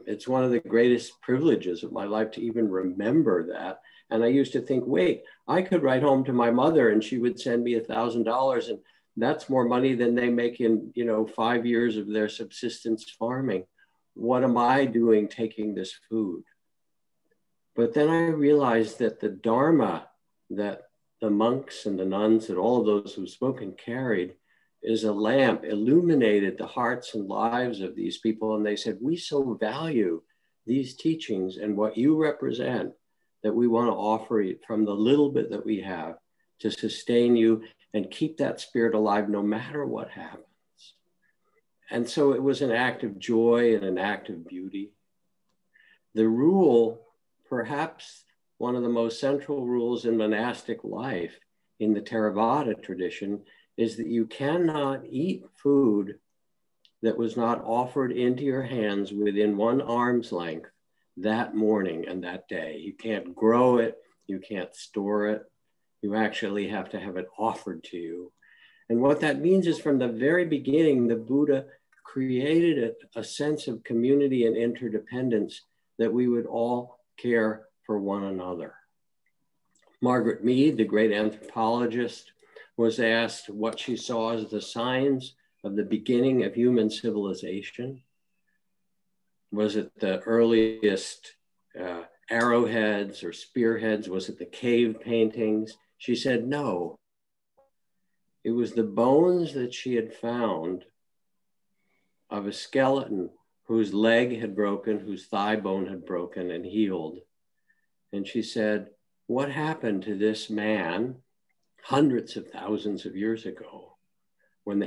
Speaker 20: It's one of the greatest privileges of my life to even remember that. And I used to think, wait, I could write home to my mother and she would send me $1,000, and that's more money than they make in, 5 years of their subsistence farming. What am I doing taking this food? But then I realized that the Dharma that the monks and the nuns and all of those who've spoken carried is a lamp, illuminated the hearts and lives of these people. And they said, we so value these teachings and what you represent that we want to offer you from the little bit that we have to sustain you and keep that spirit alive no matter what happens. And so it was an act of joy and an act of beauty. The rule, perhaps one of the most central rules in monastic life in the Theravada tradition, is that you cannot eat food that was not offered into your hands within 1 arm's length that morning and that day. You can't grow it, you can't store it. You actually have to have it offered to you. And what that means is from the very beginning, the Buddha created a sense of community and interdependence that we would all care for one another. Margaret Mead, the great anthropologist, was asked what she saw as the signs of the beginning of human civilization. Was it the earliest arrowheads or spearheads? Was it the cave paintings? She said no. It was the bones that she had found of a skeleton whose leg had broken, whose thigh bone had broken and healed. And she said, what happened to this man hundreds of thousands of years ago when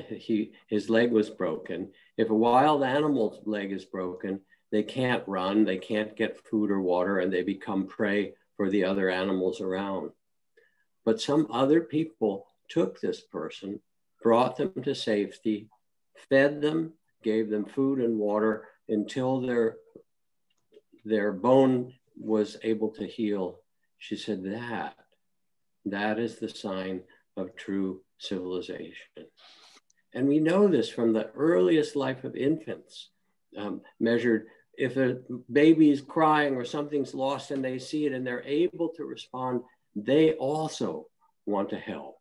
Speaker 20: his leg was broken? If a wild animal's leg is broken, they can't run, they can't get food or water, and they become prey for the other animals around. But some other people took this person, brought them to safety, fed them, gave them food and water until their bone was able to heal. She said that is the sign of true civilization. And we know this from the earliest life of infants, measured if a baby is crying or something's lost and they see it and they're able to respond, they also want to help.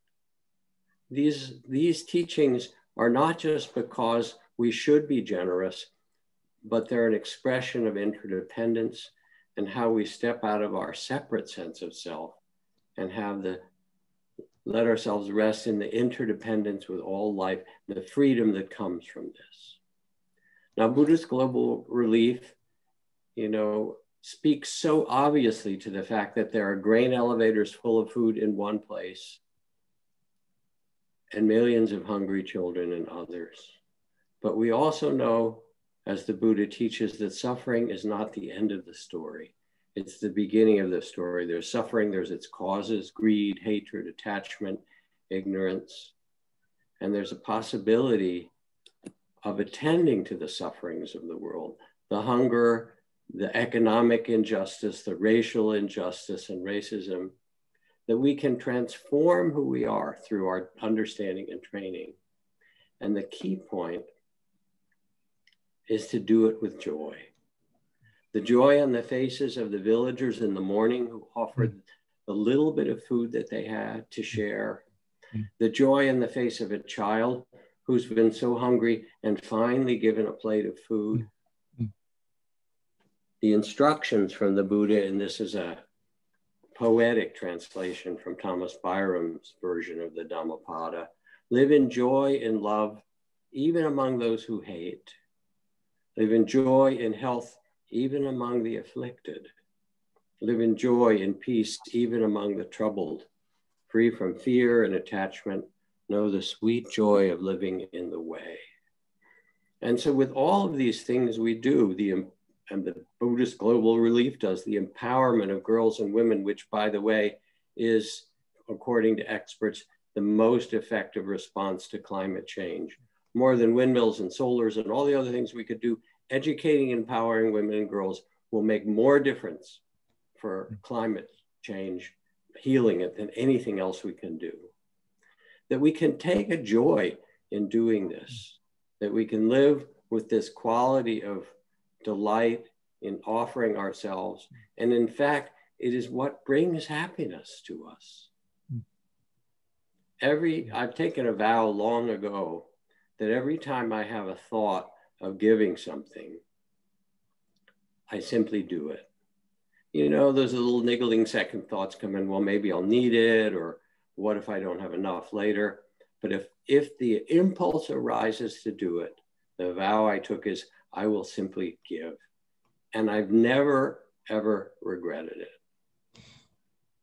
Speaker 20: These teachings are not just because we should be generous, but they're an expression of interdependence and how we step out of our separate sense of self and let ourselves rest in the interdependence with all life, the freedom that comes from this. Now, Buddhist Global Relief, speaks so obviously to the fact that there are grain elevators full of food in one place and millions of hungry children in others. But we also know, as the Buddha teaches, that suffering is not the end of the story. It's the beginning of the story. There's suffering, there's its causes, greed, hatred, attachment, ignorance. And there's a possibility of attending to the sufferings of the world, the hunger, the economic injustice, the racial injustice and racism, that we can transform who we are through our understanding and training. And the key point is to do it with joy. The joy on the faces of the villagers in the morning who offered the little bit of food that they had to share. The joy in the face of a child who's been so hungry and finally given a plate of food. The instructions from the Buddha, and this is a poetic translation from Thomas Byram's version of the Dhammapada: live in joy and love, even among those who hate. Live in joy and health, even among the afflicted. Live in joy and peace, even among the troubled. Free from fear and attachment, know the sweet joy of living in the way. And so with all of these things we do, and the Buddhist Global Relief does, the empowerment of girls and women, which, by the way, is, according to experts, the most effective response to climate change. More than windmills and solars and all the other things we could do, educating and empowering women and girls will make more difference for climate change, healing it, than anything else we can do. That we can take a joy in doing this, that we can live with this quality of delight in offering ourselves. And in fact, it is what brings happiness to us. I've taken a vow long ago that every time I have a thought of giving something, I simply do it. Those little niggling second thoughts come in, well, maybe I'll need it, or what if I don't have enough later? But if the impulse arises to do it, the vow I took is, I will simply give. And I've never, ever regretted it.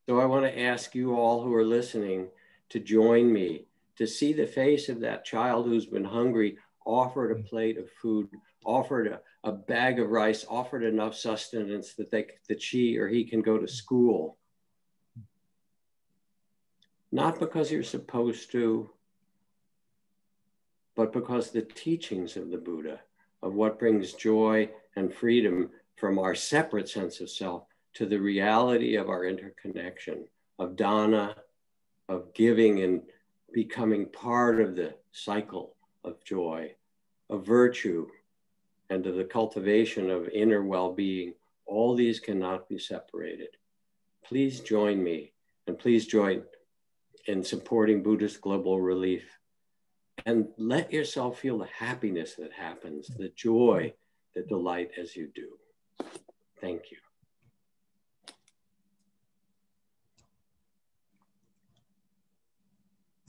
Speaker 20: So I want to ask you all who are listening to join me, to see the face of that child who's been hungry, offered a plate of food, offered a bag of rice, offered enough sustenance that she or he can go to school. Not because you're supposed to, but because the teachings of the Buddha, of what brings joy and freedom from our separate sense of self to the reality of our interconnection, of dana, of giving and becoming part of the cycle of joy, of virtue, and of the cultivation of inner well-being. All these cannot be separated. Please join me, and please join in supporting Buddhist Global Relief. And let yourself feel the happiness that happens, the joy, the delight as you do. Thank you.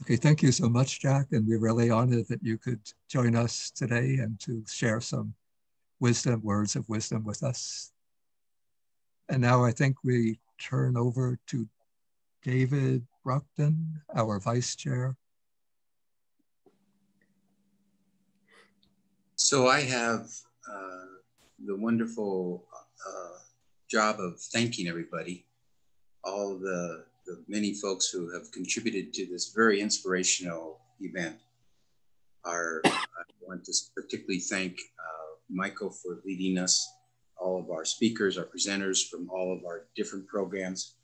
Speaker 3: Okay, thank you so much, Jack. And we're really honored that you could join us today and to share some words of wisdom with us. And now I think we turn over to David Brockton, our vice chair.
Speaker 2: So I have the wonderful job of thanking everybody, all the many folks who have contributed to this very inspirational event. I want to particularly thank Michael for leading us, all of our speakers, our presenters from all of our different programs.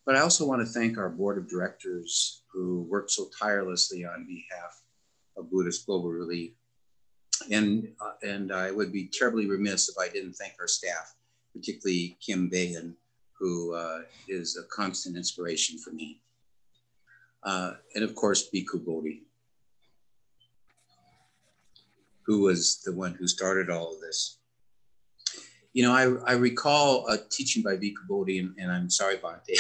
Speaker 2: But I also want to thank our board of directors who worked so tirelessly on behalf of Buddhist Global Relief. And I would be terribly remiss if I didn't thank our staff, particularly Kim Bahan, who is a constant inspiration for me. And of course, Bhikkhu Bodhi, who was the one who started all of this. You know, I recall a teaching by Bhikkhu Bodhi, and I'm sorry, Bhante,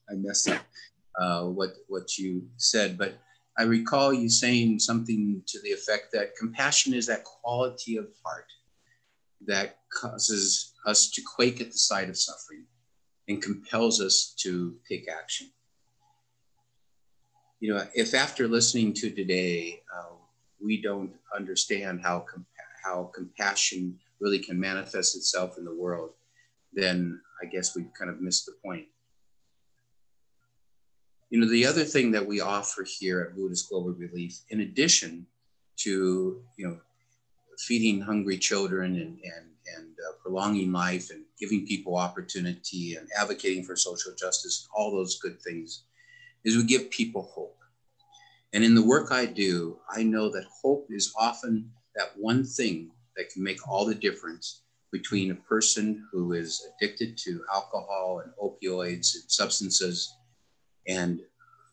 Speaker 2: I messed up what you said, but I recall you saying something to the effect that compassion is that quality of heart that causes us to quake at the sight of suffering and compels us to take action. You know, if after listening to today, we don't understand how compassion really can manifest itself in the world, then I guess we've kind of missed the point. You know, the other thing that we offer here at Buddhist Global Relief, in addition to, you know, feeding hungry children and prolonging life and giving people opportunity and advocating for social justice, all those good things, is we give people hope. And in the work I do, I know that hope is often that one thing that can make all the difference between a person who is addicted to alcohol and opioids and substances and,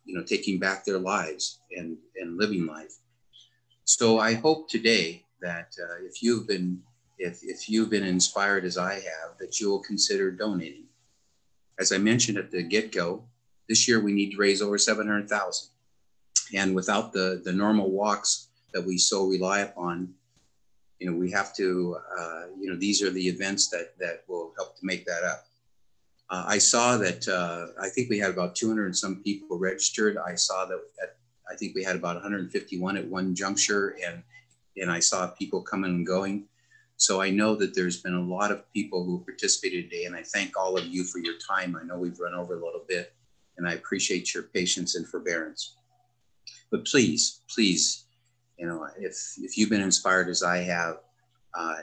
Speaker 2: you know, taking back their lives and living life. So I hope today that if you've been inspired as I have, that you will consider donating. As I mentioned at the get-go, this year we need to raise over 700,000. And without the normal walks that we so rely upon, you know, we have to, you know, these are the events that will help to make that up. I saw that I think we had about 200 and some people registered. I saw that I think we had about 151 at one juncture, and I saw people coming and going. So I know that there's been a lot of people who participated today, and I thank all of you for your time. I know we've run over a little bit, and I appreciate your patience and forbearance. But please, you know, if you've been inspired as I have,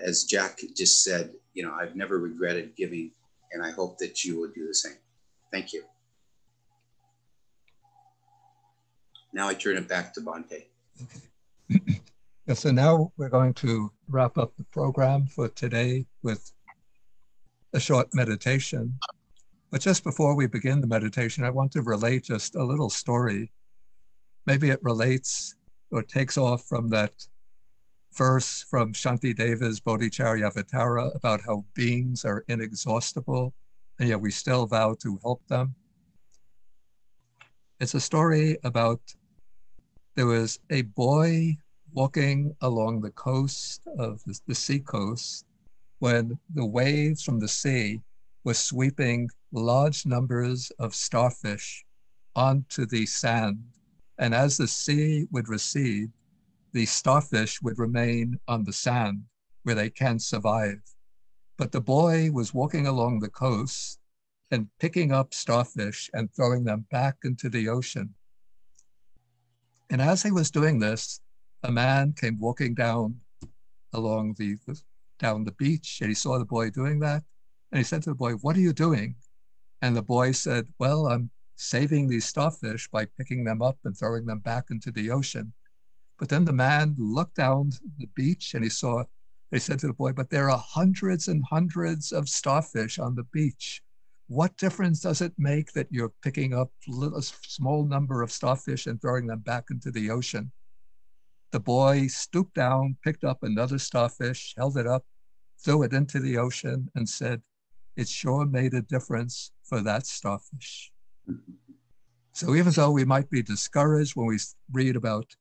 Speaker 2: as Jack just said, you know, I've never regretted giving, and I hope that you will do the same. Thank you. Now I turn it back to Bhante.
Speaker 3: Okay. Yeah, so now we're going to wrap up the program for today with a short meditation. But just before we begin the meditation, I want to relate just a little story. Maybe it relates or takes off from that verse from Shantideva's Bodhicharyavatara about how beings are inexhaustible, and yet we still vow to help them. It's a story about there was a boy walking along the coast of the sea coast when the waves from the sea were sweeping large numbers of starfish onto the sand. And as the sea would recede, the starfish would remain on the sand where they can't survive. But the boy was walking along the coast and picking up starfish and throwing them back into the ocean. And as he was doing this, a man came walking down along down the beach, and he saw the boy doing that. And he said to the boy, "What are you doing?" And the boy said, "Well, I'm saving these starfish by picking them up and throwing them back into the ocean." But then the man looked down the beach and he said to the boy, "But there are hundreds and hundreds of starfish on the beach. What difference does it make that you're picking up a small number of starfish and throwing them back into the ocean?" The boy stooped down, picked up another starfish, held it up, threw it into the ocean, and said, "It sure made a difference for that starfish." So even though we might be discouraged when we read about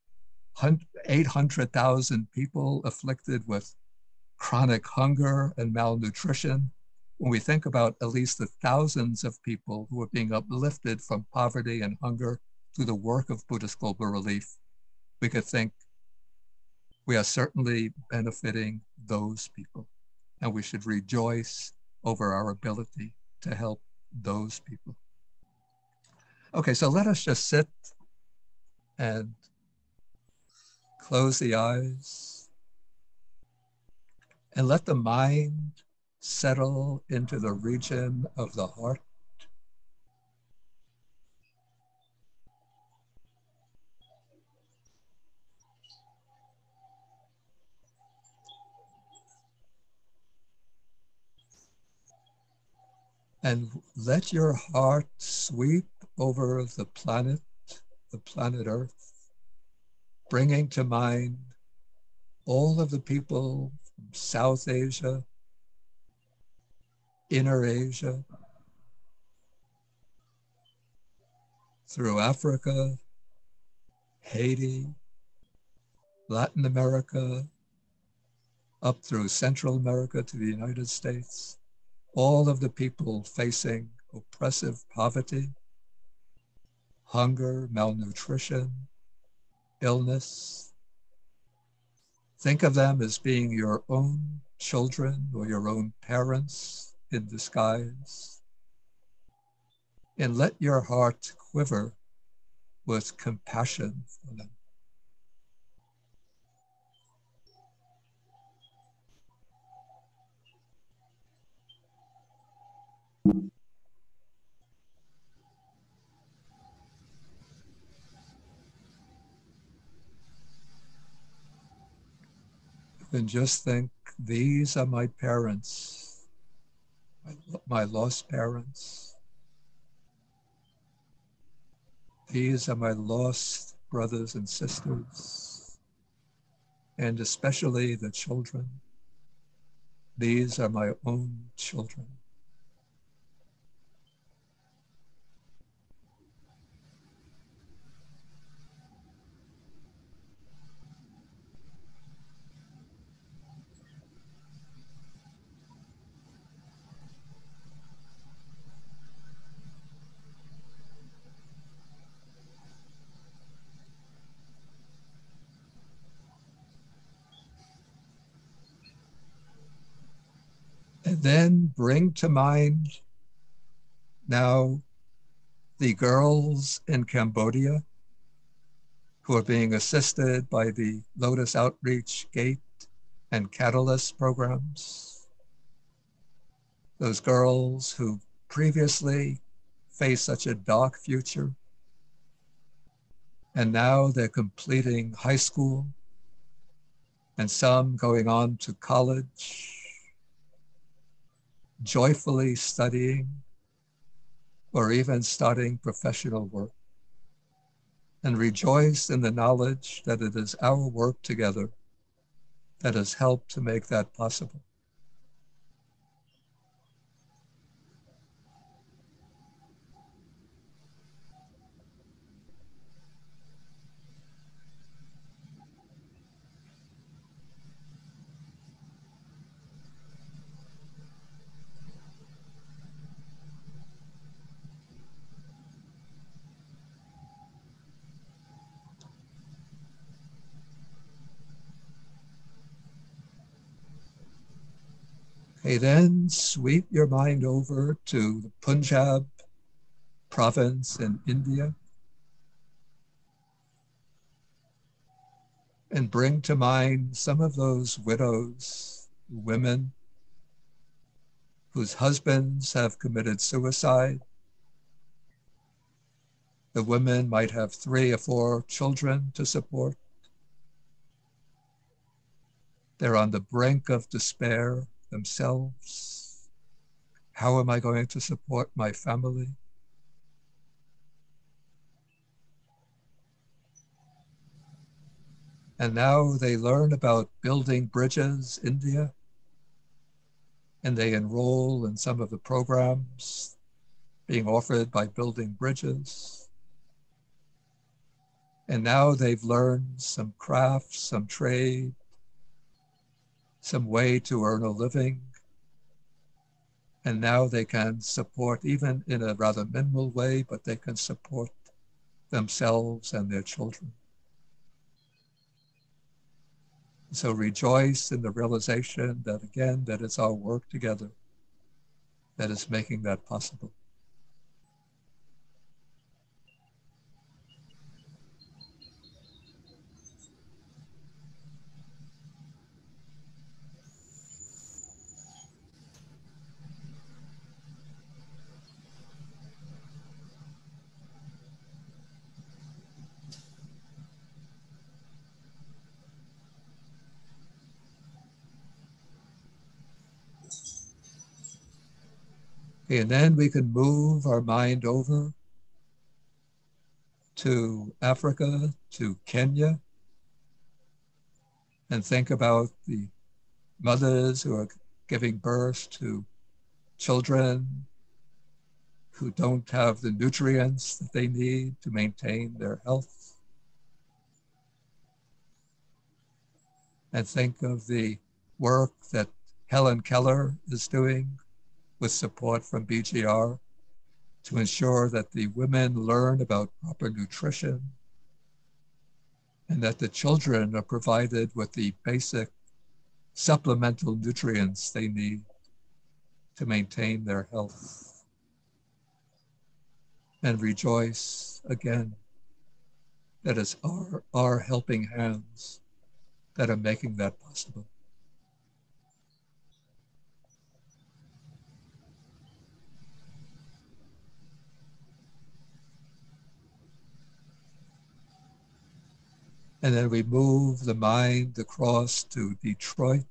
Speaker 3: 800,000 people afflicted with chronic hunger and malnutrition, when we think about at least the thousands of people who are being uplifted from poverty and hunger through the work of Buddhist Global Relief, we could think we are certainly benefiting those people, and we should rejoice over our ability to help those people. Okay, so let us just sit and close the eyes and let the mind settle into the region of the heart. And let your heart sweep over the planet Earth, bringing to mind all of the people from South Asia, Inner Asia, through Africa, Haiti, Latin America, up through Central America to the United States, all of the people facing oppressive poverty, hunger, malnutrition, illness. Think of them as being your own children or your own parents in disguise. And let your heart quiver with compassion for them. And just think, these are my parents, my lost parents. These are my lost brothers and sisters, and especially the children. These are my own children. And then bring to mind now the girls in Cambodia who are being assisted by the Lotus Outreach Gate and Catalyst programs. Those girls who previously faced such a dark future, and now they're completing high school, and some going on to college, joyfully studying, or even starting professional work, and rejoice in the knowledge that it is our work together that has helped to make that possible. Okay, then sweep your mind over to the Punjab province in India and bring to mind some of those widows, women whose husbands have committed suicide. The women might have 3 or 4 children to support. They're on the brink of despair themselves. How am I going to support my family? And now they learn about building bridges, India, and they enroll in some of the programs being offered by building bridges. And now they've learned some crafts, some trade, some way to earn a living. And now they can support, even in a rather minimal way, but they can support themselves and their children. So rejoice in the realization that, again, that it's our work together that is making that possible. And then we can move our mind over to Africa, to Kenya, and think about the mothers who are giving birth to children who don't have the nutrients that they need to maintain their health. And think of the work that Helen Keller is doing with support from BGR to ensure that the women learn about proper nutrition and that the children are provided with the basic supplemental nutrients they need to maintain their health. And rejoice again that it's our helping hands that are making that possible. And then we move the mind across to Detroit.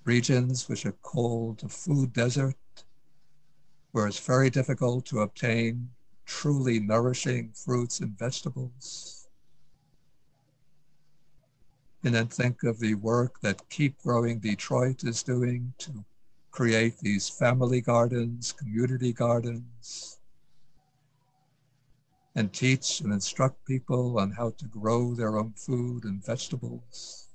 Speaker 3: Regions which are called a food desert, where it's very difficult to obtain truly nourishing fruits and vegetables. And then think of the work that Keep Growing Detroit is doing to create these family gardens, community gardens, and teach and instruct people on how to grow their own food and vegetables.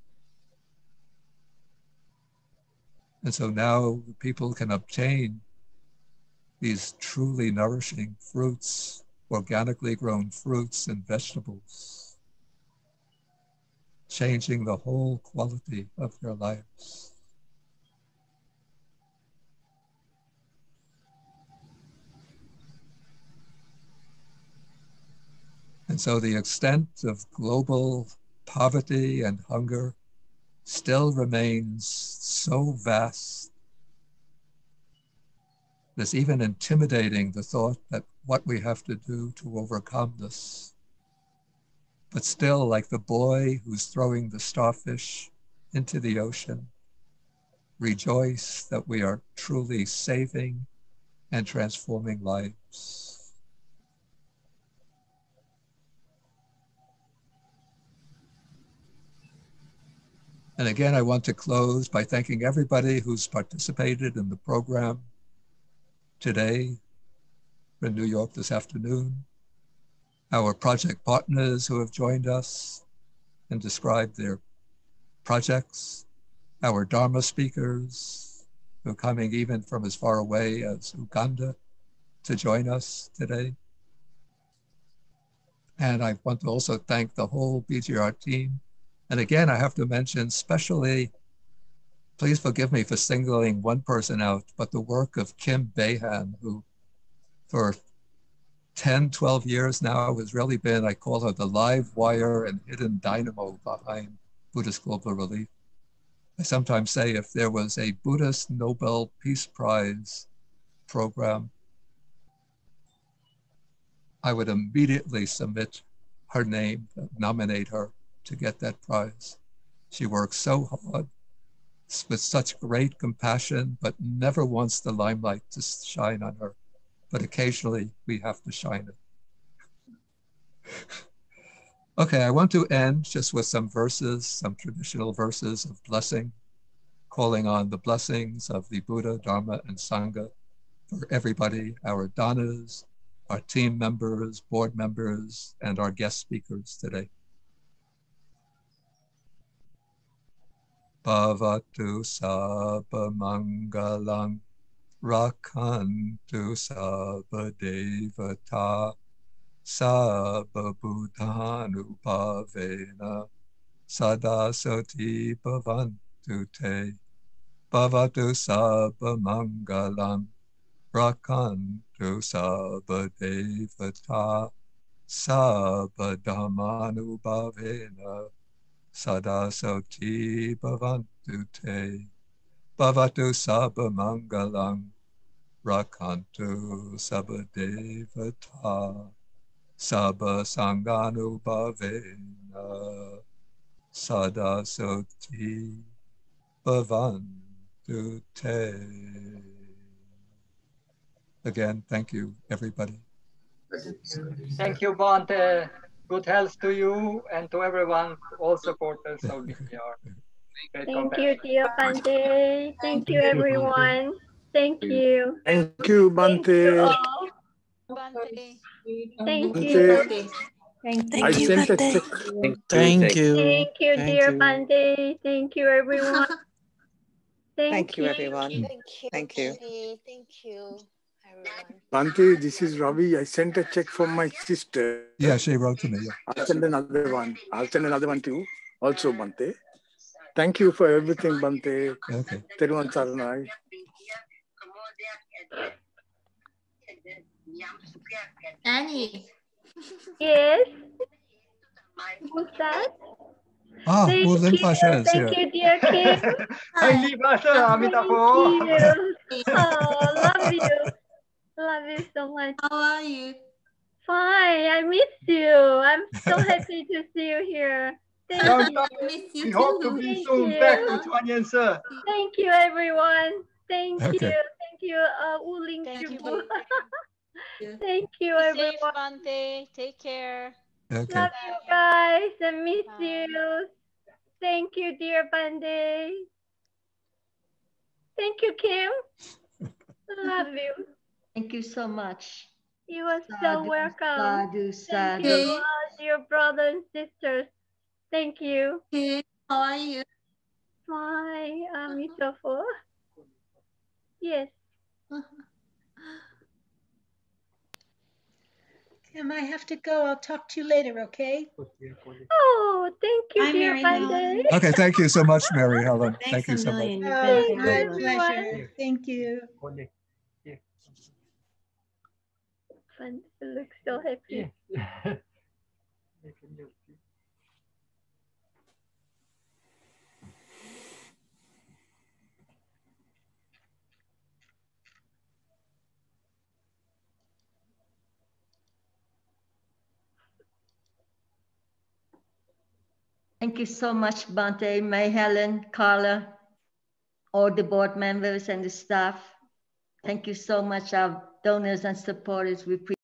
Speaker 3: And so now people can obtain these truly nourishing fruits, organically grown fruits and vegetables, changing the whole quality of their lives. And so the extent of global poverty and hunger still remains so vast. It's even intimidating, the thought that what we have to do to overcome this. But still, like the boy who's throwing the starfish into the ocean, rejoice that we are truly saving and transforming lives. And again, I want to close by thanking everybody who's participated in the program today, in New York this afternoon, our project partners who have joined us and described their projects, our Dharma speakers who are coming even from as far away as Uganda to join us today. And I want to also thank the whole BGR team. And again, I have to mention especially, please forgive me for singling one person out, but the work of Kim Behan, who for 10, 12 years now has really been, I call her the live wire and hidden dynamo behind Buddhist Global Relief. I sometimes say if there was a Buddhist Nobel Peace Prize program, I would immediately submit her name, nominate her to get that prize. She works so hard with such great compassion, but never wants the limelight to shine on her. But occasionally we have to shine it. Okay, I want to end just with some verses, some traditional verses of blessing, calling on the blessings of the Buddha, Dharma, and Sangha for everybody, our danas, our team members, board members, and our guest speakers today. Bhavatu sabba mangalam rakantu sabba devata sabba buddhanupavena sada soti bhavantu te. Bhavatu sabba mangalam rakantu sabba devata sabba dhammanubhavena sada soti bhavantu te. Bhavatu sabba mangalam rakantu sabba devata sabba sanganubhavena sada soti bhavantu te. Again, thank you, everybody.
Speaker 21: Thank you, Bhante. Good health to you and to everyone, all supporters of BPR.
Speaker 22: Thank you, dear Bhante. Thank you, everyone. Thank you.
Speaker 23: Thank you, Bhante.
Speaker 22: Thank you.
Speaker 23: I sent a check.
Speaker 22: Thank you, dear Bhante. Thank you, everyone.
Speaker 24: Thank you, everyone. Thank you.
Speaker 25: Thank you, everyone.
Speaker 23: Bhante, this is Ravi. I sent a check from my sister.
Speaker 3: Yeah, she wrote to me. Yeah.
Speaker 23: I'll send another one. I'll send another one to you also, Bhante. Thank you for everything, Bhante.
Speaker 3: Okay.
Speaker 23: Teruvan Saranai.
Speaker 25: Annie.
Speaker 22: Yes. Who's that?
Speaker 3: Ah,
Speaker 22: Thank
Speaker 3: well, then Pasha is
Speaker 22: Thank
Speaker 3: here.
Speaker 22: you, dear Kim. Thank you. Oh, love you. Love you so much.
Speaker 25: How are you?
Speaker 22: Fine. I miss you. I'm so happy to see you here. Thank you.
Speaker 21: We hope to be
Speaker 22: Thank
Speaker 21: soon
Speaker 22: you.
Speaker 21: back to Chuanyan, sir.
Speaker 22: Thank you, everyone. Thank
Speaker 3: Okay.
Speaker 22: you. Thank you, Uling Chubu. Thank you,
Speaker 25: Be
Speaker 22: everyone.
Speaker 25: safe, Bhante. Take care.
Speaker 3: Okay.
Speaker 22: Love you guys. I miss you. Thank you, dear Bhante. Thank you, Kim. Love you.
Speaker 7: Thank you so much.
Speaker 22: You are so welcome.
Speaker 7: Sadhu,
Speaker 22: Thank
Speaker 7: sadhu.
Speaker 22: you, all dear brothers and sisters. Thank you.
Speaker 25: Hey, how are you?
Speaker 22: Fine. Mitgefühl. Yes.
Speaker 6: Kim, I have to go. I'll talk to you later, okay?
Speaker 22: Oh, thank you,
Speaker 25: Bye,
Speaker 22: dear
Speaker 25: Mary
Speaker 22: Bhante.
Speaker 3: Okay, thank you so much, Mary Helen.
Speaker 25: Thanks
Speaker 3: Thank you
Speaker 25: a
Speaker 3: so much.
Speaker 25: million.
Speaker 6: Oh,
Speaker 22: Thank
Speaker 6: my
Speaker 22: you, everyone.
Speaker 6: pleasure. Thank you.
Speaker 22: Bhante looks so happy.
Speaker 7: Thank you so much, Bhante, May, Helen, Carla, all the board members and the staff. Thank you so much, our donors and supporters. We appreciate